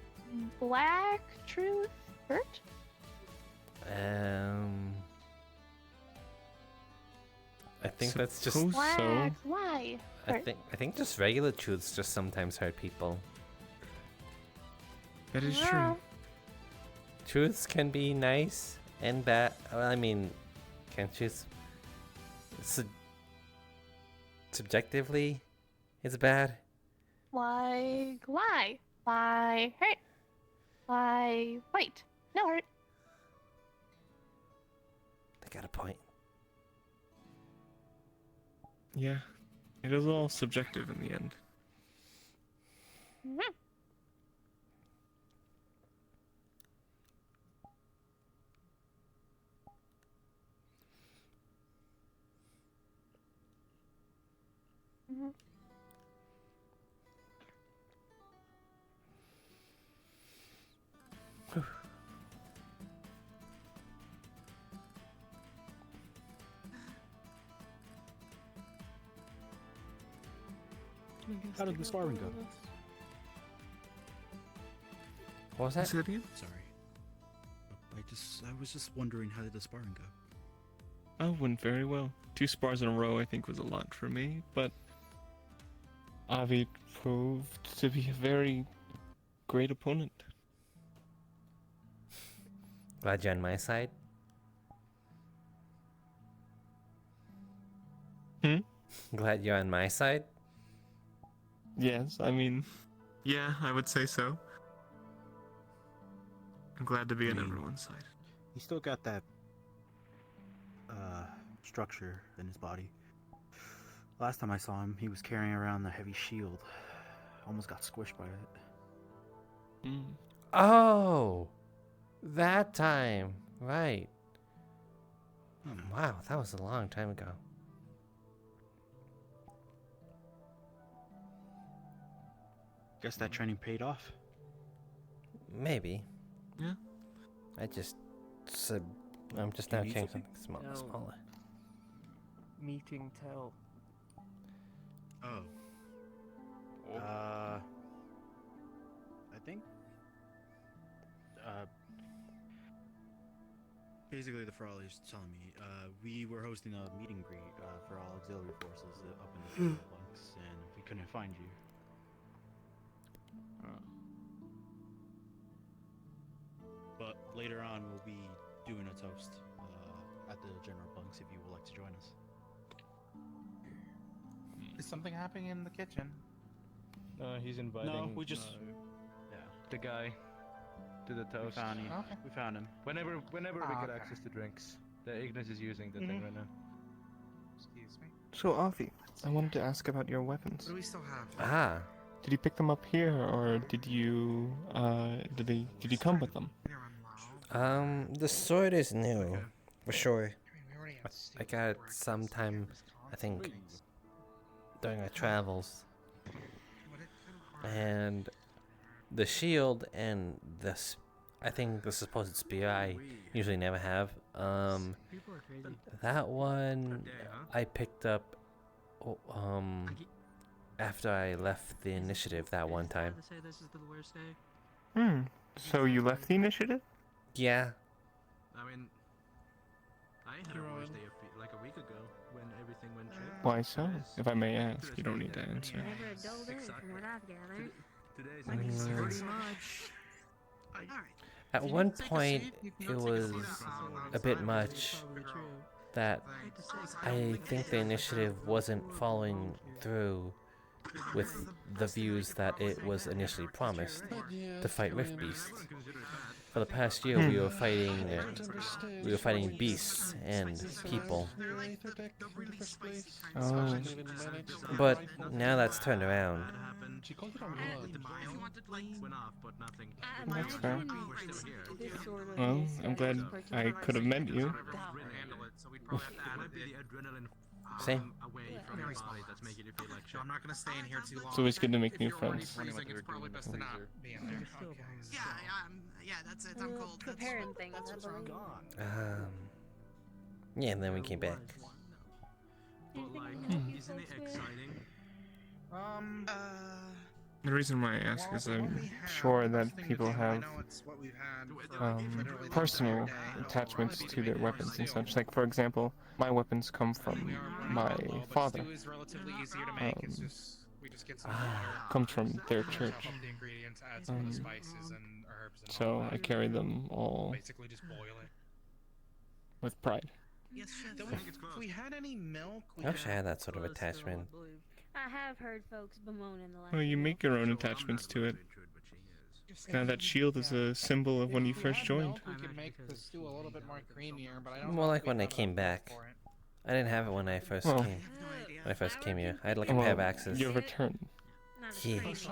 black truth hurt. I think that's just. Suppose so. Black lie. I think just regular truths just sometimes hurt people. That is true. Truths can be nice and bad. Well, I mean, can truths subjectively it's bad? Like lie. Lie hurt. Lie white. No hurt. They got a point. Yeah, it is all subjective in the end. Mhm. How did the sparring go? What was that? Say that again? Sorry. I was just wondering, how did the sparring go? Oh, went very well. 2 spars in a row I think was a lot for me, but Avi proved to be a very great opponent. Glad you're on my side. Glad you're on my side. Yes, I mean, yeah, I would say so. I'm glad to be on everyone's side. He still got that structure in his body. Last time I saw him, he was carrying around the heavy shield. Almost got squished by it. Oh, that time, right? Wow, that was a long time ago. Guess that training paid off. Maybe. Yeah. I'm just now changing something smaller. Meeting tell. Oh. I think. Basically, the Frawley is telling me, we were hosting a meet and greet for all auxiliary forces up in the field bunks, and we couldn't find you. But later on, we'll be doing a toast at the general bunks if you would like to join us. Is something happening in the kitchen? He's inviting. No, we just the guy to the toast. We found him. Whenever we get access to drinks, the Ignis is using the thing right now. Excuse me. So Avi, I wanted to ask about your weapons. What do we still have? Ah. Did you pick them up here, or did you did you come with them? The sword is new, for sure. I got it sometime, I think, during our travels. And the shield and I think the supposed spear I usually never have. That one I picked up, after I left the initiative that one time. So you left the initiative? Yeah. I mean, I had a worse day like a week ago when everything went trip. Why so? If I may ask, you don't need to answer. Never a dull day from what I've gathered. Today's At one point, it was a bit much that I think the initiative wasn't following through with the views that it was initially promised to fight Rift Beasts. For the past year, we were fighting beasts and people. Oh. But now that's turned around. That's fair. Well, I'm glad I could have met you. Same. I'm not gonna stay in here too long. It's always good to make new friends. It's probably best to not be in there. Yeah, that's it. I'm cold. Preparing things. Yeah, and then we came back. Isn't it exciting? The reason why I ask is I'm sure that people have personal attachments to their weapons and such. Like, for example, my weapons come from my father. Comes from their church. So I carry them all with pride. If we had any milk, I wish I had that sort of attachment. I have heard folks bemoaning the Well, you make your own attachments to it. Now that shield is a symbol of when you first joined. We could make the stew a little bit more creamier, but I don't More like when I came back. I didn't have it when I first came. When I first came here, I had like a pair of axes. You returned. Yeah. It's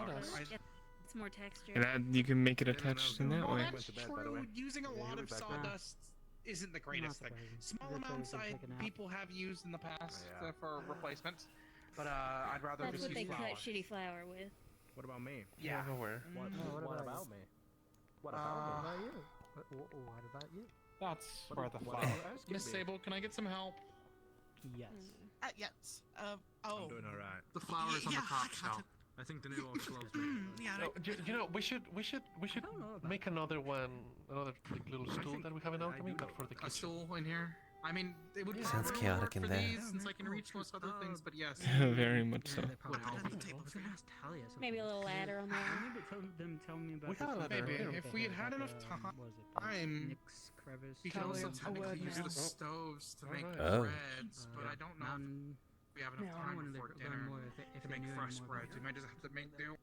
more texture. And you can make it attached in that way. That's true. Using a lot of sawdust isn't the greatest thing. Small amounts people have used in the past for replacements. But I'd rather That's just what they use flour. cut shitty flour with. What about me? Yeah. Where? What about me? What about you? What about you? That's where the What flour. Miss Sable, can I get some help? Yes. Yes. I'm Oh. doing alright. The flour is on Yeah, the top I got shelf. it. I think the new one closed me. Yeah. No, you know, we should make another one, another like, little stool that we have in alchemy, but for the A kitchen. stool in here? I mean, it would Sounds probably chaotic work in for there. these since I can reach most other things, but yes. Very much so. Would help. Maybe a little ladder on there. Tell me about We got a ladder. Maybe Here. if we had had enough time, we could also technically use the stoves to make Oh. breads, but I don't know if we have enough time before dinner to make fresh breads. We might just have to make do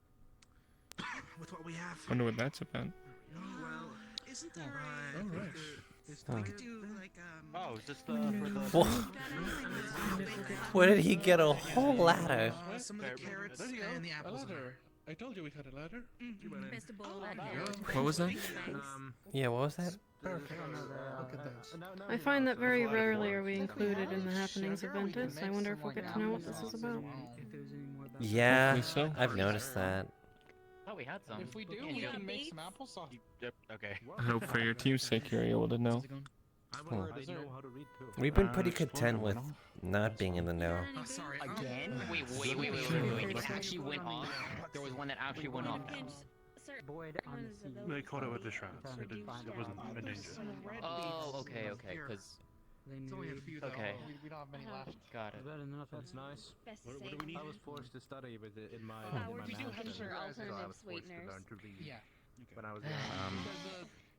with what we have. Wonder what that's about. Well, isn't there a... Alright. We could do like Oh, just for the. Wha- Where did he get a whole ladder? Some of the carrots and the apples. A ladder. I told you we had a ladder. Best of both. What was that? Yeah, what was that? Perfect. Look at this. I find that very rarely are we included in the happenings of Ventus. I wonder if we'll get to know what this is about. Yeah, Think so? I've noticed that. Oh, we had some. If we do, we can make some applesauce. Yep. Okay. I hope for your team's sake you're able to know. Hmm. We've been pretty content with not being in the know. Oh, sorry. Again? Wait. It actually went off. There was one that actually went off now. They caught it with the shrouds. It wasn't a danger. Oh, okay, because... It's only a few though. Okay. We don't have many left. Got it. That's nice. Best to What save. do we need? I was forced to study with it in my. We do have some alternative sweeteners. Yeah. When I was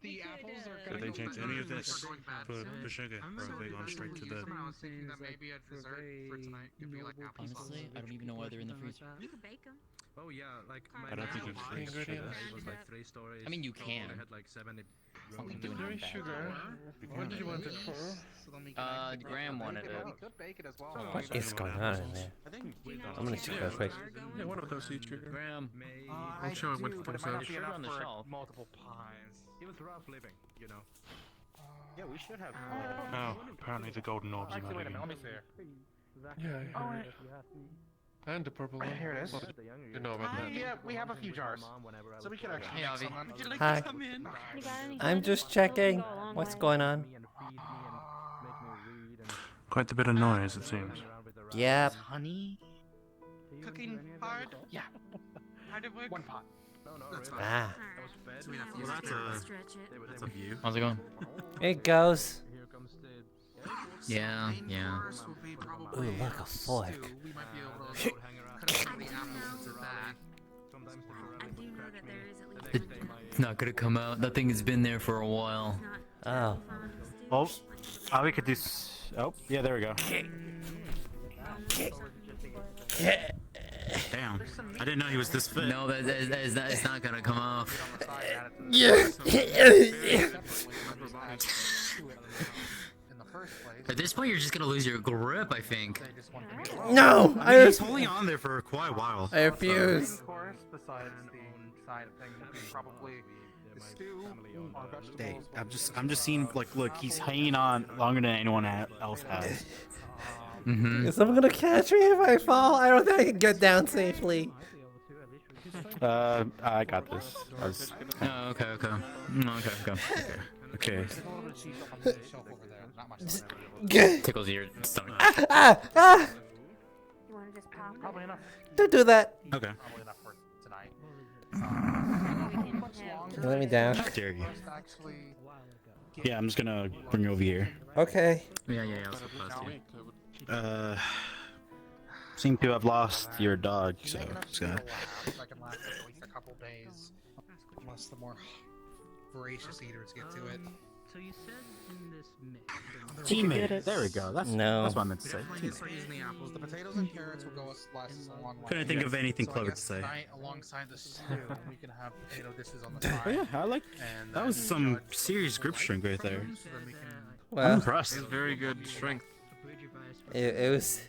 The apples are Did gonna they go change bad. any of this They're going bad for soon. the sugar? Or are they going straight to the... I was thinking that maybe a dessert for tonight could be like applesauce. Honestly, I don't even know why they're in the freezer. You could bake them. Oh yeah, like I don't think it's my the ingredients. It was like 3 stories. I mean, you tall, can. They had like 7 Something doing There is bad. sugar. What did you want it for? So then we can actually Graham wanted bake it. We could bake it as well. What is going on in there? I'm gonna check real quick. Yeah, one of those eat sugar. Graham. I'll show him what it But it might not is. be Sugar enough on the for shelf. multiple pies. It was rough living, you know. Yeah, we should have. Oh, apparently the golden orbs are Actually, not wait a even... minute, let me see. Yeah, I heard it. And the purple one. Here it is. What? You know about that. Yeah, we have a few jars. So we can actually Hey, make some. Avi. Would you like Hi. to come in? I'm just checking. What's going on? Quite a bit of noise, it seems. Yep. Honey? Cooking hard? Yeah. Hard at work? 1 pot. Ah, Well, that's a view. How's it going? it goes. Here comes the. Yeah. Course will be probably Ooh, look, a fork. stew. We might be able to cut some of the apples into that. Sometimes I do know that there is at least It's not gonna come out. That thing has been there for a while. Oh. Oh, we could do. Oh, yeah, there we go. Damn, I didn't know he was this fit. No, it's not gonna come off. Yeah. At this point, you're just gonna lose your grip, I think. No, I mean, he's holding on there for quite a while. I refuse. Course, besides the side thing, probably the stew or vegetables. Hey, I'm just seeing like, look, he's hanging on longer than anyone else has. Mm-hmm. Is someone gonna catch me if I fall? I don't think I can get down safely. I got this. Oh, okay. Okay. Tickles your stomach. You want to just pop it? Probably enough. Don't do that. Okay. Probably enough for tonight. Let me down. There you go. Yeah, I'm just gonna bring you over here. Okay. Yeah. I was supposed to. Seem to have lost your dog, so it's gonna. I can last at least a couple days, unless the more voracious eaters get to it. So you said in this mix. Teammate. There we go. That's what I meant to say. Definitely start using the apples. The potatoes and carrots will go last us a long while. Couldn't think of anything So I clever guess to say. Tonight, alongside the stew, we can have potato dishes on the side. Oh yeah, I like. And That was some serious grip strength right there. so then we can Well, I'm impressed. It's very good strength. it was.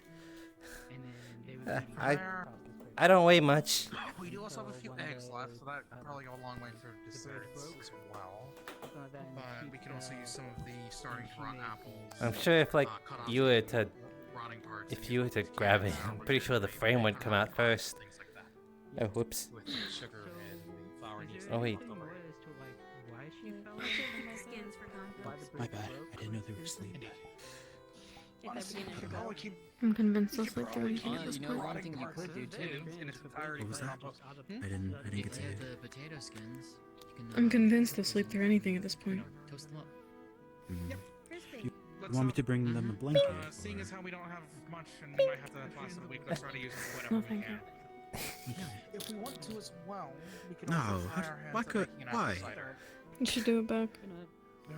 I don't weigh much. We do also have a few eggs left, so that could probably go a long way for desserts as well. But we can also use some of the starting to rot apples. I'm sure if like cut off you were to rotting parts. If you were to grab it, I'm pretty sure the frame would come out first. Oh, whoops. With sugar and flour and yeast. Oh, wait. Skins for compost. My bad. I didn't know they were asleep. I'm convinced they'll sleep through anything at this You know, point. one thing you could do too. What was that? I didn't get to hear. The potato skins. You can, I'm convinced they'll sleep through anything at this point. toast them up. You want me to bring them a blanket? Seeing as how we don't have much and we might have to last a week, let's try to use whatever No, we thank can. If we want to as well, we can No, also tie our why hands to could- making apple why? cider You should do it back.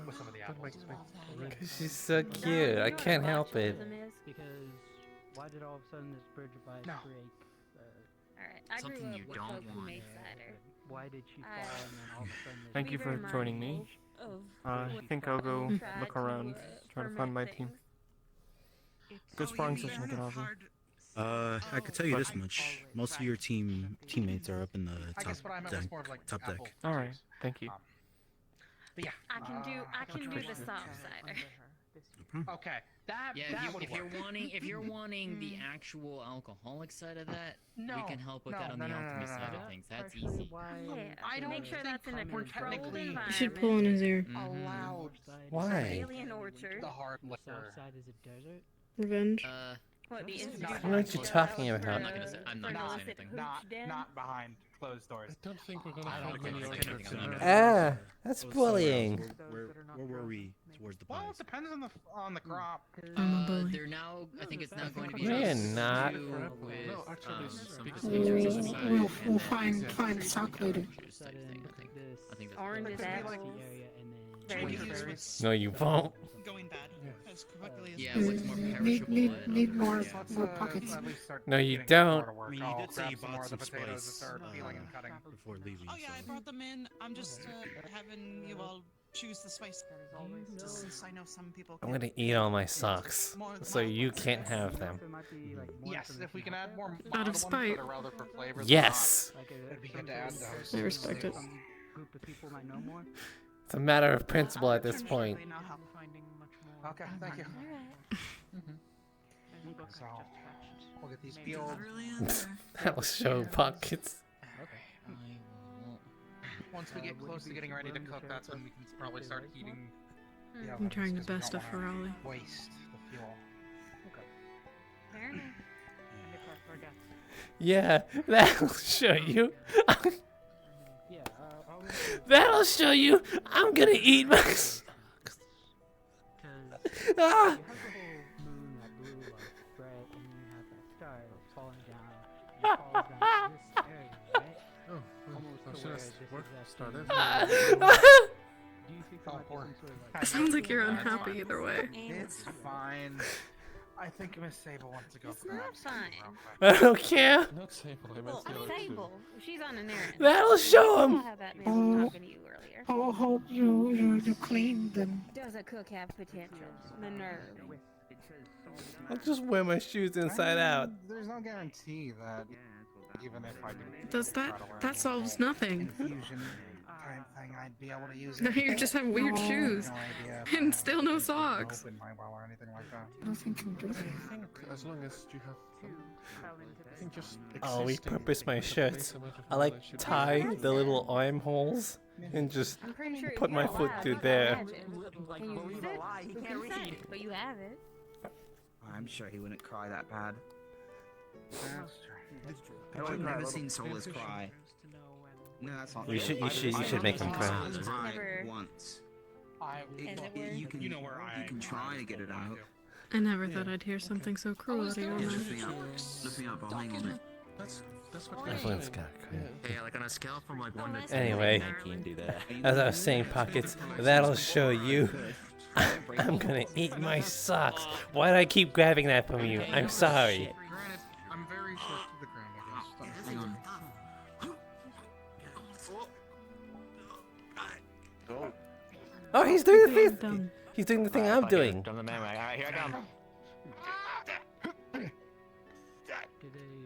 with some of the apples as well. Cause she's so cute. I can't help it. Because why did all of a sudden this bridge of ice break? Alright, I Something grew up you with don't folk who want. made cider. Why did she fall and then all of a sudden this Thank you for joining me. I think I'll go look around, try to find my team. Good sparring session again, Ozzy. I could tell you this much. Most of your teammates are up in the top deck. Top deck. All right, thank you. But yeah, I can do the soft cider. Okay, that Yeah, that if, would if work. you're wanting the actual alcoholic side of that, No, we can help with no, that on no, the no, no, alchemy no, side no. of things. That's easy. I don't Make sure that's in a we're controlled technically You should pull in his ear. allowed Why? Alien orchard. the hard South liquor. side is a desert. Revenge. What, the What are you talking about? I'm not gonna say anything. Not behind closed doors. I don't think we're gonna I don't find think many we're gonna orchards say in anything. there. That's bullying. Where were we towards the Well, pies? it depends on the crop. I'm a bully. They're now. I think it's now going to be. We're not. With, No, actually, some because features it's of a society We'll and find then sock later. type thing, I think that's Orange is apples. No, you won't. Going bad. As quickly as Yeah, what's more perishable Need and more Let's, pockets. at least start No, you getting don't. more to work. I mean, you I'll did say grab you some more bought of the some potatoes spice to start peeling and cutting. before leaving. Oh yeah, I so- brought them in. I'm just having you all choose the spice. Just since I know some people. I'm gonna eat all my socks, so you can't have them. Yes, if we can add more Out of mild ones spite. that are rather for flavor than Yes. not, it'd be good to add those. I respect it. Group of people might know more. It's a matter of principle at this point. They know how. Okay, thank you. So, we'll get these peeled. That'll show pockets. Once we get close to getting ready to cook, that's when we can probably start heating the I'm ovens, trying the 'cause we best don't of wanna Ferrari. Waste the fuel. Fair enough. Yeah, that'll show you. Yeah, That'll show you. I'm gonna eat my socks. Ah! you have the whole moon that blue like bright, and then you have that star that's falling down. And it falls down to this area, right? Oh, Almost well, to should where I this work exact started? thing is. Do you think there might be some sort of like? It sounds like you're That's unhappy fine. either way. It's fine. I think Miss Sable wants to go It's grab not something fine. real quick. I don't care. Not Sable, I Well, meant the other two. Sable. She's on an errand. That'll show him. I'll have that man was talking to you earlier. Oh, hope you cleaned them. Does a cook have potential? The nerve. I'll just wear my shoes inside out. There's no guarantee that even if I do Does try that to wear that a solves nothing? infusion type thing, I'd be able to use it. Now you just have weird No. shoes No idea if and I still no have socks. open my well or anything like that. Nothing can do I that. think as long as you have I think just I'll existing repurpose my with a shirts. base amount of I like knowledge should be tie fine. the little armholes and just I'm pretty sure put you're my foot allowed through to there. imagine. Can you use it? Who can say it? But you have it. I'm sure he wouldn't cry that bad. That's true. I've never seen Solus cry. No, that's not. You should make him cry. Solus cry Never- once. As it were. You can, You know where I can try to get it out. I never thought I'd hear something so cruel out of your Yeah, mouth. look me up. I'll hang on it. That's what Everyone's got cry. Yeah, like on a scale from like 1 to 10. Anyway, as I was saying, pockets, that'll show you. I'm gonna eat my socks. Why did I keep grabbing that from you? I'm sorry. Granted, I'm very close to the ground, I guess. Hang on. Oh, he's doing the Well thing. done. He's doing the thing I'm doing. Done the man right. Alright, here I come.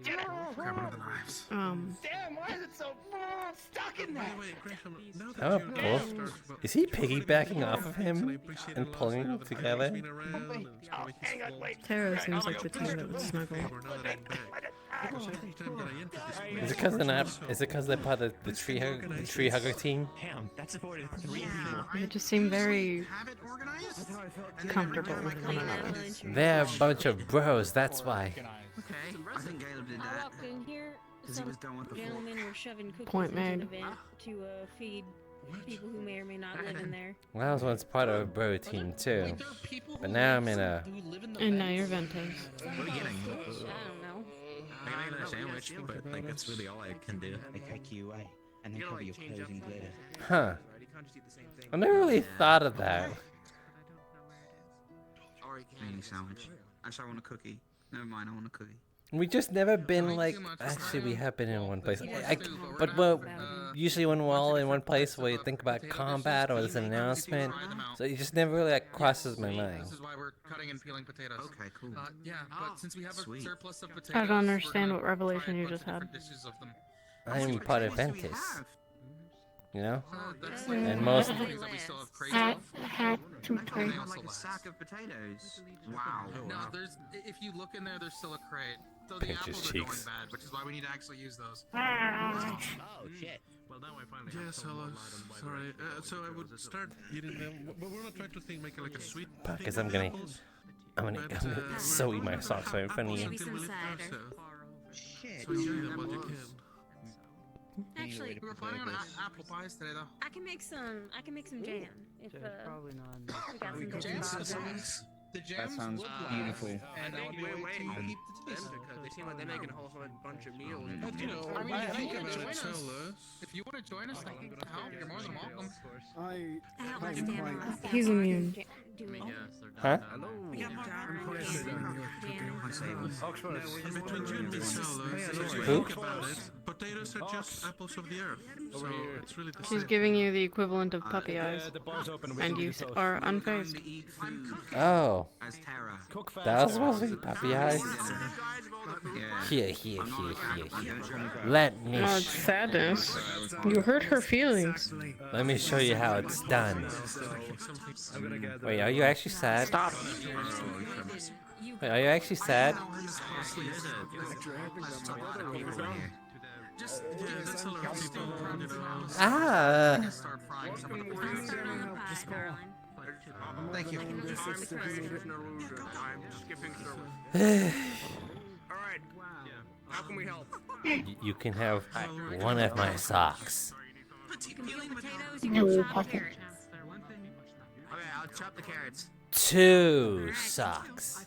Do they? Grab one of the knives. Damn, why is it so stuck in that? Oh, cool. Is he piggybacking off of him and pulling them together? Taro seems like the type that would snuggle. Is it because they're part of the tree hugger team? Damn, that's avoided 3 people. They just seem very comfortable with one another. They're a bunch of bros, that's why. Okay, I think Caleb did I that. walked in here. Because he was done with the floor. Gentlemen were shoving cookies Point into an made. event to feed people who may or may not live in there. Well, I was once part of a bro team too, but now I'm in a. And now you're venting. What are we getting? I don't know. I can make another sandwich, but like that's really all I can do. I take you away, and then cover your clothes in glitter. Huh. I never really thought of that. Mini sandwich. Actually, I want a cookie. Never mind, I want a cookie. We just never been like. Actually, we have been in one place. But well, usually when we're all in one place, we think about combat or there's an announcement. So it just never really like crosses my mind. This is why we're cutting and peeling potatoes. Okay, cool. Yeah, but since we have a surplus of potatoes, I don't understand what revelation you just had. dishes of them. I'm part of Ventus. You know? That's And most. things that we still have crates Hat, of. hat, to Like a sack of potatoes. Wow. No, there's. If you look in there, there's still a crate. So the Pinch his apples are going cheeks. bad, which is why we need to actually use those. Oh shit. Well, now I finally. Yes, hello. Sorry. So I would start eating them, but we're not trying to think make it like a sweet. Because I'm gonna so eat my socks right in front of you. Maybe some cider. Shit. So enjoy them while you can. Actually, We were planning on apple pies today, though. I can make some jam if There's probably not we got some good Jams? sauce. The jams sounds look beautiful. And that would be a way to keep the taste. Because they seem like they're making a whole bunch of meals. But you know, I mean, if you think want to about join it, us, tell us. if you want to join us, I can help. You're more than welcome. I don't want to stand on the He's immune. Huh? Between you and me, sellers, if you Who? think about it, potatoes are just apples of the earth. So it's really the She's same. giving you the equivalent of puppy eyes. And you are unfazed. Oh. As Tara. That was supposed to be puppy eyes? Here. Let me. Oh, it's sadness. You hurt her feelings. Let me show you how it's done. Wait, are you actually sad? Stop. Wait, are you actually sad? Just, yeah, that's a lot of people around in the house. Ah. Start frying some of the Thank you. I'm skipping service. Alright. How can we help? You can have one of my socks. No, Papa. Okay, I'll chop the carrots. 2 socks.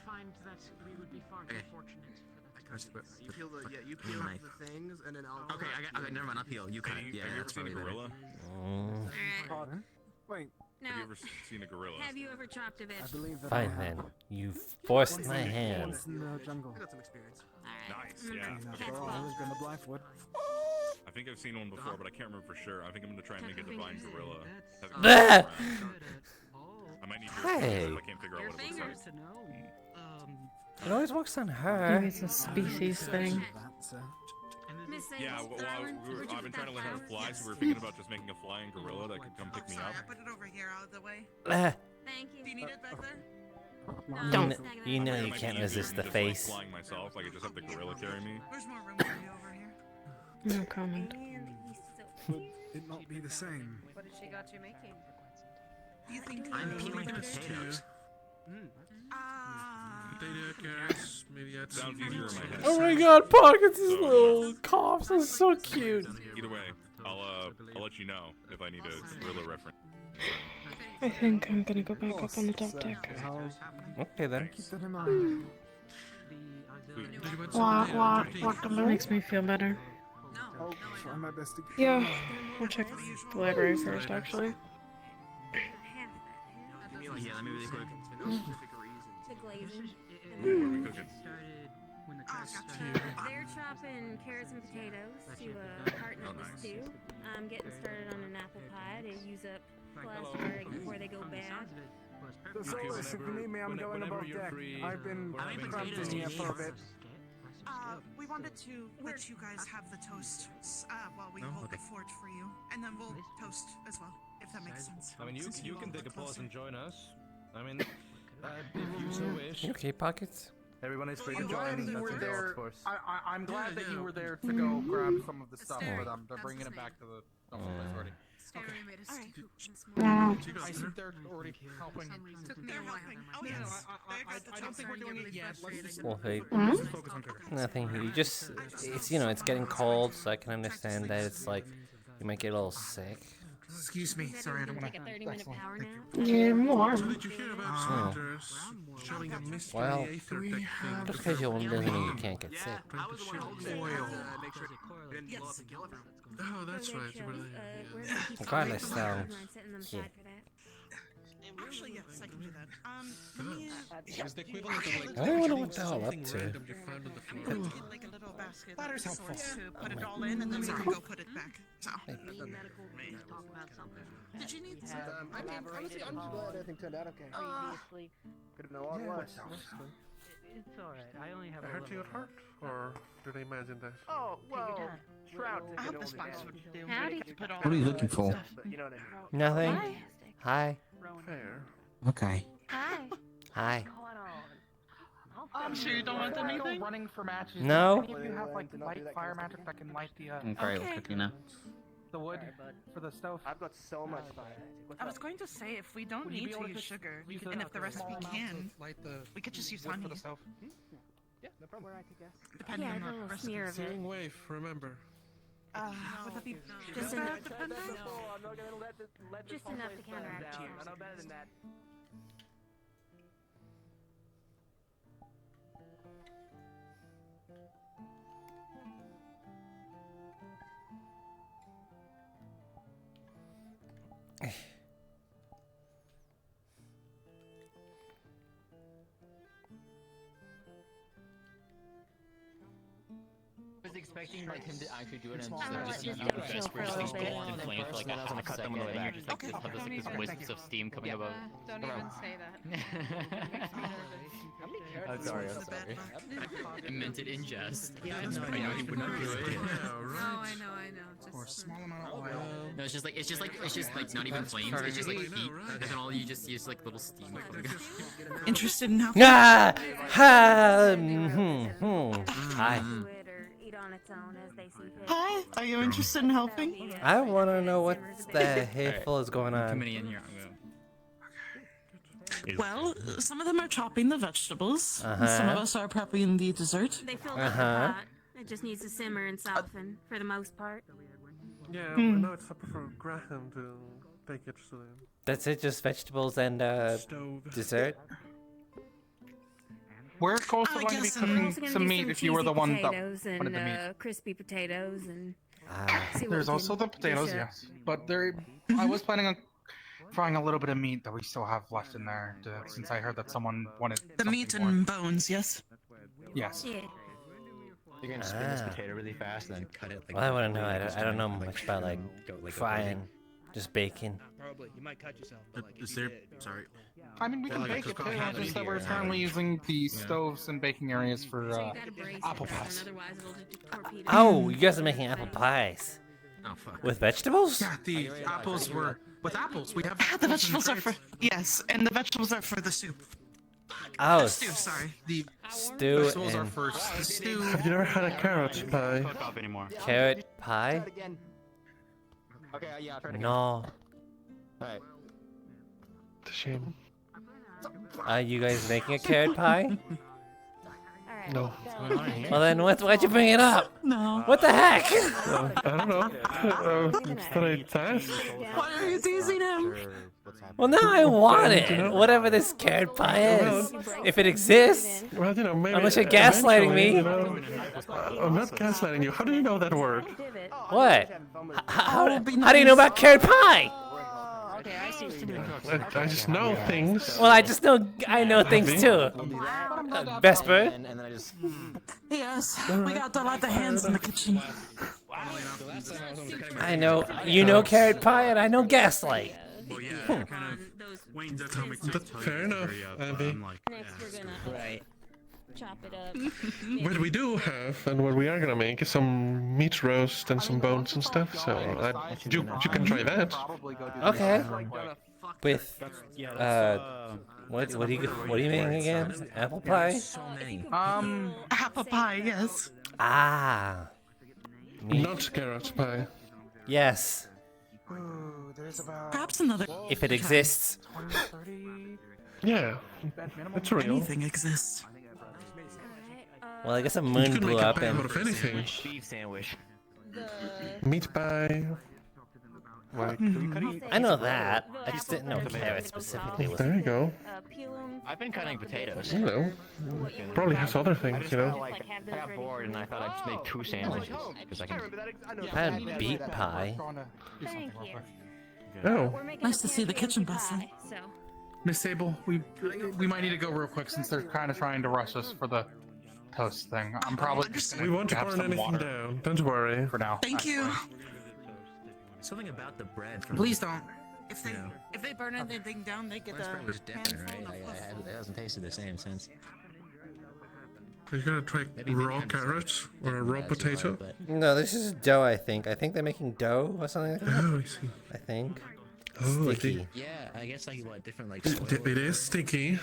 You peel up the things and then I'll. Okay, okay, never mind. I'll peel. You cut it. Yeah, that's probably better. Pardon? Wait. Now, Have you ever seen a gorilla? have you ever chopped a vegetable? believe that Fine then. You forced my hand. Once in the jungle. I got some experience. Nice, yeah. I've always been the Blackwood. I think I've seen one before, but I can't remember for sure. I think I'm gonna try and make a divine gorilla. Ah! I might need your Hey. if I can't figure out what it looks like. It always works on Maybe her. it's a species thing. Yeah, well, I've been trying to learn how to fly, so we were thinking about just making a flying gorilla that could come pick me up. I put it over here out of the way. Ah. Thank you. Do you need it back there? You know It you might can't be easier resist than the just, like, face. flying myself, like I just have the gorilla carry me. There's more room for you over here. No comment. Would it not be the same? What did she got you making? You think I'm peeling potatoes. Potato, carrots, maybe add Sounds some easier in my head. Oh my god, Pockets' little coughs are so cute. Either way, I'll let you know if I need a gorilla reference. I think I'm gonna go back up on the top deck. Okay then. Keep that in mind. What makes me feel better? I'll try my best to get Yeah, we'll check the library first, actually. Yeah, let me really quick. The glazing. They're chopping carrots and potatoes to hearten up the stew. I'm getting started on an apple pie to use up cholesterol before they go bad. So, if you need me, I'm going above deck. I've been cramped in here for a bit. We wanted to let you guys have the toast while we hold the fort for you, and then we'll toast as well, if that makes sense. I mean, Since you can hold take a it pause closer. and join us. I mean, if you so wish. You okay, Pockets? Everyone is free I'm to glad join. that you were That's the there. force. I'm glad that you were there to go grab some of the stuff for them. They're bringing it back to the place already. I think they're already helping. They're helping. Oh yes. I don't think we're doing it yet. Well, hey, Let's just focus on Twitter. nothing. You just, it's, you know, it's getting cold, so I can understand that it's like, you might get a little sick. Excuse me. Sorry, I don't want Take a 30-minute power nap. Yeah, more. So did you hear about Saunders showing a mystery Well, aether tech thing? just because you doesn't mean you can't get sick. Trying to show oil. Oh, that's right. You were there. Regardless, though, yeah. Actually, yes, I can do that. Let me. It's the equivalent of like. I don't know what the hell up something to. random you found on the floor. Like a little basket Ladder's of helpful. sorts to put it all in, and then we can go put it back. So. Did you need some? I mean, honestly, I'm just glad everything turned out okay. Could have known all at once. It's alright. I only have I a hurt you little. at heart? Or did I imagine that? Oh, well, Shroud I hope this box would do. Howdy. What are you looking for? You know what I mean. Nothing? Hi. Fair. Okay. Hi. Hi. I'm sure you don't want Before I anything. go running for matches. No. Do any of you have like light fire magic that can light the Okay, we're cooking now. the wood for the stove? I've got so much fire. What's I was up? going to say if we don't Would you need be to able to use just sugar, use and a if the rest small we amount can, Light the we could just use wood honey. for the stove. Yeah, no problem. Where I could guess. Depending Yeah, on a the little recipe. smear of it. Searing wave, remember. Would that be Just bad, enough. depending? I'm not gonna let this Just whole enough place to burn counteract down. cheers. I know better than that. I was expecting like him to actually do it and I'm gonna let just this use guy the chill for a little bit. in flames for like a half second, and then you're just like just have this like this wisps of steam coming above. Don't even say that. I'm sorry. I meant it in jest. Yeah, I know he would not do it. Oh, I know. Or a small amount of oil. No, it's just like not even flames. It's just like heat, and then all you just use like little steam coming out. Interested in helping? Ah! Ha! Hi. Do it or eat on its own as they see fit. Hi, are you interested in helping? I want to know what the hateful is going on. Coming in here. Well, some of them are chopping the vegetables. and Some of us are prepping the dessert. They filled up the pot. It just needs to simmer and soften for the most part. Yeah, I know it's up for Graham to take it to them. That's it, just vegetables and dessert? We're also going to be cooking some meat if you were the one that potatoes wanted the meat. and crispy potatoes and. see what There's we also can the potatoes, dish up. yes. But there, I was planning on frying a little bit of meat that we still have left in there, since I heard that someone wanted The meat and bones, yes? Yes. Yeah. You're gonna spin this potato really fast and then cut it like. Well, I wouldn't know. I don't know much about like frying, just baking. Probably. You might cut yourself. But, like, Is there? Sorry. I mean, we can bake it too. It's just that we're currently using the stoves and baking areas for apple pies. Oh, you guys are making apple pies. Oh fuck. With vegetables? Yeah, the apples were with apples. We have The vegetables are for and the vegetables are for the soup. Oh, The stew, sorry. The stew vegetables are and first. The stew. Have you never had a carrot pie? Don't cough anymore. carrot pie? Okay, yeah, I'll try it again. No. Alright. It's a shame. Are you guys making a carrot pie? No. Well then, why'd you bring it up? No. What the heck? I don't know. Did I test? Why are you teasing him? Well, now I want it. Whatever this carrot pie is, if it exists. Well, you know, maybe. Unless you're gaslighting eventually, me. You know, I'm not gaslighting you. How do you know that word? What? How do you know about carrot pie? Okay, I see what you mean. I just know things. Well, I know things too. Vesper. And then I just. Yes, we got a lot of hands in the kitchen. I know. You know carrot pie, and I know gaslight. Well, yeah, kind of. Wayne's atomic. Fair enough, Abby. Next, we're gonna. Right. chop it up. What we do have, and what we are gonna make, is some meat roast and some bones and stuff. So you can try that. Okay. With what are you making again? Apple pie? Apple pie, yes. Ah. Not carrot pie. Yes. Ooh, there's about perhaps another. If it exists. 20, 30. Yeah, it's real. Anything exists. Well, I guess a moon blew up and. Out of anything. Beef sandwich. Meat pie. What? I know that. I just didn't know carrot specifically was. There you go. I've been cutting potatoes. You know, probably has other things, you know. I got bored and I thought I'd just make 2 sandwiches because I can. I had beet pie. Thank you. Oh. Nice to see the kitchen busting. So. Miss Sable, we might need to go real quick since they're kind of trying to rush us for the toast thing. I'm probably just gonna We won't have burn some anything water down. Don't worry. for now. Thank you. Something about the bread. From Please don't. If they burn anything down, they get Bread a was different, handful right? of It hasn't tasted the same since. Are you gonna try raw carrots or a raw potato? No, this is dough, I think. I think they're making dough or something like that. Oh, I see. I think. Oh, Sticky. Yeah, I guess like what different like. It is sticky.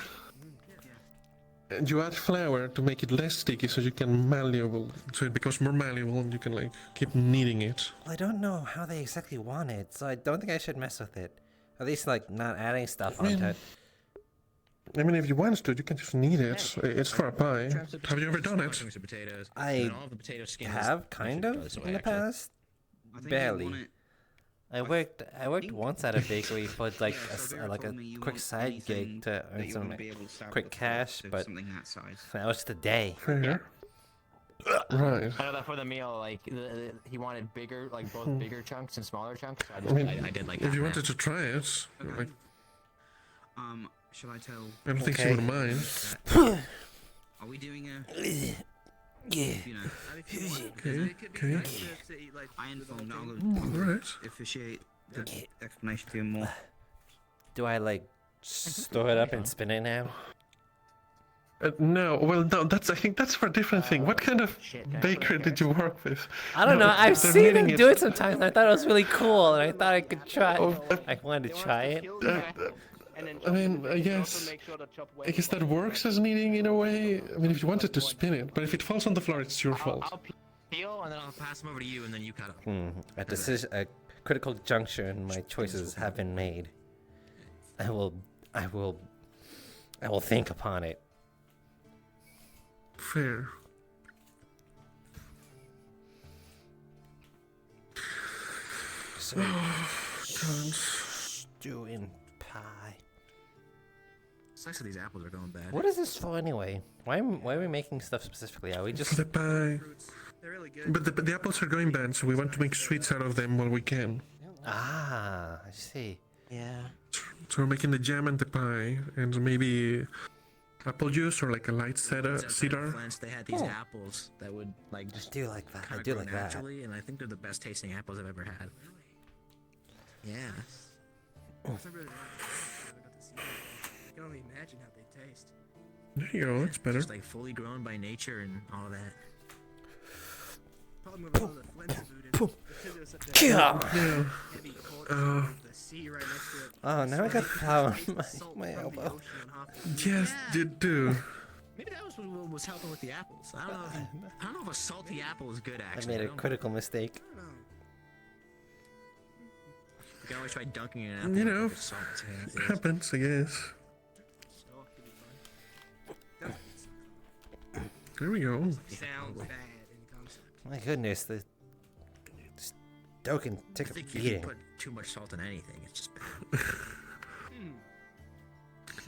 And you add flour to make it less sticky, so you can malleable, so it becomes more malleable, and you can like keep kneading it. Well, I don't know how they exactly want it, so I don't think I should mess with it. At least like not adding stuff onto it. I mean, if you want to, you can just knead it. It's for a pie. Have you ever done it? I have kind of in the past. Barely. I worked once at a bakery for like a quick side gig to earn some quick cash, but that was just a day. Fair. Right. I know that for the meal, like he wanted bigger, like both bigger chunks and smaller chunks. So I mean, I did like. if you wanted to try it, like, Shall I tell? I don't think she would mind. Are we doing a? Yeah. You know, Okay. I informed that I'm Alright. going to officiate the explanation to him more. Do I like store it up and spin it now? No, well, no. I think that's for a different thing. What kind of bakery did you work with? I don't know. I've they're seen them kneading do it sometimes, and I thought it was really cool, and I thought I could try. Oh, I wanted to try it. I mean, I guess that works as kneading in a way. I mean, if you wanted to spin it, but if it falls on the floor, it's your fault. I'll peel and then I'll pass them over to you, and then you cut A them. critical juncture in my choices have been made. I will think upon it. Fair. So, stew in pie. It's nice that these apples are going bad. What is this for anyway? Why are we making stuff specifically? Are we just For the pie. But the apples are going bad, so we want to make sweets out of them while we can. Ah, I see. Yeah. So we're making the jam and the pie, and maybe apple juice or like a light cider. They had these apples that would like just do like that. I kinda do grow like that. naturally, and I think they're the best tasting apples I've ever had. Yeah. I can only imagine how they taste. There you go, that's better. Just like fully grown by nature and all that. Problem with all the Flint food is because it was such a heavy cold of the sea right next to it. Oh, now I got flour on my elbow. Yes, you do. Maybe that was what was helping with the apples. I don't know if a salty apple is good. I Actually, made a critical mistake. You can always try dunking an apple. You know, with salt. it happens, I guess. There we go. Sounds bad in concept. My goodness, this dough can take I a think if you beating. put too much salt in anything, it's just bad.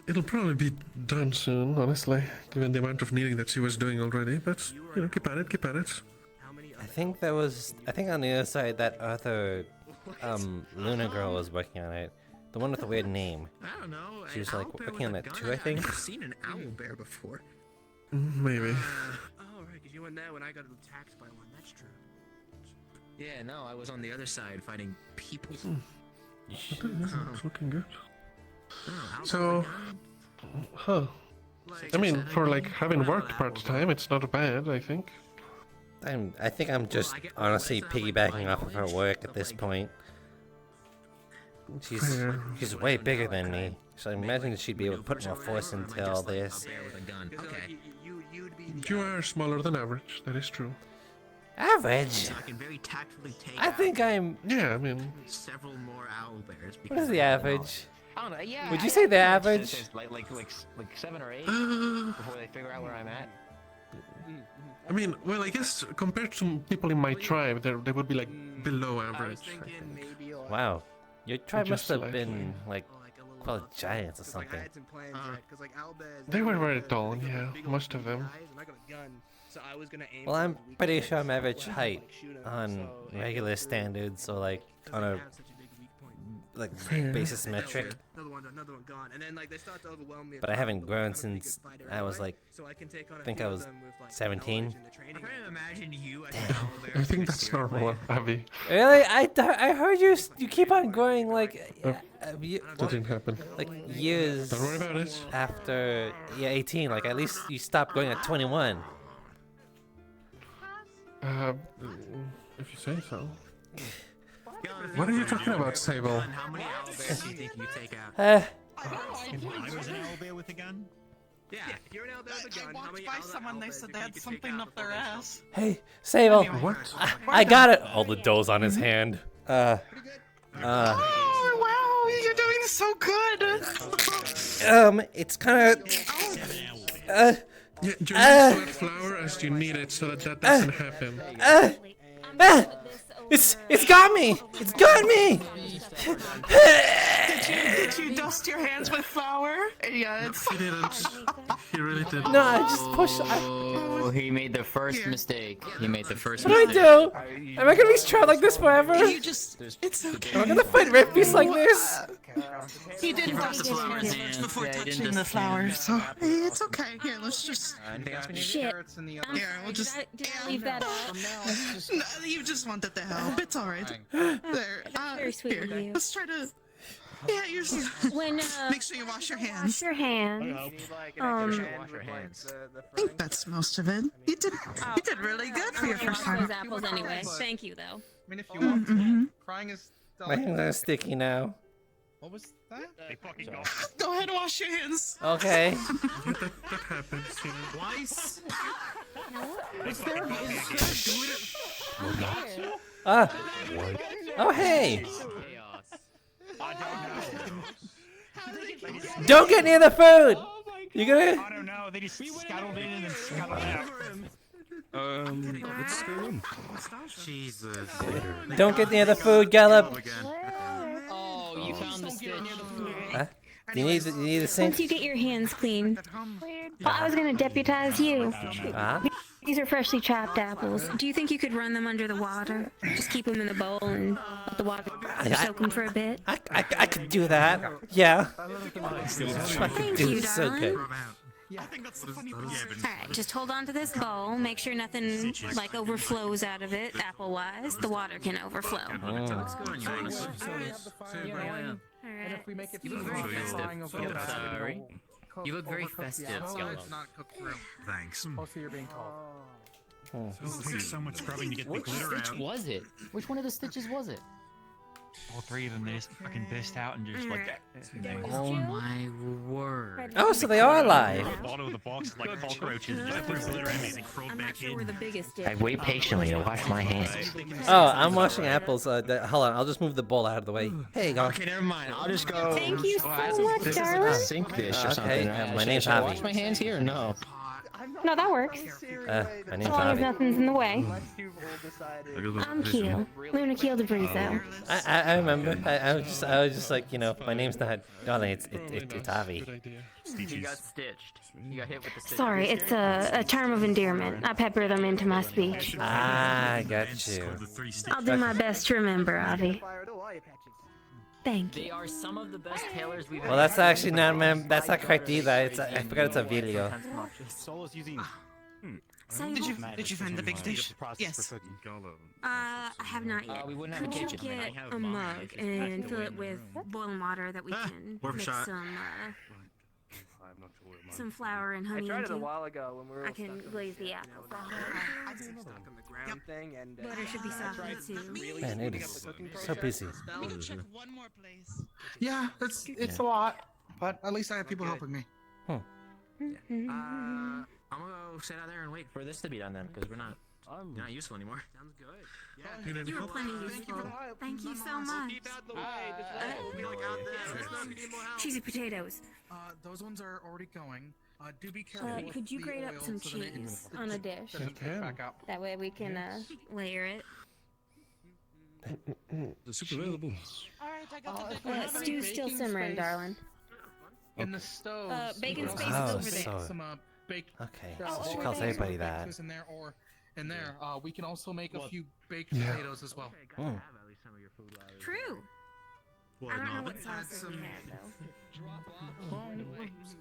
It'll probably be done soon, honestly, given the amount of kneading that she was doing already. But you know, keep at it, keep at it. I think on the other side that other Luna girl was working on it. The one with the weird name. I don't know. She was an like owl bear working on with a that gun? too, I think. I've never seen an owl bear before. Maybe. Oh, right, because you were there when I got attacked by one. That's true. Yeah, no, I was on the other side fighting people. It's looking good. Oh, So, huh? I mean, for like having worked part-time, it's not bad, I think. I think I'm just honestly piggybacking off of her work at this point. She's way bigger than me, so I imagine she'd be able to put more force into all this. You are smaller than average, that is true. Average? I can very tactfully take I think I'm... Yeah, I mean... several more owlbears. What is the average? I don't know, yeah. Would you say the average? Like 7 or 8 before they figure out where I'm at. I mean, well, I guess compared to people in my tribe, they would be like below average. I think. Wow, your tribe must Just have slightly. been like called giants or something. They were very tall, yeah, most of them. Well, I'm pretty sure I'm average height on regular standards, or like on a basis metric. But I haven't grown since I was like, I think I was 17. I think that's normal, Avi. Really? I heard you keep on growing like That didn't happen. like years Don't worry about it. after 18. Like at least you stopped growing at 21. If you say so. What are you talking about, Sable? How many owlbears do you think you take out? I was an owlbear with a gun? Yeah, you're an owlbear with a gun. I walked by someone, they said they had something up their ass. Hey, Sable. What? I got it. All the dough's on his hand. Oh, wow, you're doing so good. It's kind of. Yeah, you need to add flour as you need it so that doesn't happen. It's got me! It's got me! Did you dust your hands with flour? Yeah, it's... He didn't. He really didn't. No, I just pushed. Oh, he made the first mistake. He made the first What do I mistake. do? Am I gonna be trapped like this forever? You just... It's okay. Am I gonna fight Rippies like this? He didn't dust his hands first before touching the flour, so it's okay. Here, let's just... Shit. Here, we'll just... Did I leave that out? No, you just wanted to help. It's alright. There. That's very sweet Here, of you. let's try to... Yeah, you're... When, Make sure you wash your hands. Wash your hands. I think that's most of it. You did really good for your first time. Those apples anyway. Thank you, though. I mean, if you want to. Crying is My hands are sticky now. What was that? They fucking go. Go ahead and wash your hands. Okay. That happens, you know. Twice? Oh hey! Don't get near the food! You gonna? I don't know, they just scuttled in and then scuttled out. What's going on? Jesus. Don't get near the food, Gallop! Oh, you found the stitch. Huh? You need the sink? Once you get your hands clean. Well, I was gonna deputize you. Huh? These are freshly chopped apples. Do you think you could run them under the water? Just keep them in the bowl and let the water soak them for a bit? I could do that. Yeah. Thank you, So good. darling. Alright, just hold on to this bowl. Make sure nothing like overflows out of it, apple-wise. The water can overflow. Looks good on you, honestly. Alright. You look very festive. Sorry. You look very festive, Skeleton. Thanks. Also, you're being tall. It takes so much scrubbing to get the Which glitter stitch out. was it? Which one of the stitches was it? All three of them, they just fucking burst out and just like... Oh my word. Oh, so they are alive. The bottom of the box is like cockroaches and just put glitter in it and crawled I'm back not sure in. where the biggest is. I wait patiently to wash my hands. Oh, I'm washing apples. Hold on, I'll just move the bowl out of the way. Hey, go. Okay, never mind. I'll just go. Thank you so much, This is darling. a sink dish or something. Okay, my name's Should I Avi. wash my hands here or no? No, that works. My name's As long as Avi. nothing's in the way. I'm Keel. Luna Keel DeBrizo. I remember. I was just like, you know, my name's not darling. It's Avi. You got stitched. You got hit with the stitch. Sorry, it's a term of endearment. I pepper them into my speech. Ah, I got you. I'll do my best to remember, Avi. Thank you. They are some of the best tailors we've Well, that's actually not, man. That's not correct either. I forgot it's Avilio. Solo's using. Did you find the big dish? Yes. I have not yet. We wouldn't have Could a you kitchen. get a mug and fill it with boiling water that we can mix some some flour and I honey tried it a into. while ago when we were I all can stuck glaze in the you apples. know, the stuck on the ground thing, and Butter should be softened too. Man, it is so busy. We can check one more place. Yeah, it's a lot, but at least I have people helping me. I'm gonna go sit out there and wait for this to be done then, because you're not useful anymore. Sounds good. You were plenty useful. Thank you so much. Cheesy potatoes. Those ones are already going. Do be careful. with Could you the grate up oil some so that it cheese on a dish? doesn't pick back up. That way we can layer it. The soup available. Alright, I got the Stew's still simmering, darling. In the stove. Bacon space is Oh, over there. so- Some baked. Okay, Oh, she sure, calls there's everybody some that. breakfast in there, or in there. We can also make a few baked Yeah. potatoes as well. Mm. True. I don't know what sauce we had though. Well,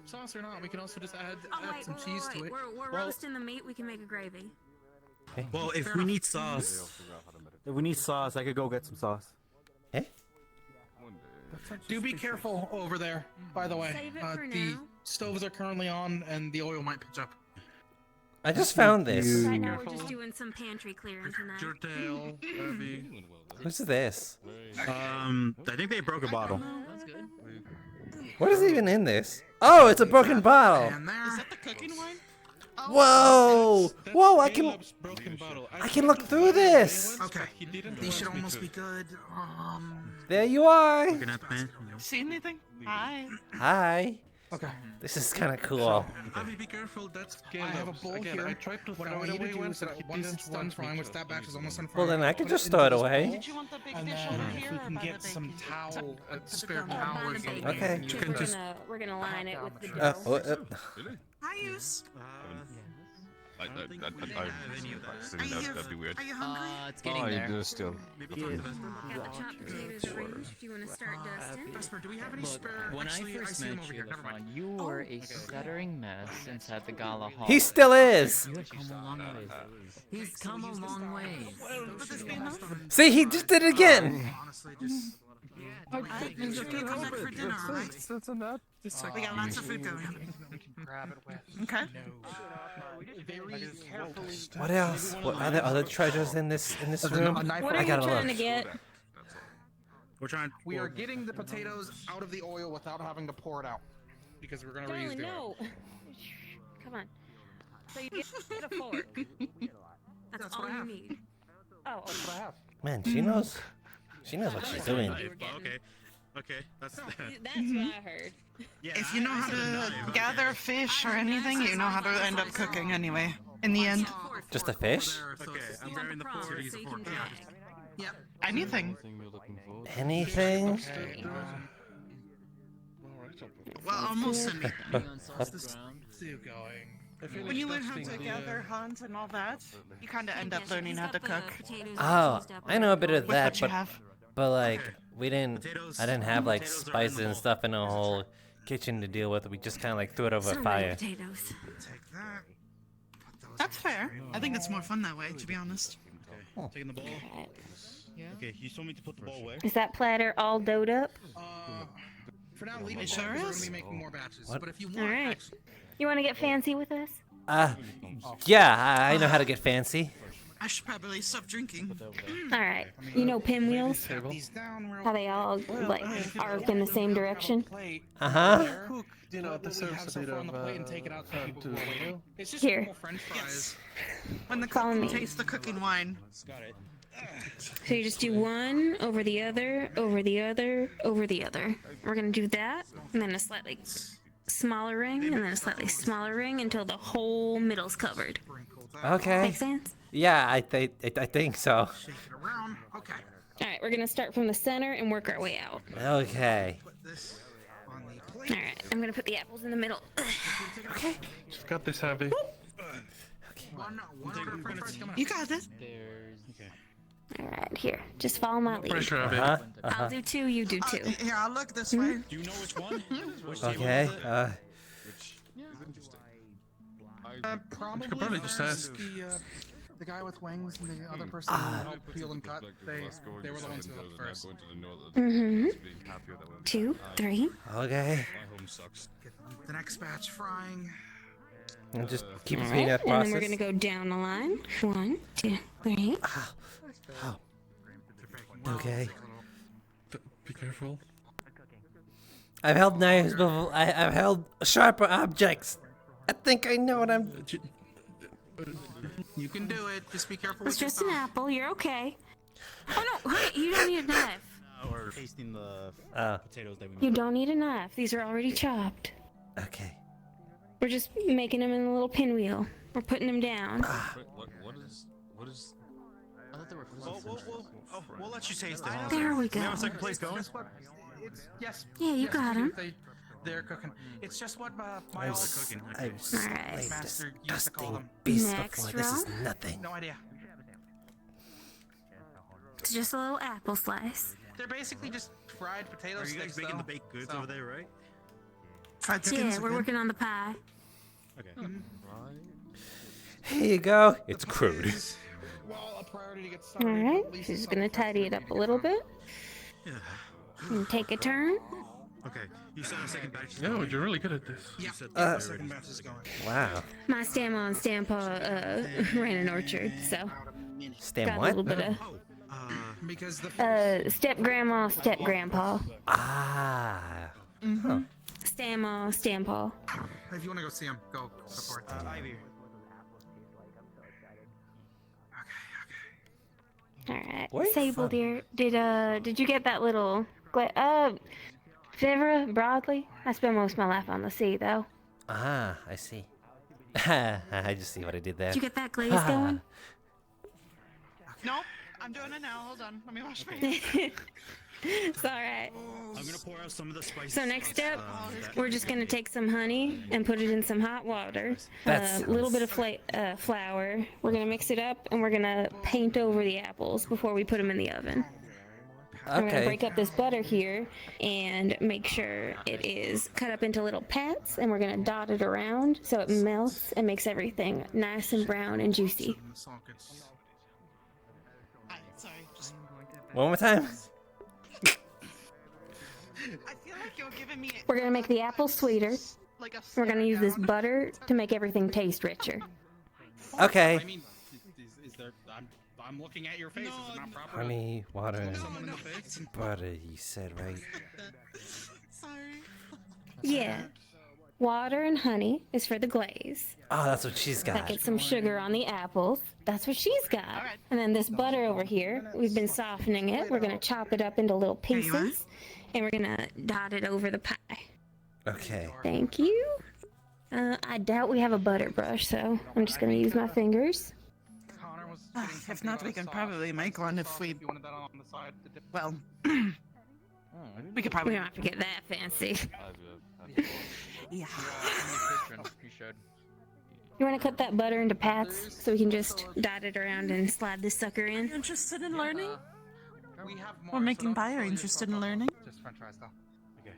sauce or not, we can also just add Wait, some wait, cheese wait, to it. We're roasting the meat. We can make a gravy. Well, if we need sauce, I could go get some sauce. Do be careful over there, by the way. Save it for The now. stoves are currently on, and the oil might pitch up. I just found this. Right now we're just doing some pantry clearing tonight. your tail, Abby. Who's this? I think they broke a bottle. What is even in this? Oh, it's a broken bottle. And there. Is that the cooking wine? Whoa! Whoa! I can look through this. Okay, these should almost be good. There you are. See anything? Hi. Hi. Okay. This is kind of cool. Abby, be careful. That's I have a bowl Again, here. I tried to What I throw want it you to away do once, is and that he once didn't it's done want me frying, which to. that batch is almost done Well, frying. then I could put just it throw it into this away. bowl, Did you want the big and dish then over if here we or can by get the some bacon? towel, a spare By towel or the something. bacon. Okay. You can just. We're gonna line it with the dough. Hi, Use. That'd be weird. Are you hungry? It's getting there. Still. Got the chopped potatoes arranged. Do you want to start dusting? Vesper, do we have any Look, spare? when Actually, I I first see them met over you, here. Never mind. LaFawn, you were a stuttering mess inside the gala hall. He still is. You have come a long ways. He's come a long ways. Would this be enough? See, he just did it again. Honestly, just. You're gonna come back for dinner, alright? That's enough. We got lots of food going. Grab it with. Okay. Very carefully. What else? What are there other treasures in this room? A knife. What are I you gotta trying look. to get? We're trying. We are getting the potatoes out of the oil without having to pour it out, because we're gonna reuse Darling, the oil. no. Come on. So you get a fork. That's all you need. Oh, That's what I have. Man, she knows. She knows what she's doing. Okay, that's. that's what I heard. If you know how to gather fish or anything, you know how to end up cooking anyway. In the end. Just a fish? Okay, I'm grabbing the fork. So you can try. Yep. Anything. Anything? Well, almost anything. Still going. When you learn how to gather, hunt, and all that, you kind of end up learning how to cook. Oh, I know a bit of With that, what you but have. like we didn't. I didn't have like spices and stuff in a whole kitchen to deal with. We just kind of like threw it over fire. Potatoes. Take that. That's fair. I think it's more fun that way, to be honest. Okay, taking the bowl. Okay, you told me to put the bowl where? Is that platter all dough'd up? For now, leave It it sure there, 'cause we're is. gonna be making more batches. What? But if you want, All right. actually, You want to get fancy with us? Yeah, I know how to get fancy. I should probably stop drinking. All right. You know pinwheels? these down real How they all like arc in the same direction? Uh huh. cook. You know, What the we serves have a so bit far on the of plate and take it out to people to who are the waiting. It's just Here. normal French fries. When the Follow cook me. tastes the cooking wine. Got it. So you just do one over the other, over the other, over the other. We're gonna do that, and then a slightly smaller ring, and then a slightly smaller ring until the whole middle's covered. Okay. Make sense? Yeah, I think so. Shake it around. Okay. All right, we're gonna start from the center and work our way out. Okay. Put this on the plate. All right, I'm gonna put the apples in the middle. Okay. Just got this, Abby. One order of French fries coming up. You got it. All right, here, just follow my lead. Pressure, Abby. I'll do two, you do two. Here, I'll look this way. Do you know which one? Okay. Probably. Could probably just ask. The guy with wings and the other person who helped peel and cut, they were the ones who helped first. Mm-hmm. 2, 3. Okay. My home sucks. Get the next batch frying. And just keep All repeating right, that process. and then we're gonna go down the line. 1, 2, 3. Oh. Okay. Be careful. I've held knives before. I've held sharper objects. I think I know what I'm. You can do it. Just be careful It's with just an apple. You're okay. Oh no, honey, you don't need a knife. Or tasting the potatoes that we You made. don't need a knife. These are already chopped. Okay. We're just making them in a little pinwheel. We're putting them down. Wait, what is? I thought they were Oh, we'll let you taste it. There we go. We have a second place going? Yes. Yeah, you yes, got 'em. They're cooking. It's just what my I've old slayed Alright. master used to call them. beast Next before. This is row. nothing. No idea. It's just a little apple slice. They're basically just fried potato Are you guys sticks, making though. the baked goods So- over there, right? Fried chickens Yeah, are we're good. working on the pie. Okay. Here you go. It's crude. Well, a priority to get started. Alright, at least she's some gonna first tidy it we up need a to little get done. bit. And take a turn. Okay. You said the second batch is No, going. you're really good at this. Yeah, the second batch is going. Wow. My Stamma and Stampah ran an orchard, so Stamp got a what? little bit of Because the step grandma, step grandpa. Ah. Mm-hmm. Stamma, Stampah. If you want to go see him, go for it. Ivy. Alright. Where you Sable from? dear, did you get that little Fivra, broadly? I spend most of my life on the sea though. Ah, I see. I just see what I did there. Did you get that glaze going? Nope, I'm doing it now. Hold on, let me wash my hands. It's alright. I'm gonna pour out some of the spices. So next step, that- we're just gonna take some honey and put it in some hot water. That A little bit of flour. We're gonna mix it up and we're gonna paint over the apples before we put them in the oven. We're gonna Okay. break up this butter here and make sure it is cut up into little pats, and we're gonna dot it around so it melts and makes everything nice and brown and juicy. Sorry, just. One more time. I feel like you're giving me. We're gonna make the apples sweeter. Like a We're gonna use this butter to make everything taste richer. Okay. I mean, is there? I'm looking at your face. Is it not proper? Honey, water, and Someone in the face? butter. You said right. Sorry. Yeah. Water and honey is for the glaze. Oh, that's what she's That got. gets some sugar on the apples. That's what she's got. And then this butter over here, we've been softening it. We're gonna chop it up into little pieces, and we're gonna dot it over the pie. Okay. Thank you. I doubt we have a butter brush, so I'm just gonna use my fingers. If not, we can probably make one if we. You wanted that on the side. Well, we could We probably. don't have to get that fancy. Yeah. You should. You want to cut that butter into pats so we can just dot it around and slide this sucker in? Interested in learning? We have more. We're making pie. Are you interested in learning? Just French fries, though. Okay.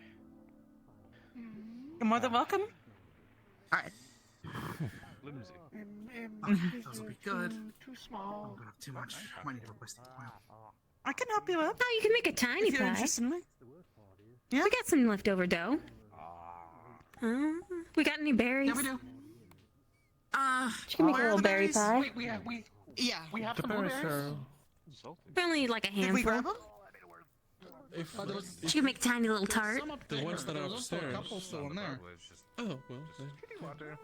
You're more than welcome. All right. Those will be good. Too small. Don't have too much. Might need to replace the oil. I can help you out. Oh, you can make a tiny If you're pie. interested in me. We got some leftover dough. We got any berries? Yeah, we do. You can make a where are little the berry berries? pie. We have Yeah. we have The some berries blueberries. are. We only need like a Did we grab handful. them? You can make a tiny little tart. Some up The there, ones that but are there's also a upstairs. couple still in there. Oh well. Then.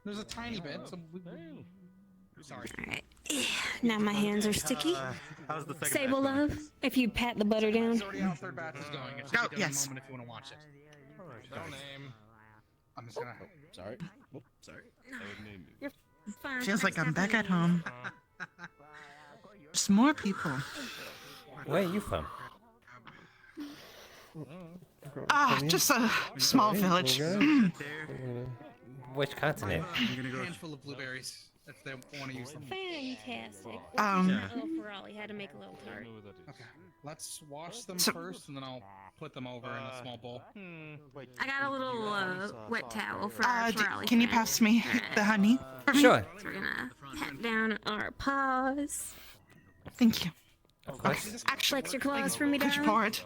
There's a tiny bit. So sorry. Alright. Now my hands are sticky. How's the second Sable batch going? love, if you pat the butter down. It's already out. Third batch is going. It should Go, be done in yes. a moment if you want to watch it. No name. I'm just gonna. Sorry. Oh, sorry. You're fine. Feels like I'm back at home. There's more people. Where are you from? Just a small village. Which continent? A handful of blueberries. if they want to use them. Fantastic. Yeah. Oh, for all, he had to make a little tart. Okay, let's wash them So- first, and then I'll put them over in a small bowl. I got a little wet towel for Ollie. Can you pass me the honey? Sure. So we're gonna pat down our paws. Thank you. Flex your claws for me, Could you darling. pour it?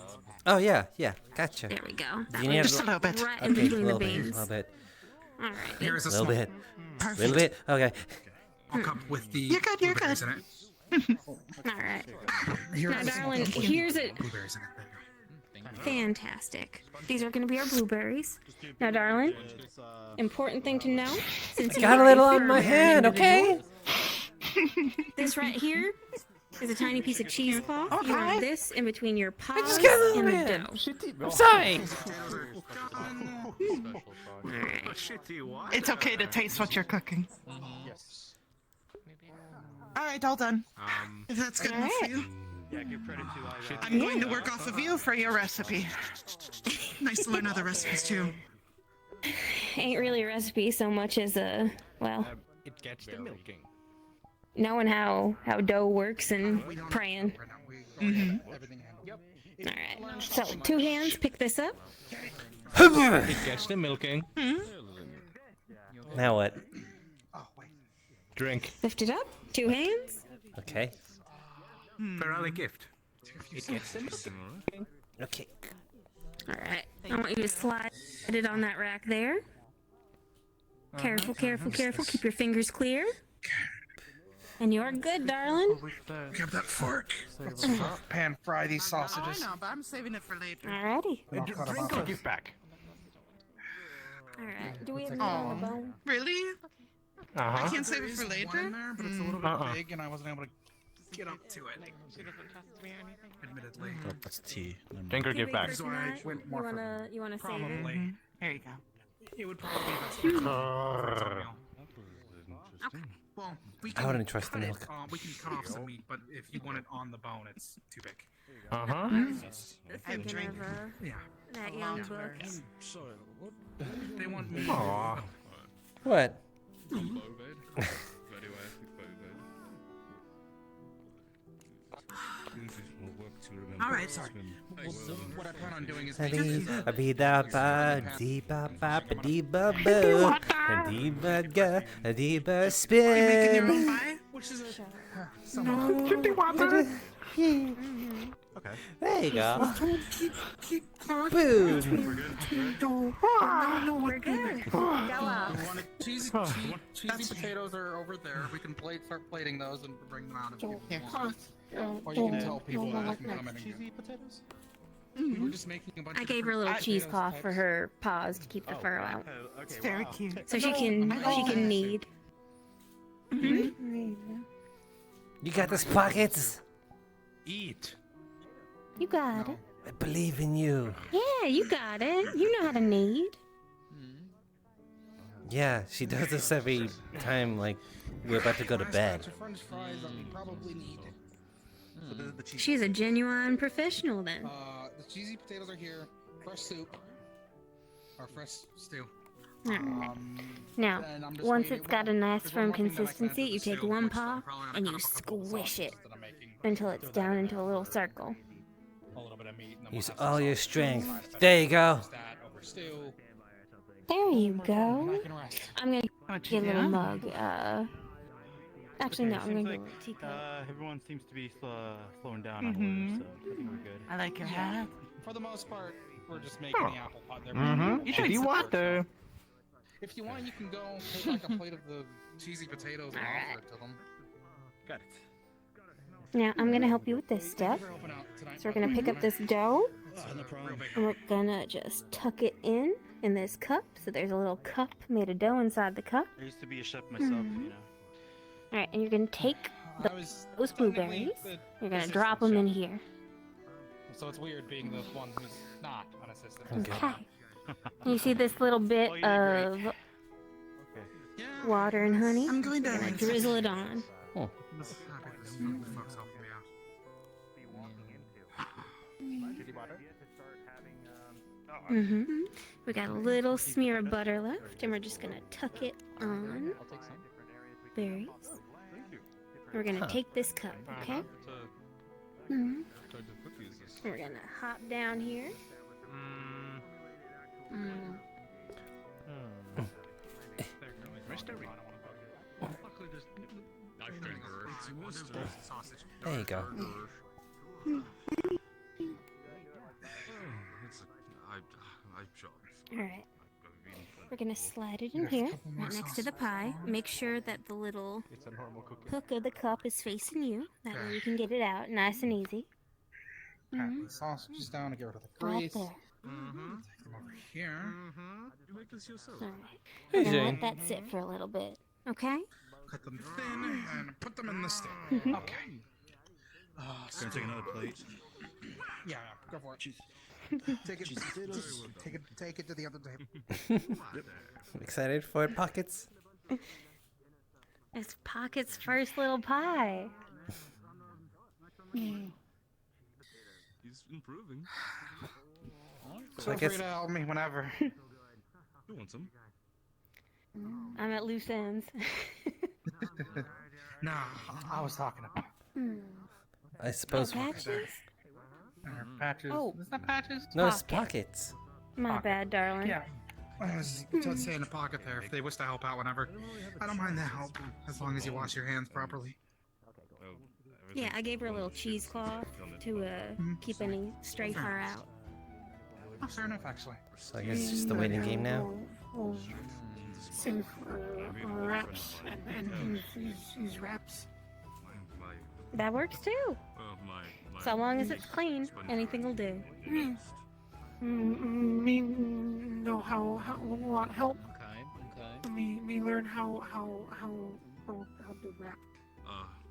Oh yeah, yeah, gotcha. There we go. Do you need Just a little bit. Right in Okay, between the little bit, beans. little bit, All right. Here's a little small bit, Perfect. little bit. Okay. I'll cup with the You're good, you're blueberries good. in it. All right. Here's Now, a small darling, pumpkin. here's a Blueberries in it. There you go. fantastic. These are going to be our blueberries. Now, darling, important thing to know. Since I got you a little are on my an hand, okay? individual, This right here is a tiny piece of cheesecloth. You want this in between your paws just got a little and the man. dough. I'm sorry. All right. It's okay to taste what you're cooking. All right, all done. If that's good enough for you. Yeah, give credit to I'm going to work off of you for your recipe. Nice to learn other recipes too. Ain't really a recipe so much as a, well, It gets the milking. knowing how dough works and praying. Everything handled. All right. So, 2 hands, pick this up. It gets the milking. Now what? Drink. Lift it up. 2 hands. Okay. Ferrari gift. It gets the milking. Okay. All right. I want you to slide it on that rack there. Careful, careful, careful. Keep your fingers clear. And you're good, darling. Grab that fork. Let's pan fry these sausages. I know, but I'm saving it for later. Alrighty. Drink or give back? All right. Do we have meat on the bone? Really? I can't save it for One in later. there, but it's a little bit big, and I wasn't able to get up to it. Admittedly. That's tea. Drink or give back? That's why I went more for You wanna save it? probably. There you go. It would probably be best for meal. Well, we I can wouldn't trust the cut it, milk. we can cut off some meat, but if you want it on the bone, it's too big. Thinking of Yeah. that young book. They want meat. Aww. What? All right, sorry. Well, what I plan on doing is making your own pie, which is Okay. There you go. Boom. We're good. Go up. cheesy potatoes are over there. We can start plating those and bring them out if you want. Or you can tell people that they can come in and get potatoes? We were just making a bunch I of gave her a little different cheesecloth potatoes for her paws to keep the fur out. It's very cute. So she can knead. You got this, pockets. Eat. You got it. I believe in you. Yeah, you got it. You know how to knead. Yeah, she does this every time, like, we're about to go to bed. French fries that we probably need. So this is the cheese. She's a genuine professional then. The cheesy potatoes are here. Fresh soup. Or fresh stew. Alright. Now, and I'm just once waiting- it's got a nice there's firm one more thing that I can add consistency, to you the take stew, one which I'm paw probably gonna and cut you up a couple squish it sausages that I'm making. until it's down into a little circle. A little bit of meat. And then Use we'll have all some your sausages strength. on the side. There you go. Use that over stew. There you go. Can rest. I'm gonna What get you a little doing? mug. Actually, no, I'm gonna get a little teacup. Everyone seems to be slowing down on orders, so I think we're good. I like your hat. For the most part, we're just making the apple pie. They're You should making water. If you want, you can go take like a plate of the cheesy potatoes and offer it to them. Got it. Now, I'm gonna help you with this step. So we're gonna pick up this dough, No problem. and we're gonna just tuck it in this cup. So there's a little cup made of dough inside the cup. I used to be a chef myself, you know. All right, and you're gonna take I was those technically blueberries. the You're gonna assistant drop them in chef. here. So it's weird being the one who's not an assistant. Okay. You see this little bit of water and honey? I'm going to Drizzle it on. We got a little smear of butter left, and we're just gonna tuck it on. berries. We're gonna take this cup, okay? Mhm. We're gonna hop down here. There you go. Alright. We're gonna slide it in here, right next to the pie. Make sure that the little hook of the cup is facing you. That way you can get it out nice and easy. Pat the sausages down to get rid of the Right grease. there. Take them over here. You make this yourself. Alright. We're gonna let that sit for a little bit, okay? Cut them thin and put them in the stick. Mhm. Okay. Gonna take another plate. Yeah, go for it. Take it. Take it to the other table. Excited for Pockets? It's Pocket's first little pie. He's improving. Feel free to help me whenever. You want some? I'm at loose ends. No, I was talking about. I suppose. Patches? Patches. Oh. It's not patches. No, it's Pockets. My bad, darling. Yeah. I was just saying a pocket there. If they wish to help out whenever, I don't mind the help as long as you wash your hands properly. Yeah, I gave her a little cheesecloth to keep any stray fur out. Oh, fair enough, actually. So I guess it's just the waiting game now. Save wraps and use wraps. That works too. So long as it's clean, anything will do. Me know how want help. Okay. Me learn how to rap.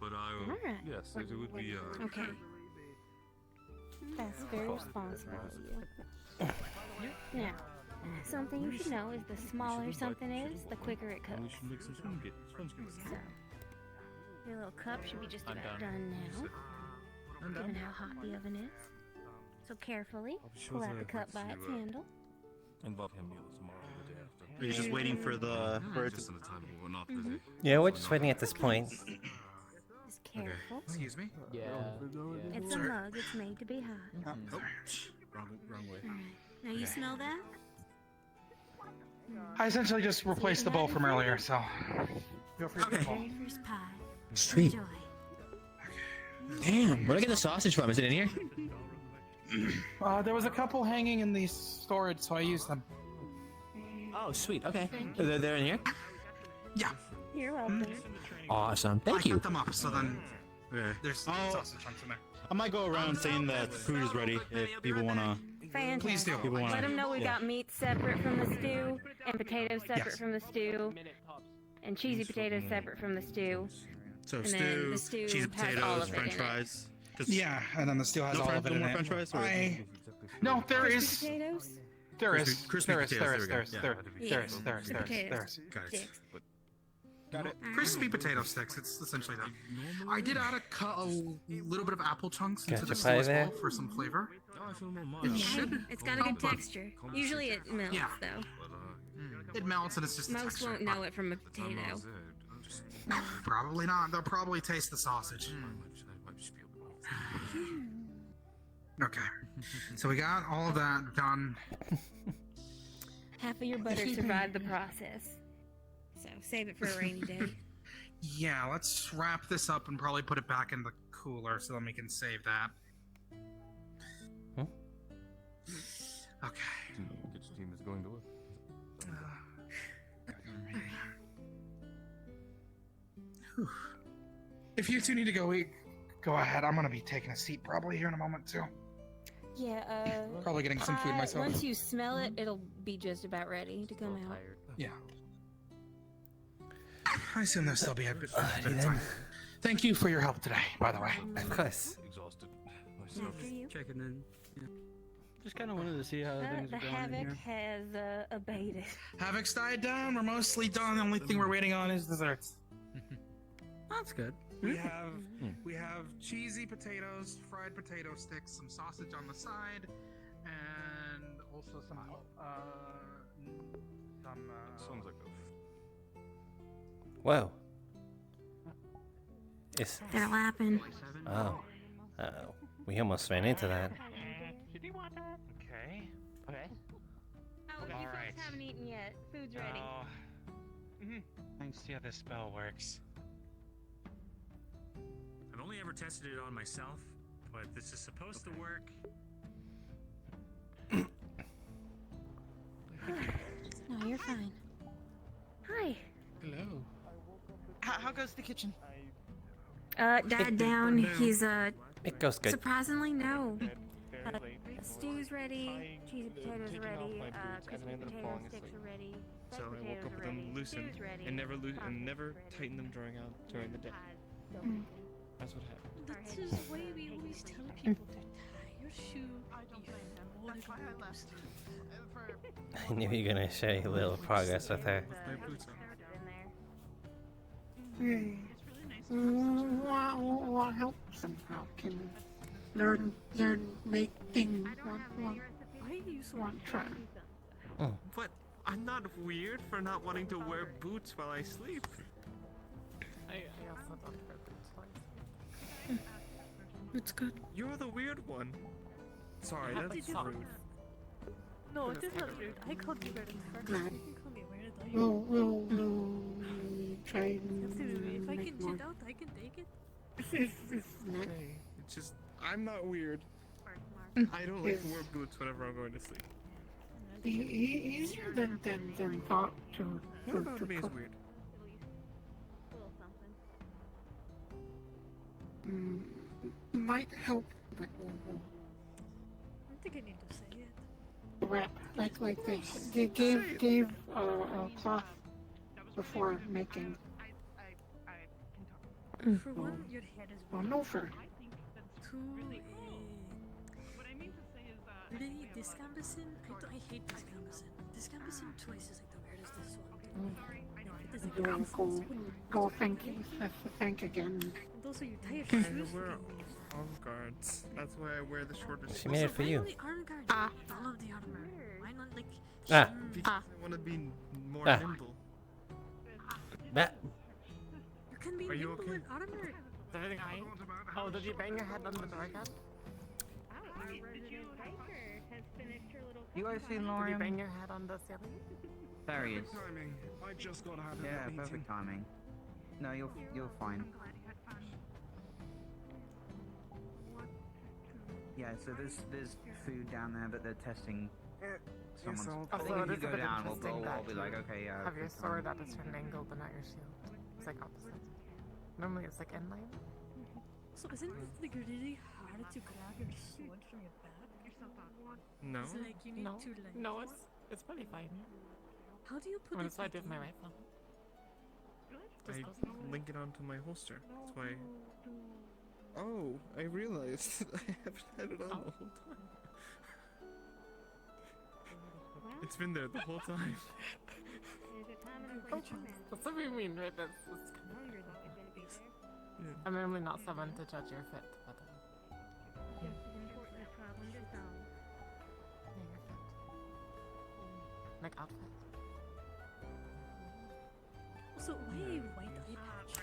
But I will. Alright. Yes, it would be. Okay. That's very responsible of you. Now, something you should know is the smaller something is, the quicker it cooks. So, your little cup should be just about done now, given how hot the oven is. So carefully, pull out the cup by its handle. Involve him tomorrow or the day after. Are you just waiting for the bird? Just in the time we're not busy. Yeah, we're just waiting at this point. Just careful. Excuse me? Yeah. It's a mug, it's made to be hot. Oh, wrong way. Alright. Now you smell that? I essentially just replaced the bowl from earlier, so feel free to bowl. Very first pie. Sweet. Enjoy. Damn, where'd I get the sausage from? Is it in here? There was a couple hanging in the storage, so I used them. Oh, sweet. Okay. They're in here? Yeah. You're welcome. Awesome. I Thank you. cut them up, so then Okay. there's sausage chunks in there. I might go around saying that food is ready if people wanna. Fantastic. Please do. People wanna. Let them know we got meat separate from the stew, and potatoes separate Yes. from the stew, and cheesy potatoes separate from the stew. So And then the stew, stew cheese has all potatoes, of it French in it. fries. 'Cause Yeah, and then the stew has no all of it no in more it. French fries. Or No, there Crispy is. potatoes? There is. Crispy There is. potatoes, There there is. we go. There is. Yeah. There Yeah, is. the There is. potatoes. Got it. Sticks. Got it. Crispy potato sticks. It's essentially that. I did add a little bit of apple chunks into Gotcha the stew pie as well there. for some flavor. I feel more It should. It's got a good help, but texture. Usually it melts, Yeah. though. It melts and it's just the Most texture. won't know it from a potato. Probably not. They'll probably taste the sausage. Okay. So we got all of that done. Half of your butter survived the process. So save it for a rainy day. Yeah, let's wrap this up and probably put it back in the cooler so then we can save that. Huh? Okay. Kitchen team is going to work. If you two need to go eat, go ahead. I'm gonna be taking a seat probably here in a moment too. Yeah, Probably getting some food myself. Once you smell it, it'll be just about ready to come out. Yeah. I assume there'll still be a bit of then. time. Thank you for your help today, by the way. Of course. Exhausted. After you. Checking in. Yeah. Just kind of wanted to see how things The are going in havoc here. has abated. Havoc's died down. We're mostly done. The only thing we're waiting on is desserts. That's good. We have cheesy potatoes, fried potato sticks, some sausage on the side, and also some Sounds like a. Whoa. It's... They're lapping. Oh. Uh-oh. We almost ran into that. Okay. Okay. Oh, you Alright. folks haven't eaten yet. Food's ready. Let's see how this spell works. I've only ever tested it on myself, but this is supposed to work. No, you're fine. Hi. Hello. How goes the kitchen? Dad down. He's It goes good. surprisingly no. Stew's ready. Cheesy potatoes are ready. Crispy potato sticks are ready. So I woke up with them loosened and never tightened them during the day. That's what happened. That's just the way we always tell people to tie your shoe. I knew you were gonna share your little progress with her. What helps and how can learn make things one try. But I'm not weird for not wanting to wear boots while I sleep. I also don't wear boots. It's good. You're the weird one. Sorry, that's rude. No, it is not rude. I called you weird first. Glad. You can call me weird. We'll try and If I make can more. shit out, I can take it. It's just, I'm not weird. I don't like to wear boots whenever I'm going to sleep. Easier than thought to What about me is cook. weird? Might help, but I don't think I need to say it. wrap like this. They gave a cloth before making. For one, your head is Well, no fur. Two, really, Discambesin, I hate Discambesin. Discambesin twice is like the weirdest this one. It doesn't Go thank you. Thank again. And also, you tie your I shoes. wear arm guards. That's why I wear the shortest. She made it for you. Arm guards. I love the armor. Why not like? Because I want to be more Ah. nimble. That. You can be Are you nimble okay? in armor. Oh, did you bang your head on the door again? You guys seen Did you Lorian? bang your head on the ceiling? There he is. Timing. I just got out of Yeah, that perfect meeting. timing. No, you're fine. Yeah, so there's food down there, but they're testing someone's. Also, I think it if you is a go bit down, interesting I'll that be like, you okay, yeah. have your it's fine. sword at a certain angle, but not your shield. It's like opposite. Normally it's like inline. So isn't it like really hard to grab your sword from your back? No. It's like you need No, to like. no, it's pretty fine. How do you put When it? it's what I back do with my in? rifle. I link it onto my holster. That's why. Oh, I realized I haven't had it on the whole time. It's been there the whole time. That's what we mean, right? That's kind of Yeah. I'm normally not someone to judge your fit, but yeah, you're fit. Like outfit. Also, why a white eye patch?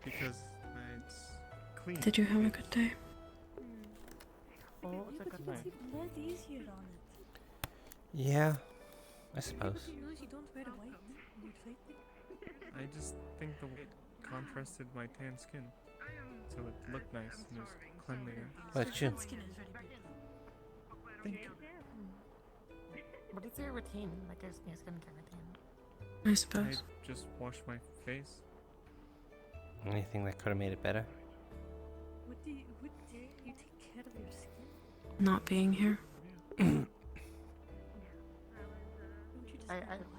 Because it's clean. Did you have a good day? Oh, it's a good night. Blood easier on it. Yeah, I suppose. You know you don't wear the white. You fight it. I just think the white contrasted my tan skin, so it looked nice and it was cleanlier. But you. Skin is very beautiful. Thank you. What is your routine? Like your skincare routine? I suppose. I just washed my face. Anything that could have made it better? What do you take care of your skin? Not being here.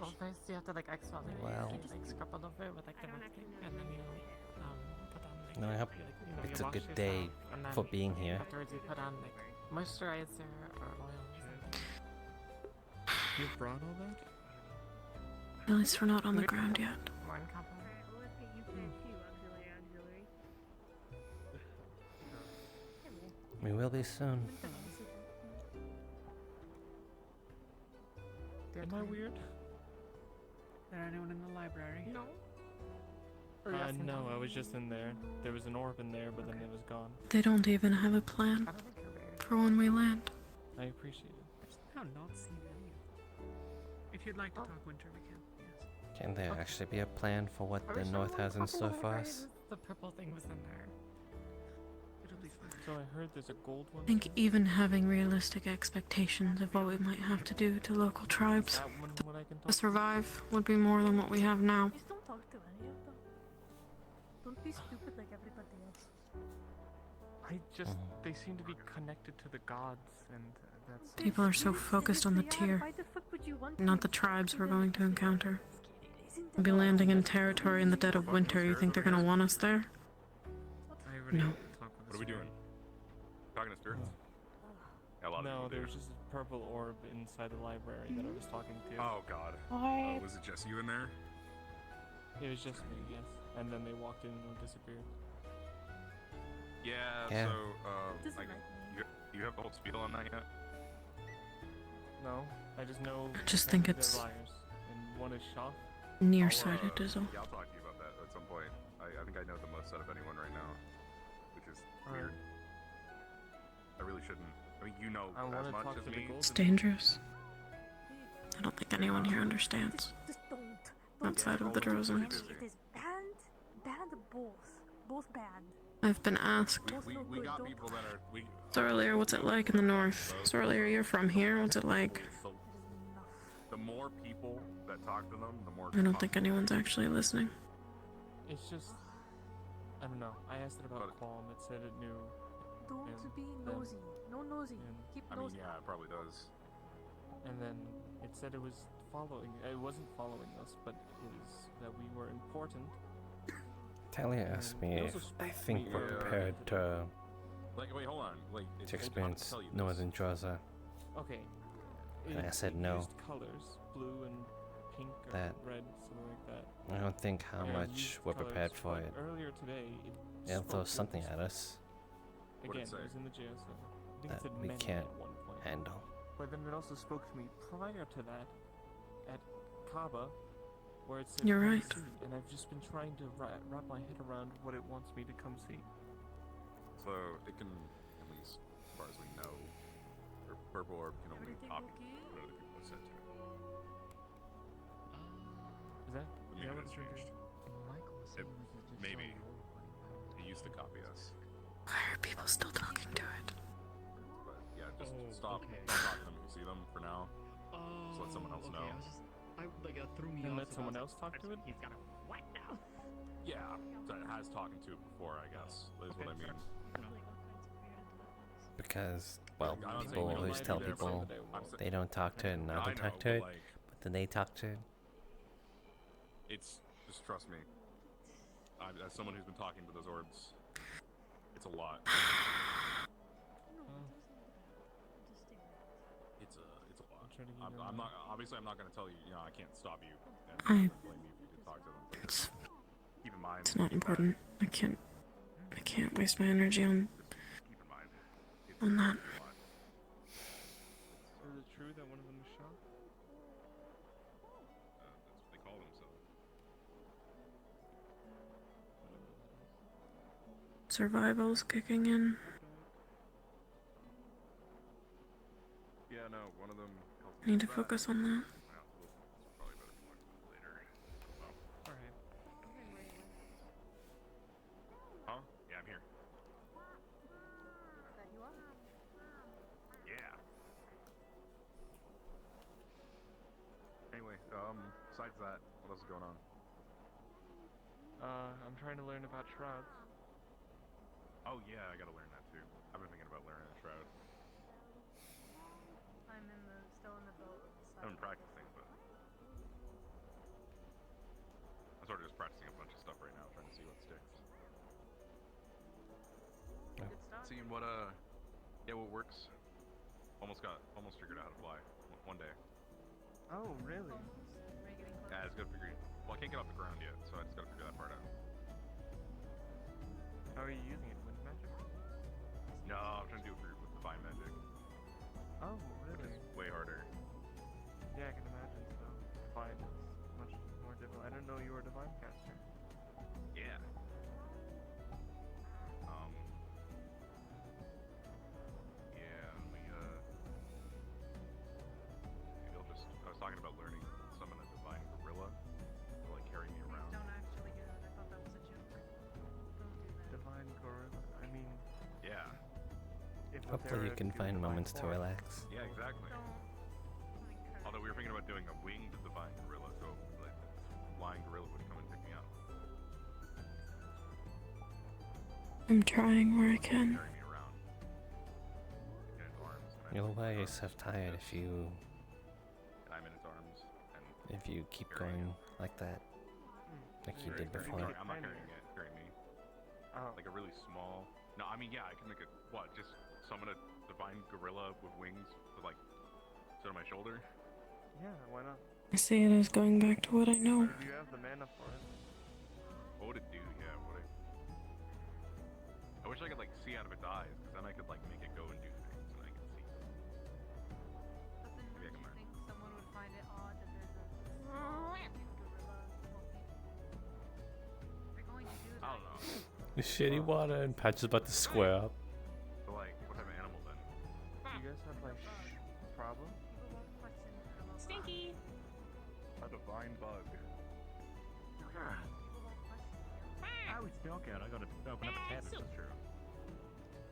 Well, first you have to like exfoliate. Well. You like scrub all over with like the rough thing, and then you put on like. No, I hope you know, it's you a wash good day yourself, and then for being here. Afterwards, you put on like moisturizer or oil or something. You brought all that? At least we're not on the ground yet. More in compliment. We will be soon. Am I weird? Is there anyone in the library? No. No, I was just in there. There was an orb in there, but then it was gone. They don't even have a plan for when we land. I appreciate it. I've not seen any of them. If you'd like to talk Winter, we can. Yes. Can there actually be a plan for what the North has in store for us? The purple thing was in there. It'll be fine. So I heard there's a gold one. I think even having realistic expectations of what we might have to do to local tribes to survive would be more than what we have now. Please don't talk to any of them. Don't be stupid like everybody else. I just, they seem to be connected to the gods, and that's... People are so focused on the tier, not the tribes we're going to encounter. We'll be landing in territory in the dead of winter. You think they're gonna want us there? No. What are we doing? Talking to spirits? Yeah, a lot of No, people do. there's just a purple orb inside the library that I was talking to. Oh god. What? Was it just you in there? It was just me, yes. And then they walked in and disappeared. Yeah, Yeah. so, like, you have the whole spiel on that yet? No, I just know. I just think they're it's liars, and one is Shoff. nearsighted is all. Yeah, I'll talk to you about that at some point. I think I know the most out of anyone right now, which is weird. I really shouldn't. I mean, you know I as wanna much talk as to the me. gold. It's dangerous. I don't think anyone here understands. Just don't. Outside of the Drozens. It is banned, both banned. I've been asked We got people that are... Sorlier, what's it like in the north? Sorlier, you're from here, what's it like? The more people that talk to them, the more... I don't think anyone's actually listening. It's just, I don't know. I asked it about Qualm. It said it knew. Don't and be then- nosy. No nosy. Keep I mean, nosy. yeah, it probably does. And then it said it was following. It wasn't following us, but it was that we were important. Talia asked me They if also I spoke to think me we're earlier. prepared to Like, wait, hold on. Like, to experience Northern Droza. Okay. And I it- said it no. used colors, blue and pink or That- red, something like that. I don't think how Yeah, much used we're prepared colours, for but it. Earlier today, They'll spoke throw to something us. at us Again, it was in the jail cell. I think it that said we many can't at one point. handle. But then it also spoke to me prior to that at Kaba, where it said You're come right. see, and I've just been trying to wrap my head around what it wants me to come see. So, it can, at least, as far as we know, or Purple Orb can only copy what other people have said to it. Is that? Maybe Yeah, that's changed. Maybe. He used to copy us. Why are people still talking to it? But, yeah, just stop talking to them if you see them for now. Just let someone else know. Threw me And off let about someone it. else talk to it? He's got a what now? Yeah, that has talking to it before, I guess. Is what I mean. Because, well, I don't think people we don't always mind tell either, but people I'm sa- they don't talk to it and not I to talk know, to it, but, like, but then they talk to it. It's just trust me. As someone who's been talking to those orbs, it's a lot. It's a lot. I'm not obviously I'm not going to tell you. You know, I can't stop you. And I- blame you if you did talk to them. But keep in mind. It's not important. I can't waste my energy on Keep in mind. on that. Is it true that one of them was shot? That's what they call themselves. Survival's kicking in. Yeah, no, one of them. I need to focus on that. Probably better to talk about later. Alright. Huh? Yeah, I'm here. Yeah. Anyway, besides that, what else is going on? I'm trying to learn about shrouds. Oh yeah, I gotta learn that too. I've been thinking about learning a shroud. I'm still in the boat. I've been practicing, but I'm sort of just practicing a bunch of stuff right now, trying to see what sticks. Seeing what yeah, what works. Almost figured out how to fly one day. Oh, really? Yeah, I just gotta figure. Well, I can't get off the ground yet, so I just gotta figure that part out. How are you using it? Wind magic? No, I'm trying to do it with divine magic. Oh, really? Which is way harder. Yeah, I can imagine so. Fine, it's much more difficult. I didn't know you were a divine caster. Hopefully you can find moments to relax. Yeah, exactly. Although we were thinking about doing a winged divine gorilla, so like flying gorilla would come and pick me up. I'm trying where I can. Carry me around. In its arms. You'll wear yourself tired if you I'm in its arms. And if you keep going like that, like you did before. I'm not carrying it. Carry me. Like a really small. No, I mean yeah, I can make a just summon a divine gorilla with wings to like sit on my shoulder. Yeah, why not? I see it as going back to what I know. Do you have the mana for it? What would it do? Yeah, I wish I could like see out of its eyes, because then I could like make it go and do things, and I could see. But then Maybe I don't can you learn. think someone would find it odd that there's a gorilla walking? They're going to do that. I don't know. The shitty water and Patch is about to square up. So like, what type of animal then? Do you guys have like problem? Stinky! A divine bug. Oh, it's dark out. I gotta open up a tab. That's true.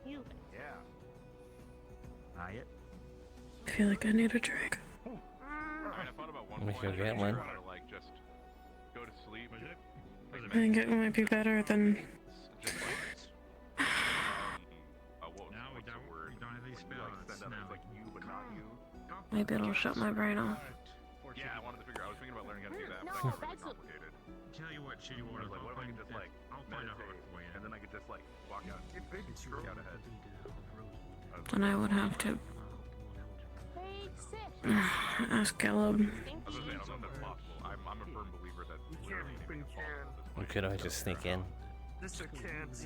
You. Yeah. Yet. I feel like I need a drink. Alright, I thought about one We point. could get one. Try to like just go to sleep. I think it might be better than. Now we don't have these spells. Maybe it'll shut my brain off. Yeah, I wanted to figure. I was thinking about learning how to do that, but I thought it was really complicated. Tell you what, shitty water. Like, what if I could just like I'll find out meditate, for you. and then I could just like walk out, stroke out ahead. Then I would have to ask Caleb. I was gonna say, I don't know if that's possible. I'm a firm believer that literally anything is possible. We could always just sneak in. This I can't.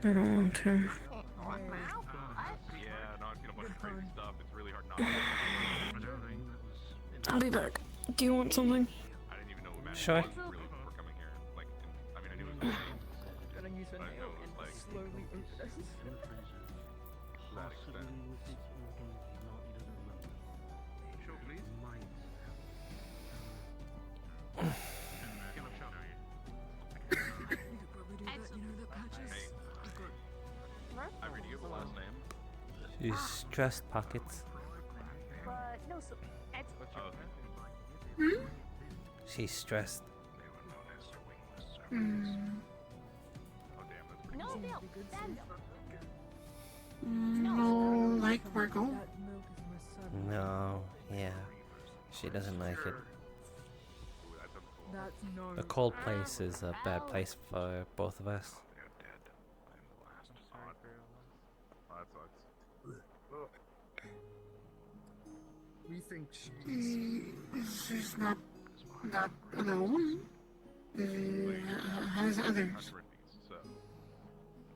I don't want to. Yeah, no, I've seen a bunch of crazy stuff. It's really hard not to. I'll be back. Do you want something? I didn't even know what Sure. was really before coming here. Like, I mean, I knew it was Gonna use a but I nail know it and was like slowly open to that extent. Show, please. Ivory, do you have a last name? She's stressed pockets. But no, so She's stressed. Oh damn, that's pretty cool. No, like Margot. No, yeah. She doesn't like it. That's no. A cold place is a bad place for both of us. That sucks. We think She's not alone. Has others.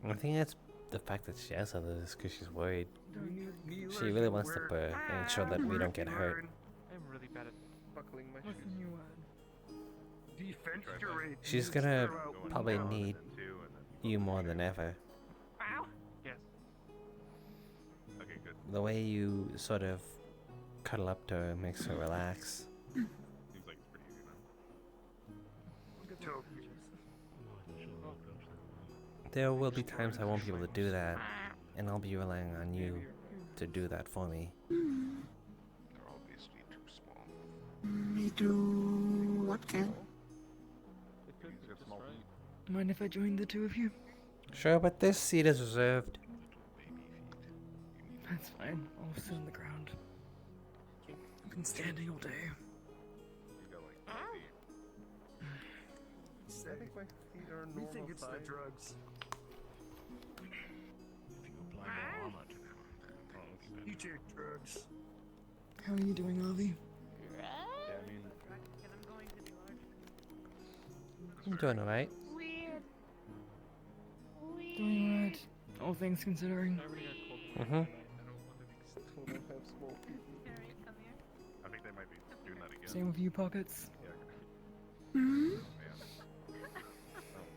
I think that's the fact that she has others because she's worried. She really wants to ensure that we don't get hurt. I'm really bad at buckling my shoes. defense duration. She's gonna probably need you more than ever. Yes. Okay, good. The way you sort of cuddle up to her makes her relax. Seems like it's pretty easy now. There will be times I won't be able to do that, and I'll be relying on you to do that for me. They're obviously too small. Me do what can? He's got small feet. Mind if I join the two of you? Sure, but this seat is reserved. That's fine. I'll sit on the ground. I've been standing all day. You got like feet. I think my feet are normal. We think it's the size. drugs. If you apply more armor to them, You take drugs. How are you doing, Avi? Yeah, I mean, I'm doing alright. Doing alright. All things considering. Mm-hmm. I think they might be doing that again. Same with you, Pockets. Yeah. Hmm? Oh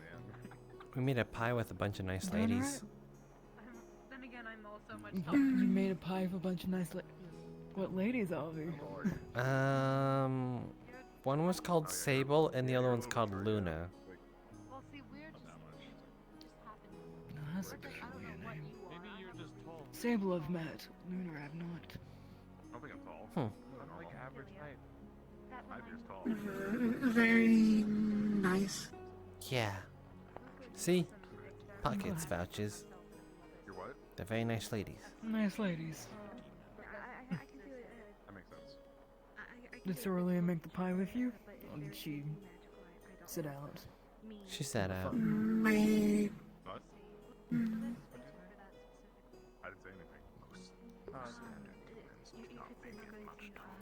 man. We made a pie with a bunch of nice Doing ladies. then again, I'm also much You made a pie for a bunch of nice What ladies, Avi? One was called Sable and the other one's called Luna. Well, see, we're just happened. No, that's a peculiar name. Maybe you're just tall. Sable I've met, Lunar I've not. I don't think I'm tall. I'm like average height. 5 years tall. Very nice. Yeah. See? Pockets vouches. You're what? They're very nice ladies. Nice ladies. That makes sense. Did Cerulean make the pie with you? Or did she sit out? She sat out. My... What? I didn't say anything.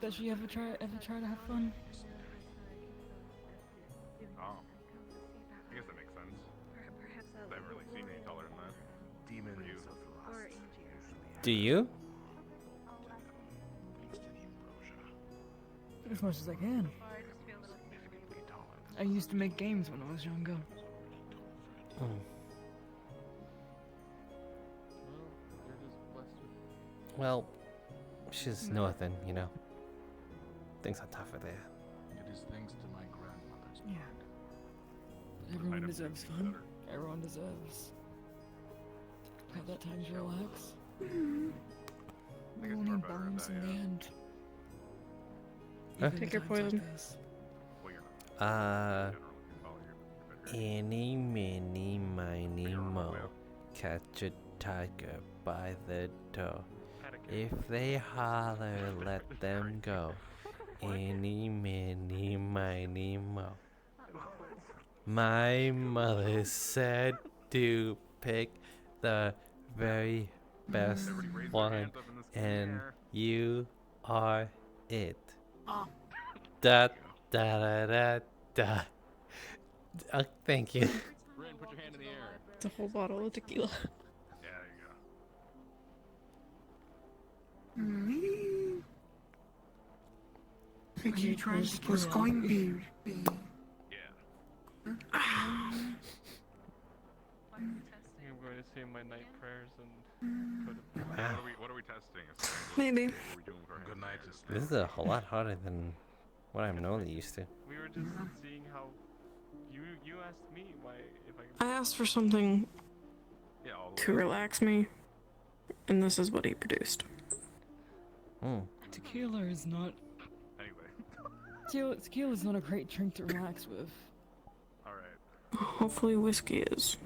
Does she ever try to have fun? Oh. I guess that makes sense. I haven't really seen any taller than that. Demons you. Do you? As much as I can. I used to make games when I was younger. Well, she's nothing, you know. Things are tougher there. It is thanks to my grandmother's Yeah. But everyone deserves fun. Everyone deserves have that time to relax. We all need balance in the end. Huh? Even Take your in times like poison. this. Eeny, meeny, miny, mo. Catch a tiger by the toe. If they holler, let them go. Eeny, meeny, miny, mo. My mother said to pick the very best one, and you are it. Da da da da da. Oh, thank you. Ren, put your hand in the air. It's a whole bottle of tequila. Yeah, there you go. Okay, Trace was going to be... I'm going to say my night prayers and go to bed. Wow. What are we testing? Maybe. What are we doing for Good night. This is a whole lot harder than what I'm normally used to. We were just seeing how you asked me why if I I asked for something Yeah, all the to way. relax me, and this is what he produced. Tequila is not. Anyway. Tequila is not a great drink to relax with. Alright. Hopefully whiskey is.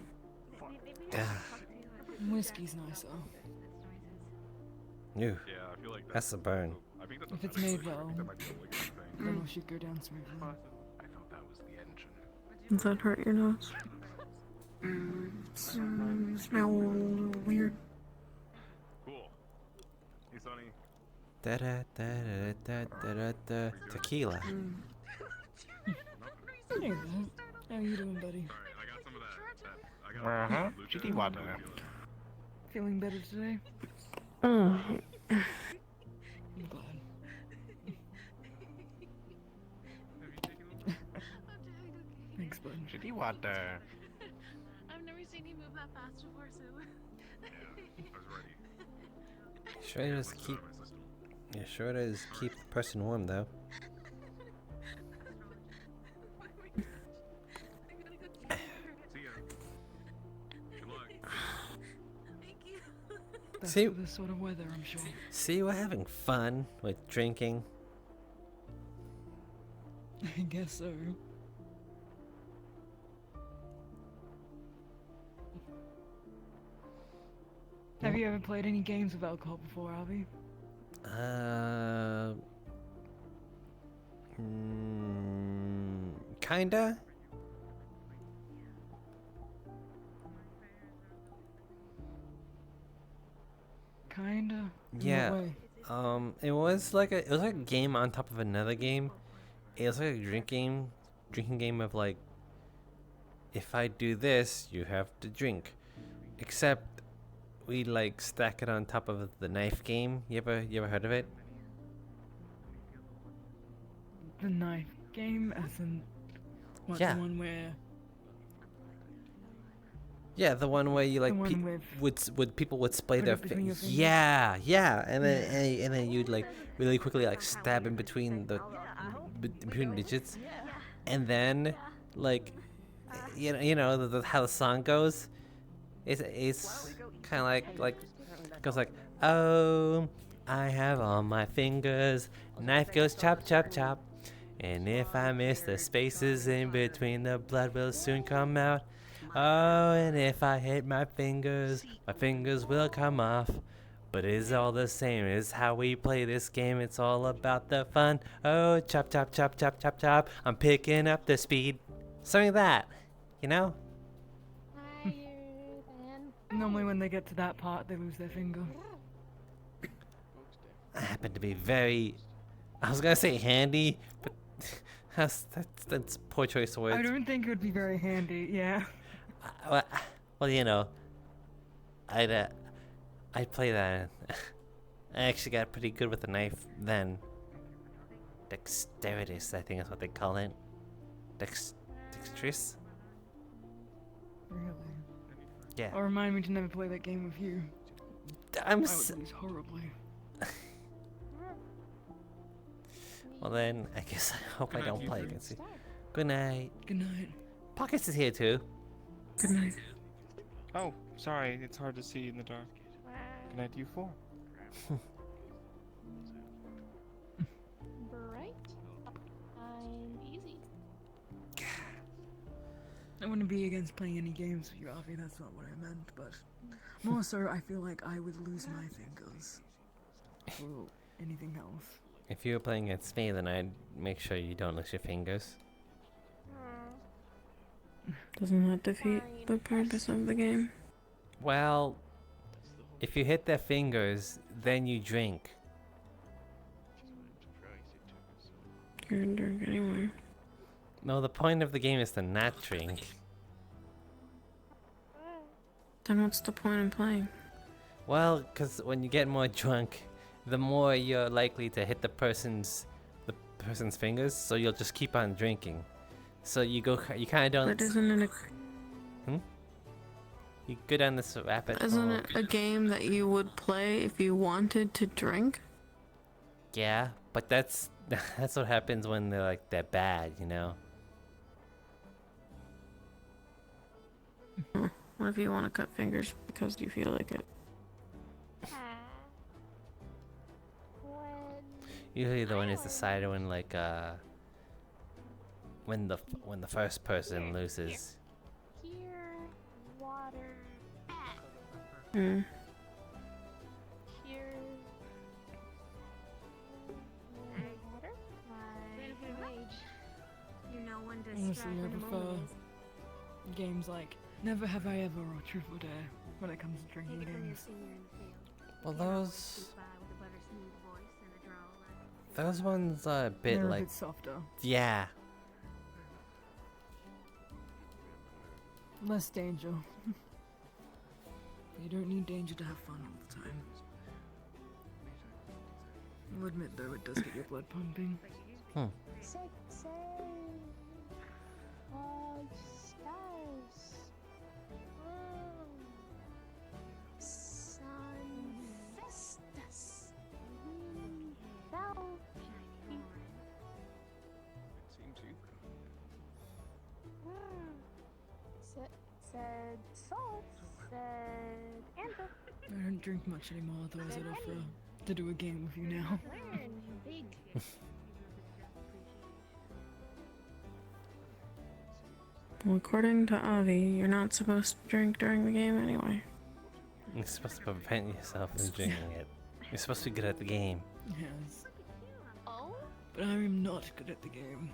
Whiskey's nicer. Ew. Yeah, I feel like That's a burn. I think that's If a it's made well, that might be a really good thing. then it should go down smoothly. I thought that was the engine. Does that hurt your nose? Smell weird. Cool. Hey, Sonny. Da da da da da da da. Tequila. Hey there. How you doing, buddy? Sorry, I got some of that. I got Chitty water. Feeling better today? Mm. I'm glad. Thanks, bud. Chitty water. I've never seen you move that fast before, so. I was ready. Sure does keep. Yeah, sure does keep the person warm though. See ya. Good luck. Thank you. That's See- for this sort of weather, I'm sure. See, we're having fun with drinking. I guess so. Have you ever played any games with alcohol before, Avi? Kinda. Kinda? In what Yeah. way? It was like a game on top of another game. It was like a drinking game of like, if I do this, you have to drink. Except we like stack it on top of the knife game. You ever heard of it? The knife game, as in what, Yeah. the one where Yeah, the one where you like The one would people would splay put their it between your fingers? yeah, and then and then you'd like really quickly like stab in between the between digits, and then like you know how the song goes. It's kind of like Goes like, oh, I have all my fingers. Knife goes chop, chop, chop. And if I miss the spaces in between, the blood will soon come out. Oh, and if I hit my fingers will come off. But it's all the same, it's how we play this game, it's all about the fun. Oh, chop, chop, chop, chop, chop, chop, I'm picking up the speed. Something like that, you know? Normally when they get to that part, they lose their finger. I happen to be very, I was gonna say handy, but that's poor choice of words. I don't think it would be very handy, yeah. Well, you know, I'd play that. I actually got pretty good with the knife then. Dexterous, I think is what they call it. Dexterous? Really? Yeah. Oh, remind me to never play that game with you. I would lose horribly. Well then, I guess I hope I don't play against you. Good night. Good night. Pockets is here too. Good night. Oh, sorry, it's hard to see in the dark. Good night, you four. Bright. I'm easy. I wouldn't be against playing any games with you, Avi, that's not what I meant, but more so I feel like I would lose my fingers. Or anything else. If you were playing against me, then I'd make sure you don't lose your fingers. Doesn't that defeat the purpose of the game? Well, if you hit their fingers, then you drink. You're gonna drink anyway. No, the point of the game is to not drink. Then what's the point in playing? Well, because when you get more drunk, the more you're likely to hit the person's fingers, so you'll just keep on drinking. So you kind of don't. But isn't it You go down this rabbit isn't hole. it a game that you would play if you wanted to drink? Yeah, but that's what happens when they're bad, you know. What if you want to cut fingers because you feel like it? Usually the one is decided when when the first person loses. Here, water. Hmm. Here, water. Rage. You know when to Honestly, strike I when the prefer moment is. games like Never Have I Ever or Truth or Dare when it comes to drinking games. Well, those ones are a bit They're like a bit softer. Yeah. Less danger. You don't need danger to have fun all the time. I'll admit though, it does get your blood pumping. Sexy. Stars. Sun Festus. Bell. Seems you. Said salt. Said anthem. I don't drink much anymore, otherwise I'd offer to do a game with you now. Big. Well, according to Avi, you're not supposed to drink during the game anyway. You're supposed to prevent yourself from drinking it. You're supposed to be good at the game. Yes. Oh? But I am not good at the game.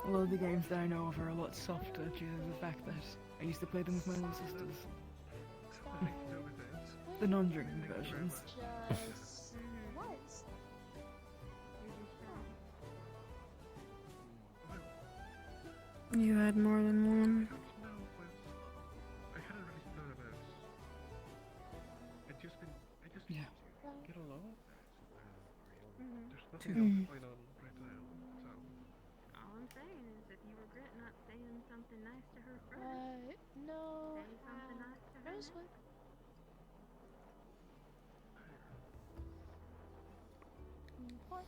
A lot of the games that I know of are a lot softer due to the fact that I used to play them with my little sisters. The non-drinking versions. You had more than one. I hadn't really thought about it. I just get along. There's nothing else going on right now, so. All I'm saying is if you were regret not saying something nice to her first? No. Say something nice to her. Rosewood. What?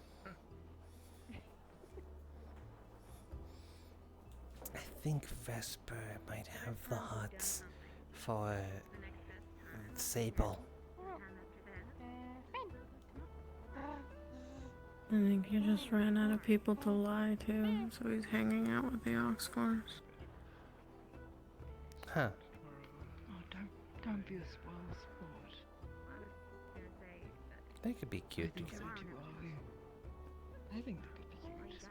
I think Vesper might have the hots for Sable. I think he just ran out of people to lie to, so he's hanging out with the Ox Force. Huh. Oh, don't be a spoiled sport. They could be cute I think together. so too, Avi. I think they could be cute.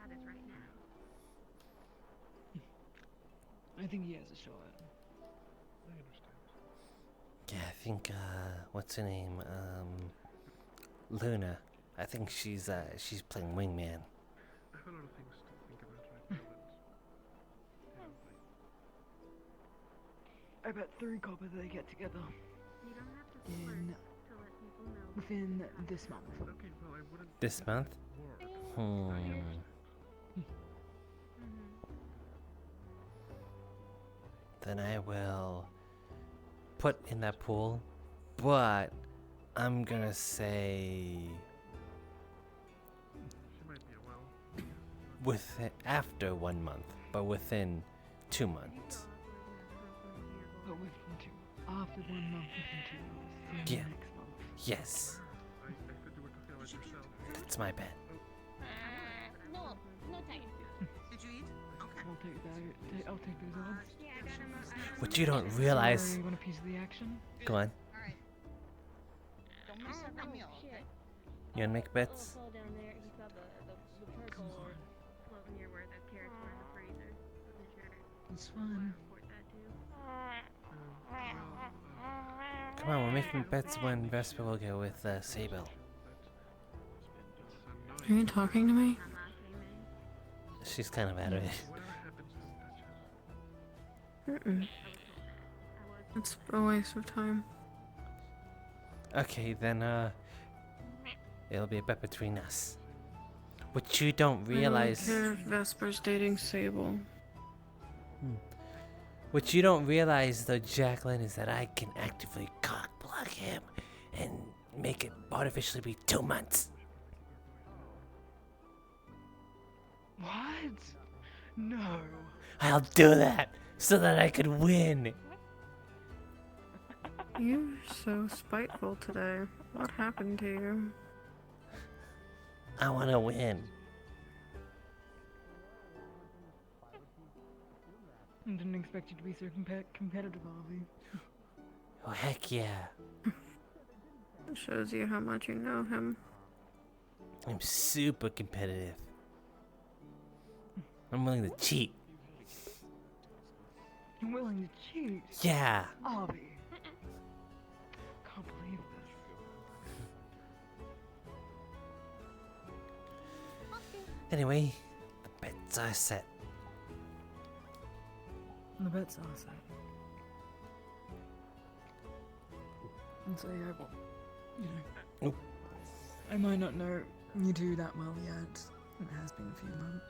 I think he has a shot. I understand. Yeah, I think, what's her name? Luna. I think she's playing wingman. I have a lot of things to think about right now, but I bet 3 copper they get together. You don't have to force In to let people know. within this month. okay, well, I wouldn't. This month? Then I will put in that pool, but I'm gonna say She might be a while. after 1 month, but within 2 months. But within 2. After 1 month, within 2 months. Yeah. Next month. Yes, I thought you were talking about yourself. that's my bet. No, no time. Did you eat? Okay. I'll take that. I'll take those odds. Yeah, I got him. What you don't realize. Sorry, you want a piece of the action? Go on. Alright. Don't mess up my meal, okay? You wanna make bets? Fall down there. He saw the purple float near where the carrots were in the freezer. Wasn't sure. It's fun. Report that too. Come on, we're making bets when Vesper will go with Sable. Are you talking to me? She's kind of out of it. Mm-mm. It's a waste of time. Okay, then it'll be a bet between us. What you don't realize. I don't care if Vesper's dating Sable. What you don't realize, though, Jacqueline, is that I can actively cock block him and make it artificially be 2 months. What? No. I'll do that so that I could win. You're so spiteful today. What happened to you? I want to win. I didn't expect you to be so competitive, Avi. Oh, heck yeah. It shows you how much you know him. I'm super competitive. I'm willing to cheat. You're willing to cheat? Yeah. Avi. Can't believe this. Anyway, the bets are set. The bets are set. And so, yeah, well, you know. Oop. I might not know you two that well yet. It has been a few months.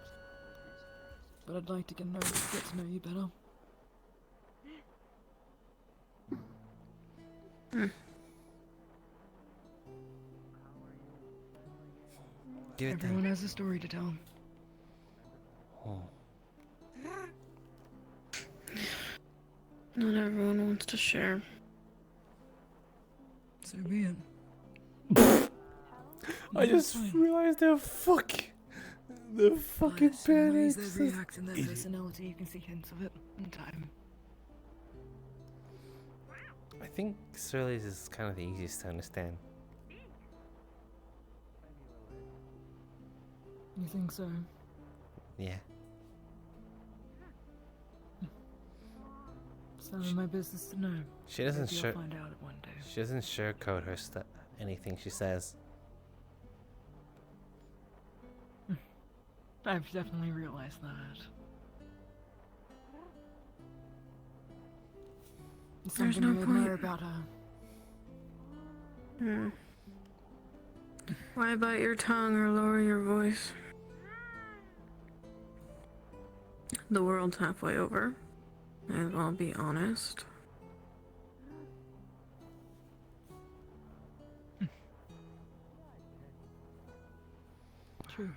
But I'd like to get to know you better. Give it Everyone has a story to tell. Oh. Not everyone wants to share. So be it. I just realized they're fucking Ways panics. they react and their personality, you can see hints of it in time. I think Surly's is kind of the easiest to understand. You think so? Yeah. It's none of my business to know. She doesn't Maybe I'll find out one day. She doesn't sugarcoat her anything she says. I've definitely realized that. There's There's something no I point. admire about her. Why bite your tongue or lower your voice? The world's halfway over. May as well be honest. True.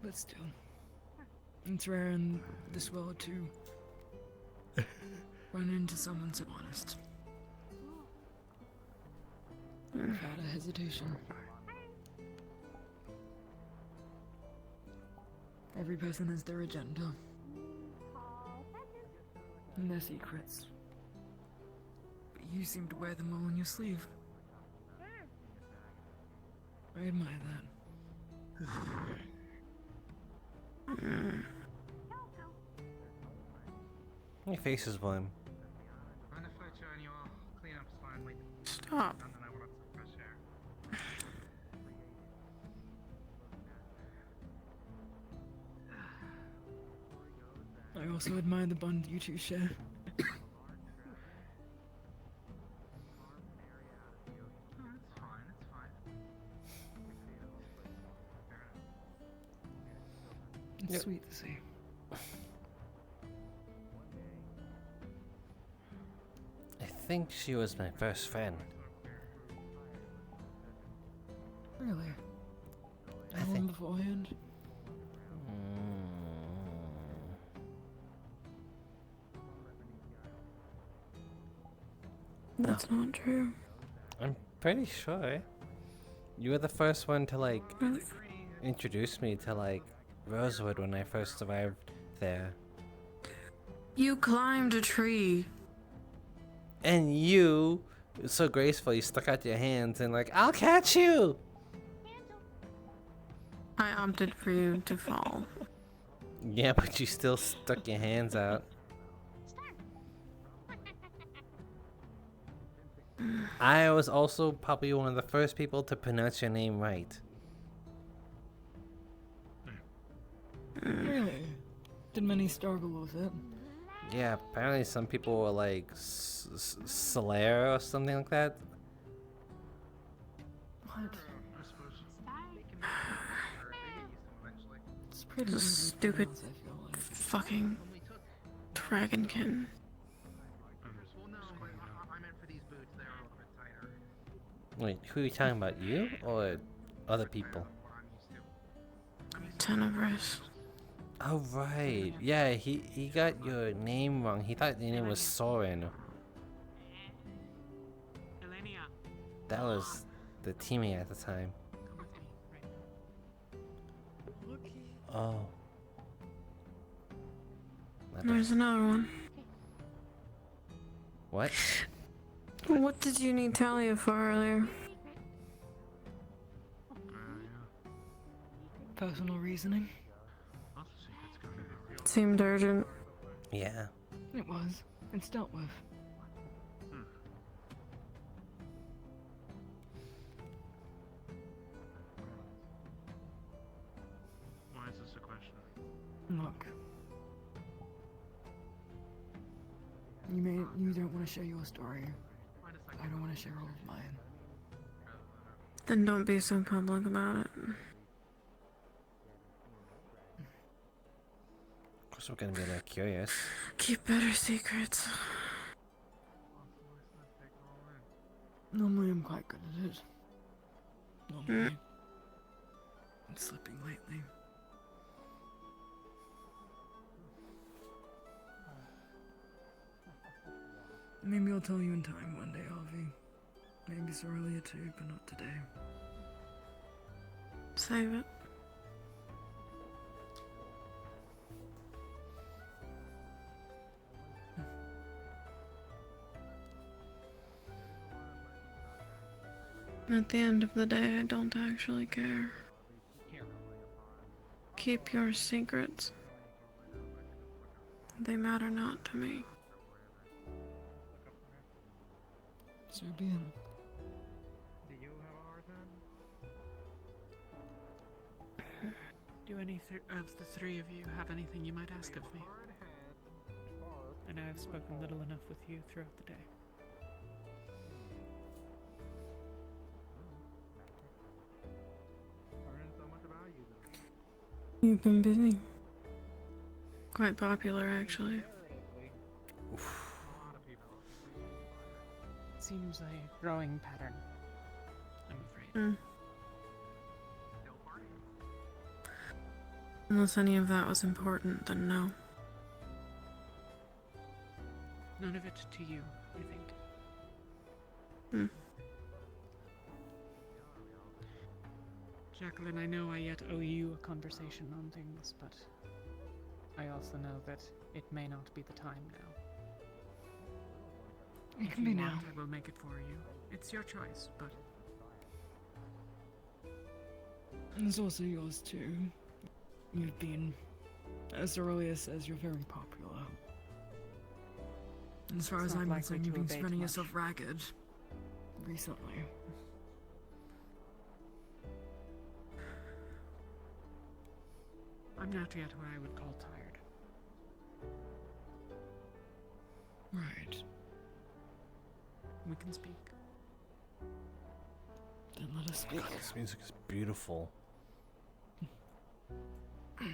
But still, it's rare in this world to run into someone so honest. Without a hesitation. Every person has their agenda. And their secrets. But you seem to wear them all on your sleeve. I admire that. My face is warm. Mind if I join you all? Cleanup's fine. We Stop. and then I want some fresh air. I also admire the bond you two share. It's Yep. sweet to see. I think she was my first friend. Really? I How long think- beforehand? That's not true. I'm pretty sure. You were the first one to like Really? introduce me to like Rosewood when I first arrived there. You climbed a tree. And you so gracefully stuck out your hands and like, I'll catch you! I opted for you to fall. Yeah, but you still stuck your hands out. I was also probably one of the first people to pronounce your name right. Really? Did many struggle with it? Yeah, apparently some people were like Slayer or something like that. What? It's pretty This easy to stupid pronounce, I feel like. fucking dragonkin. Well, no, I meant for these boots. They're a little bit tighter. Wait, who are you talking about? You or other people? Tenebris. Oh right, yeah. He got your name wrong. He thought your name was Soren. That was the teammate at the time. Oh. My bad. There's another one. What? What did you need Talia for earlier? Personal reasoning? Seemed urgent. Yeah. It was. It's dealt with. Why is this a question? Look. You don't want to share your story. I don't want to share all of mine. Then don't be so public about it. Of course we're gonna be a little curious. Keep better secrets. Normally I'm quite good at it. Normally. I'm slipping lately. Maybe I'll tell you in time one day, Avi. Maybe so earlier too, but not today. Save it. At the end of the day, I don't actually care. Keep your secrets. They matter not to me. So be it. Do any of the three of you have anything you might ask of me? I know I've spoken little enough with you throughout the day. Learning so much about You've been busy. Quite popular, actually. Seems a growing pattern, I'm afraid. Hmm. Unless any of that was important, then no. None of it to you, I think. Hmm. Jacqueline, I know I yet owe you a conversation on things, but I also know that it may not be the time now. It can be now. I will make it for you. It's your choice, but And it's also yours too. You've been, as Aurelius says, you're very popular. as far as I'm concerned, you've been spreading yourself ragged. Recently. I'm not yet what I would call tired. Right. We can speak. Then let us speak. This music is beautiful. If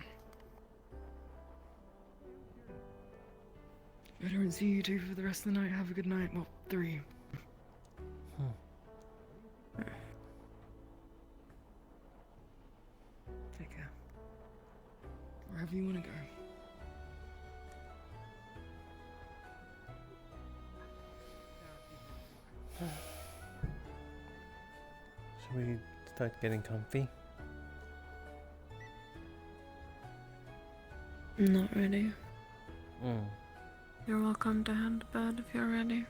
I don't see you two for the rest of the night, have a good night. Well, 3. Take care. Wherever you want to go. Should we start getting comfy? I'm not ready. Mm. You're welcome to head to bed if you're ready.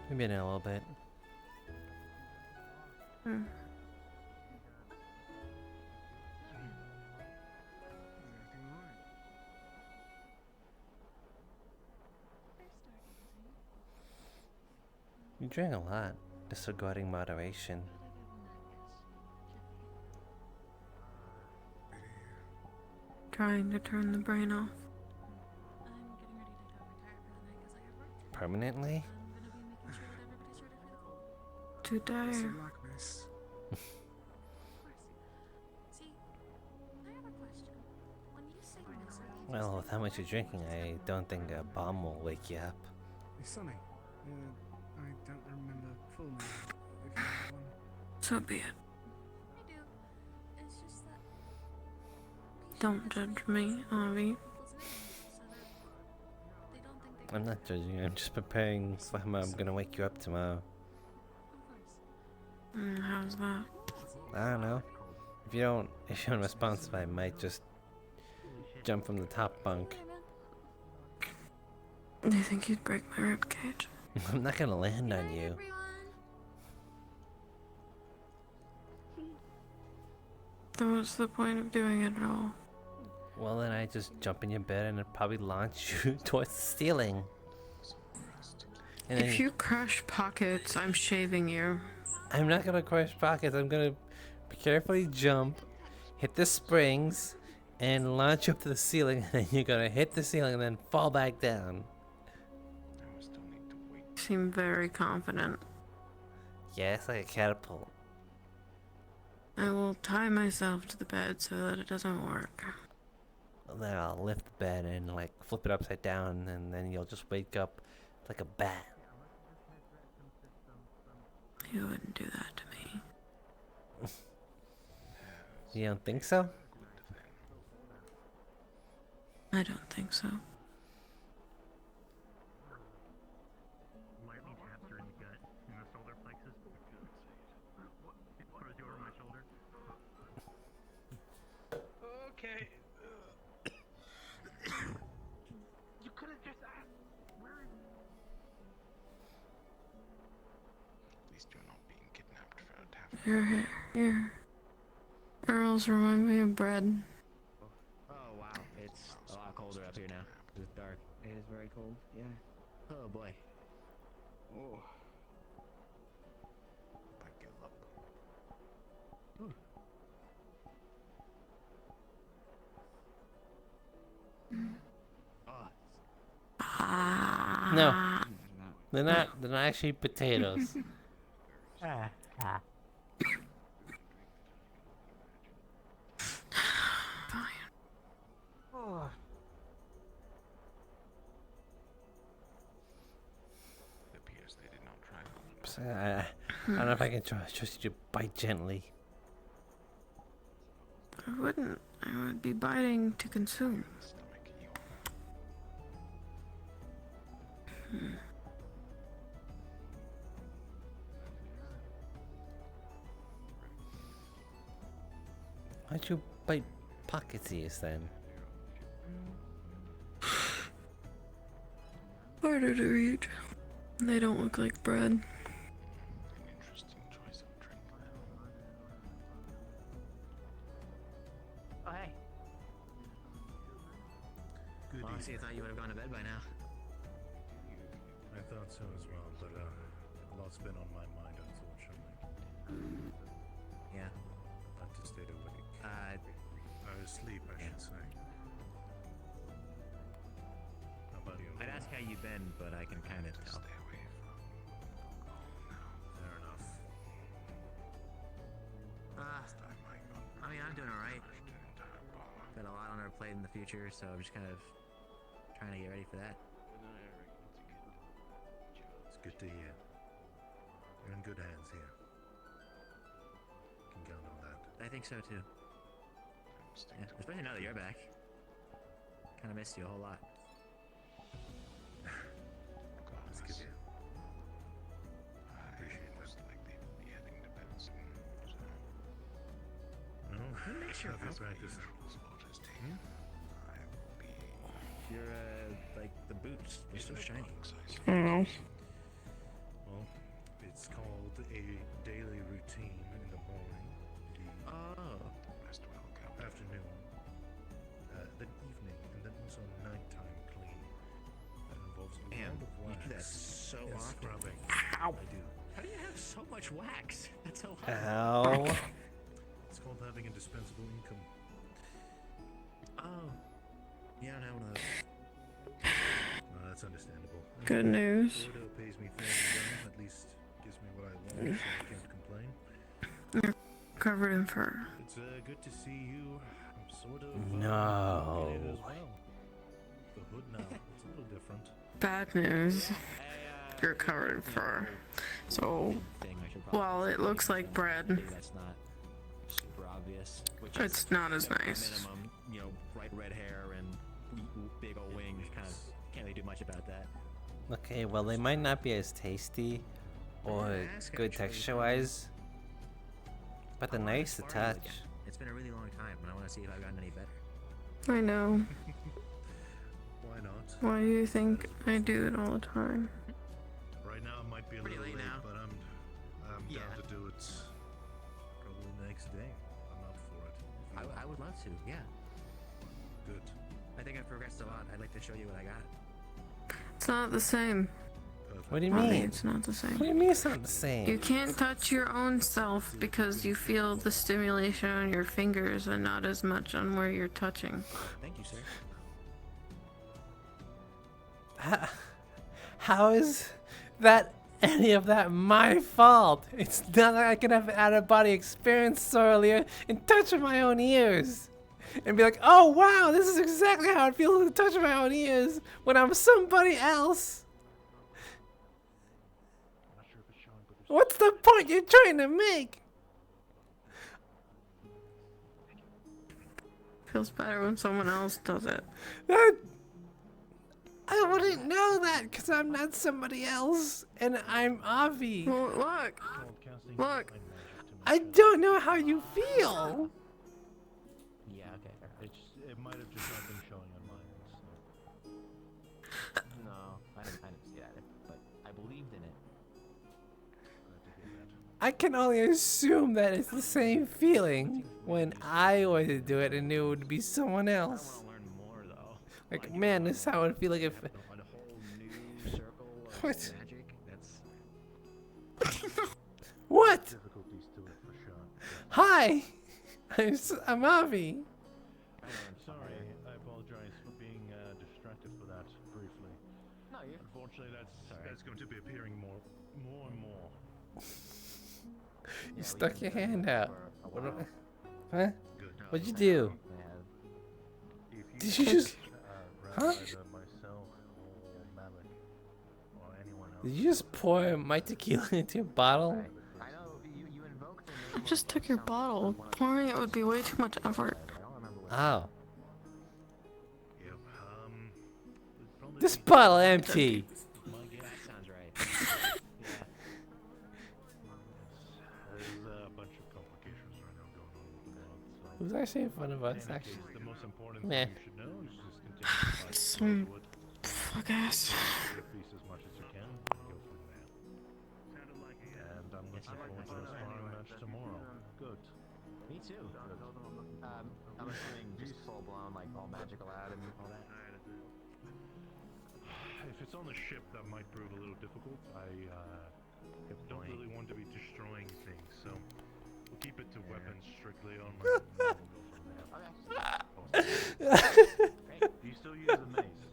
Maybe in a little bit. Hmm. You drink a lot, disregarding moderation. Trying to turn the brain off. Permanently? Too tired. Well, with how much you're drinking, I don't think a bomb will wake you up. Hey, Sonny. I don't remember full name. If you have one. So be it. Don't judge me, Avi. I'm not judging you, I'm just preparing for how I'm gonna wake you up tomorrow. How's that? I don't know. If you're unresponsive, I might just jump from the top bunk. Do you think you'd break my ribcage? I'm not gonna land on you. Then what's the point of doing it at all? Well, then I just jump in your bed and it'd probably launch you towards the ceiling. And If you crush pockets, I'm shaving you. I'm not gonna crush pockets. I'm gonna carefully jump, hit the springs, and launch you up to the ceiling. And then you're gonna hit the ceiling and then fall back down. You seem very confident. Yeah, it's like a catapult. I will tie myself to the bed so that it doesn't work. Then I'll lift the bed and like flip it upside down, and then you'll just wake up like a bat. You wouldn't do that to me. You don't think so? I don't think so. Lightning taps her in the gut, in the solar plexus. It throws you over my shoulder. Okay. You could have just asked. Where are you? At least you're not being kidnapped for a tavern. Your hair, your curls remind me of bread. Oh wow, it's a lot colder up here now. It's dark. It is very cold. Yeah. Oh boy. Oh. Like your luck. No. They're not actually potatoes. I don't know if I can trust you to bite gently. I wouldn't. I would be biting to consume. Why'd you bite pocket ears then? Harder to read. They don't look like bread. Interesting choice of drink. Oh, hey. Good Honestly, I thought you would have gone to bed by now. I thought so as well, but a lot's been on my mind, unfortunately. Yeah. I had to stay awake. Or asleep, I should say. How about you? I'd ask how you've been, but I can kind of tell. Stay away Fair enough. I mean, I'm doing alright. Got a lot on our plate in the future, so I'm just kind of trying to get ready for that. It's good to hear. You're in good hands here. You can count on that. I think so too. Yeah, especially now that you're back. Kind of missed you a whole lot. It's good to hear. I most likely will be heading to bed soon. No, Who makes your have your outfit? practice. I will be. Your like the boots, they're so shiny. Oh. Well, it's called a daily routine in the morning, Oh. the afternoon, then evening, and then also nighttime clean. That involves a Damn, lot of you wax. do that so and often. scrubbing. Ow. I do. How do you have so much wax? That's so hot. Ow. It's called having a dispensable income. Oh. You don't have one of those. That's understandable. Good news. Ordo pays me fairly well, at least gives me what I want, so I can't complain. You're covered in fur. It's good to see you. I'm sort of No. updated as well. The hood now, it's a little different. Bad news. You're covered in fur. So, while it looks like bread, That's not super obvious. Which it's is not as bare nice. Minimum, you know, bright red hair and big old wings. Kind of can't really do much about that. Okay, well they might not be as tasty or Ask good actually, texture-wise, but they're nice to Party touch. again. It's been a really long time, and I want to see if I've gotten any better. I know. Why not? Why do you think I do it all the time? Right now it might be a Pretty little late late, now. but I'm Yeah. down to do it probably the next day. I'm up for it. I would love to, yeah. Good. I think I've progressed a lot. I'd like to show you what I got. It's not the same. What do you Bobby, mean? it's not the same. What do you mean it's not the same? You can't touch your own self because you feel the stimulation on your fingers and not as much on where you're touching. Thank you, sir. How is that any of that my fault? It's not like I can have an out-of-body experience earlier and touch my own ears. And be like, oh wow, this is exactly how it feels to touch my own ears when I'm somebody else. What's the point you're trying to make? Feels better when someone else does it. I wouldn't know that because I'm not somebody else and I'm Avi. Well, look. Look. I don't know how you feel. Yeah, okay. It might have just not been showing on mine. No, I didn't see that, but I believed in it. I can only assume that it's the same feeling when I were to do it and knew it would be someone else. Like, man, this is how it would feel like if. What? What? Difficulties to it for sure. Hi! I'm Avi. Sorry, I apologize for being distracted for that briefly. No, you're. Unfortunately, that's going to be appearing more and more. You stuck your hand out. What? Huh? Good. What'd you do? Did you just? Rather Huh? either myself or Malik or anyone Did you just pour my tequila into a bottle? I just took your bottle. Pouring it would be way too much effort. Oh. This bottle empty. That sounds right. There's a bunch of complications right now going on with the mod, so... Who's actually in front of us, actually? The most important Meh. thing you should know is just continue to Some fuck ass. piece as much as you can, and go from there. And I'm looking forward to the sparring match tomorrow. Good. Me too. I'm assuming just full blown, like all magical out and all that. If it's on the ship, that might prove a little difficult. I don't really want to be destroying things, so we'll keep it to weapons strictly on my own, and we'll go from there. Do you still use the mace?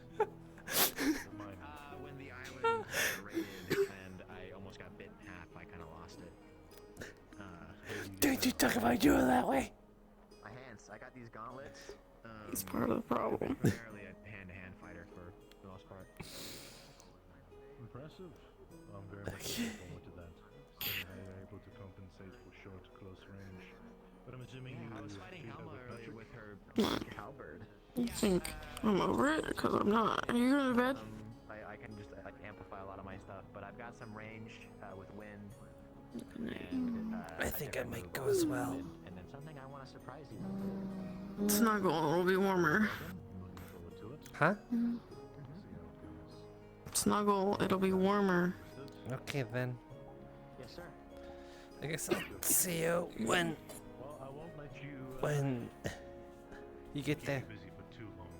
When the island raided and I almost got bit in half, I kind of lost it. Don't you talk about doing that way? My hands, I got these gauntlets. It's part of the problem. Primarily a hand-to-hand fighter for the most part. Impressive. I'm very much looking forward to that. Seeing how you're able to compensate for short, close range. But I'm assuming you I was do fighting that Helma with earlier magic? with her halberd. You think I'm over it? Because I'm not. Are you going to bed? I can just like amplify a lot of my stuff, but I've got some range with wind. I think I might go as well. And then something I want to surprise you with. Snuggle, it'll be warmer. Huh? Snuggle, it'll be warmer. Okay then. Yes, sir. I guess I'll see you when Well, I won't let you. you get there. Busy for too long.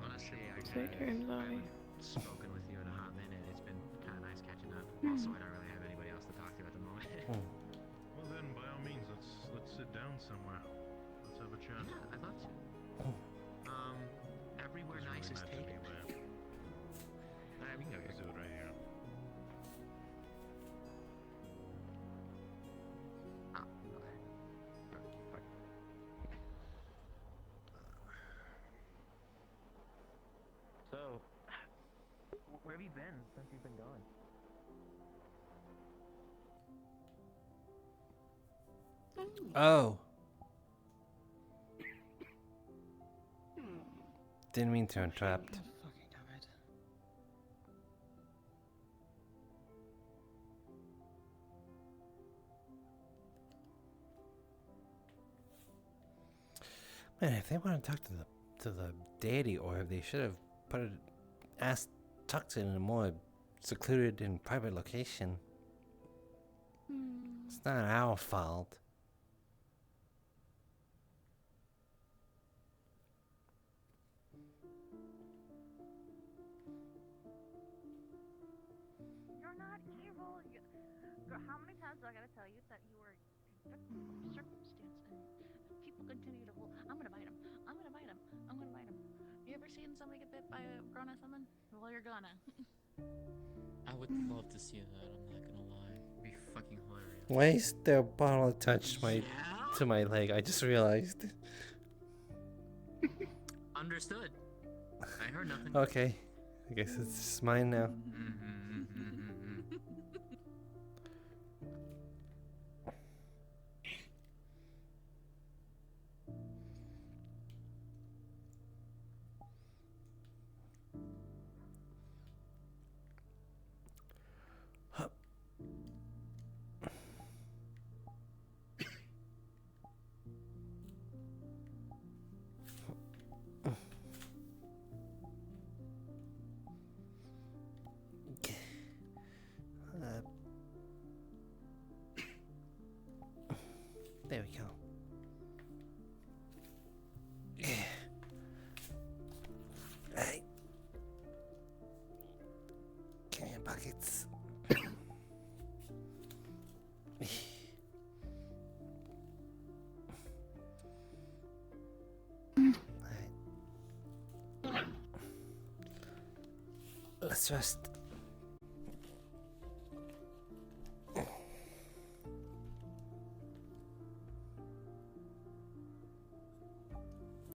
Honestly, I Take care, Zoe. spoken with you in a hot minute. It's been kind of nice catching up. Also, I don't really have anybody else to talk to at the moment. Well then, by all means, let's sit down somewhere. Let's have a chat. Yeah, I'd love to. Everywhere nice is taken. We can go Let's do it right here. So, where have you been since you've been gone? Oh. Didn't mean to interrupt. Man, if they want to talk to the deity orb, they should have tucked it in a more secluded and private location. It's not our fault. You're not evil. Girl, how many times do I gotta tell you that you were victim of circumstance and people continue to hold. I'm gonna bite him. I'm gonna bite him. I'm gonna bite him. You ever seen somebody get bit by a grown-ass woman? Well, you're gonna. I would love to see that, I'm not gonna lie. It'd be fucking hilarious. Why is the bottle attached to my leg? I just realized. Understood. I heard nothing. Okay, I guess it's just mine now. There we go. Hey. Give me buckets. Let's rest.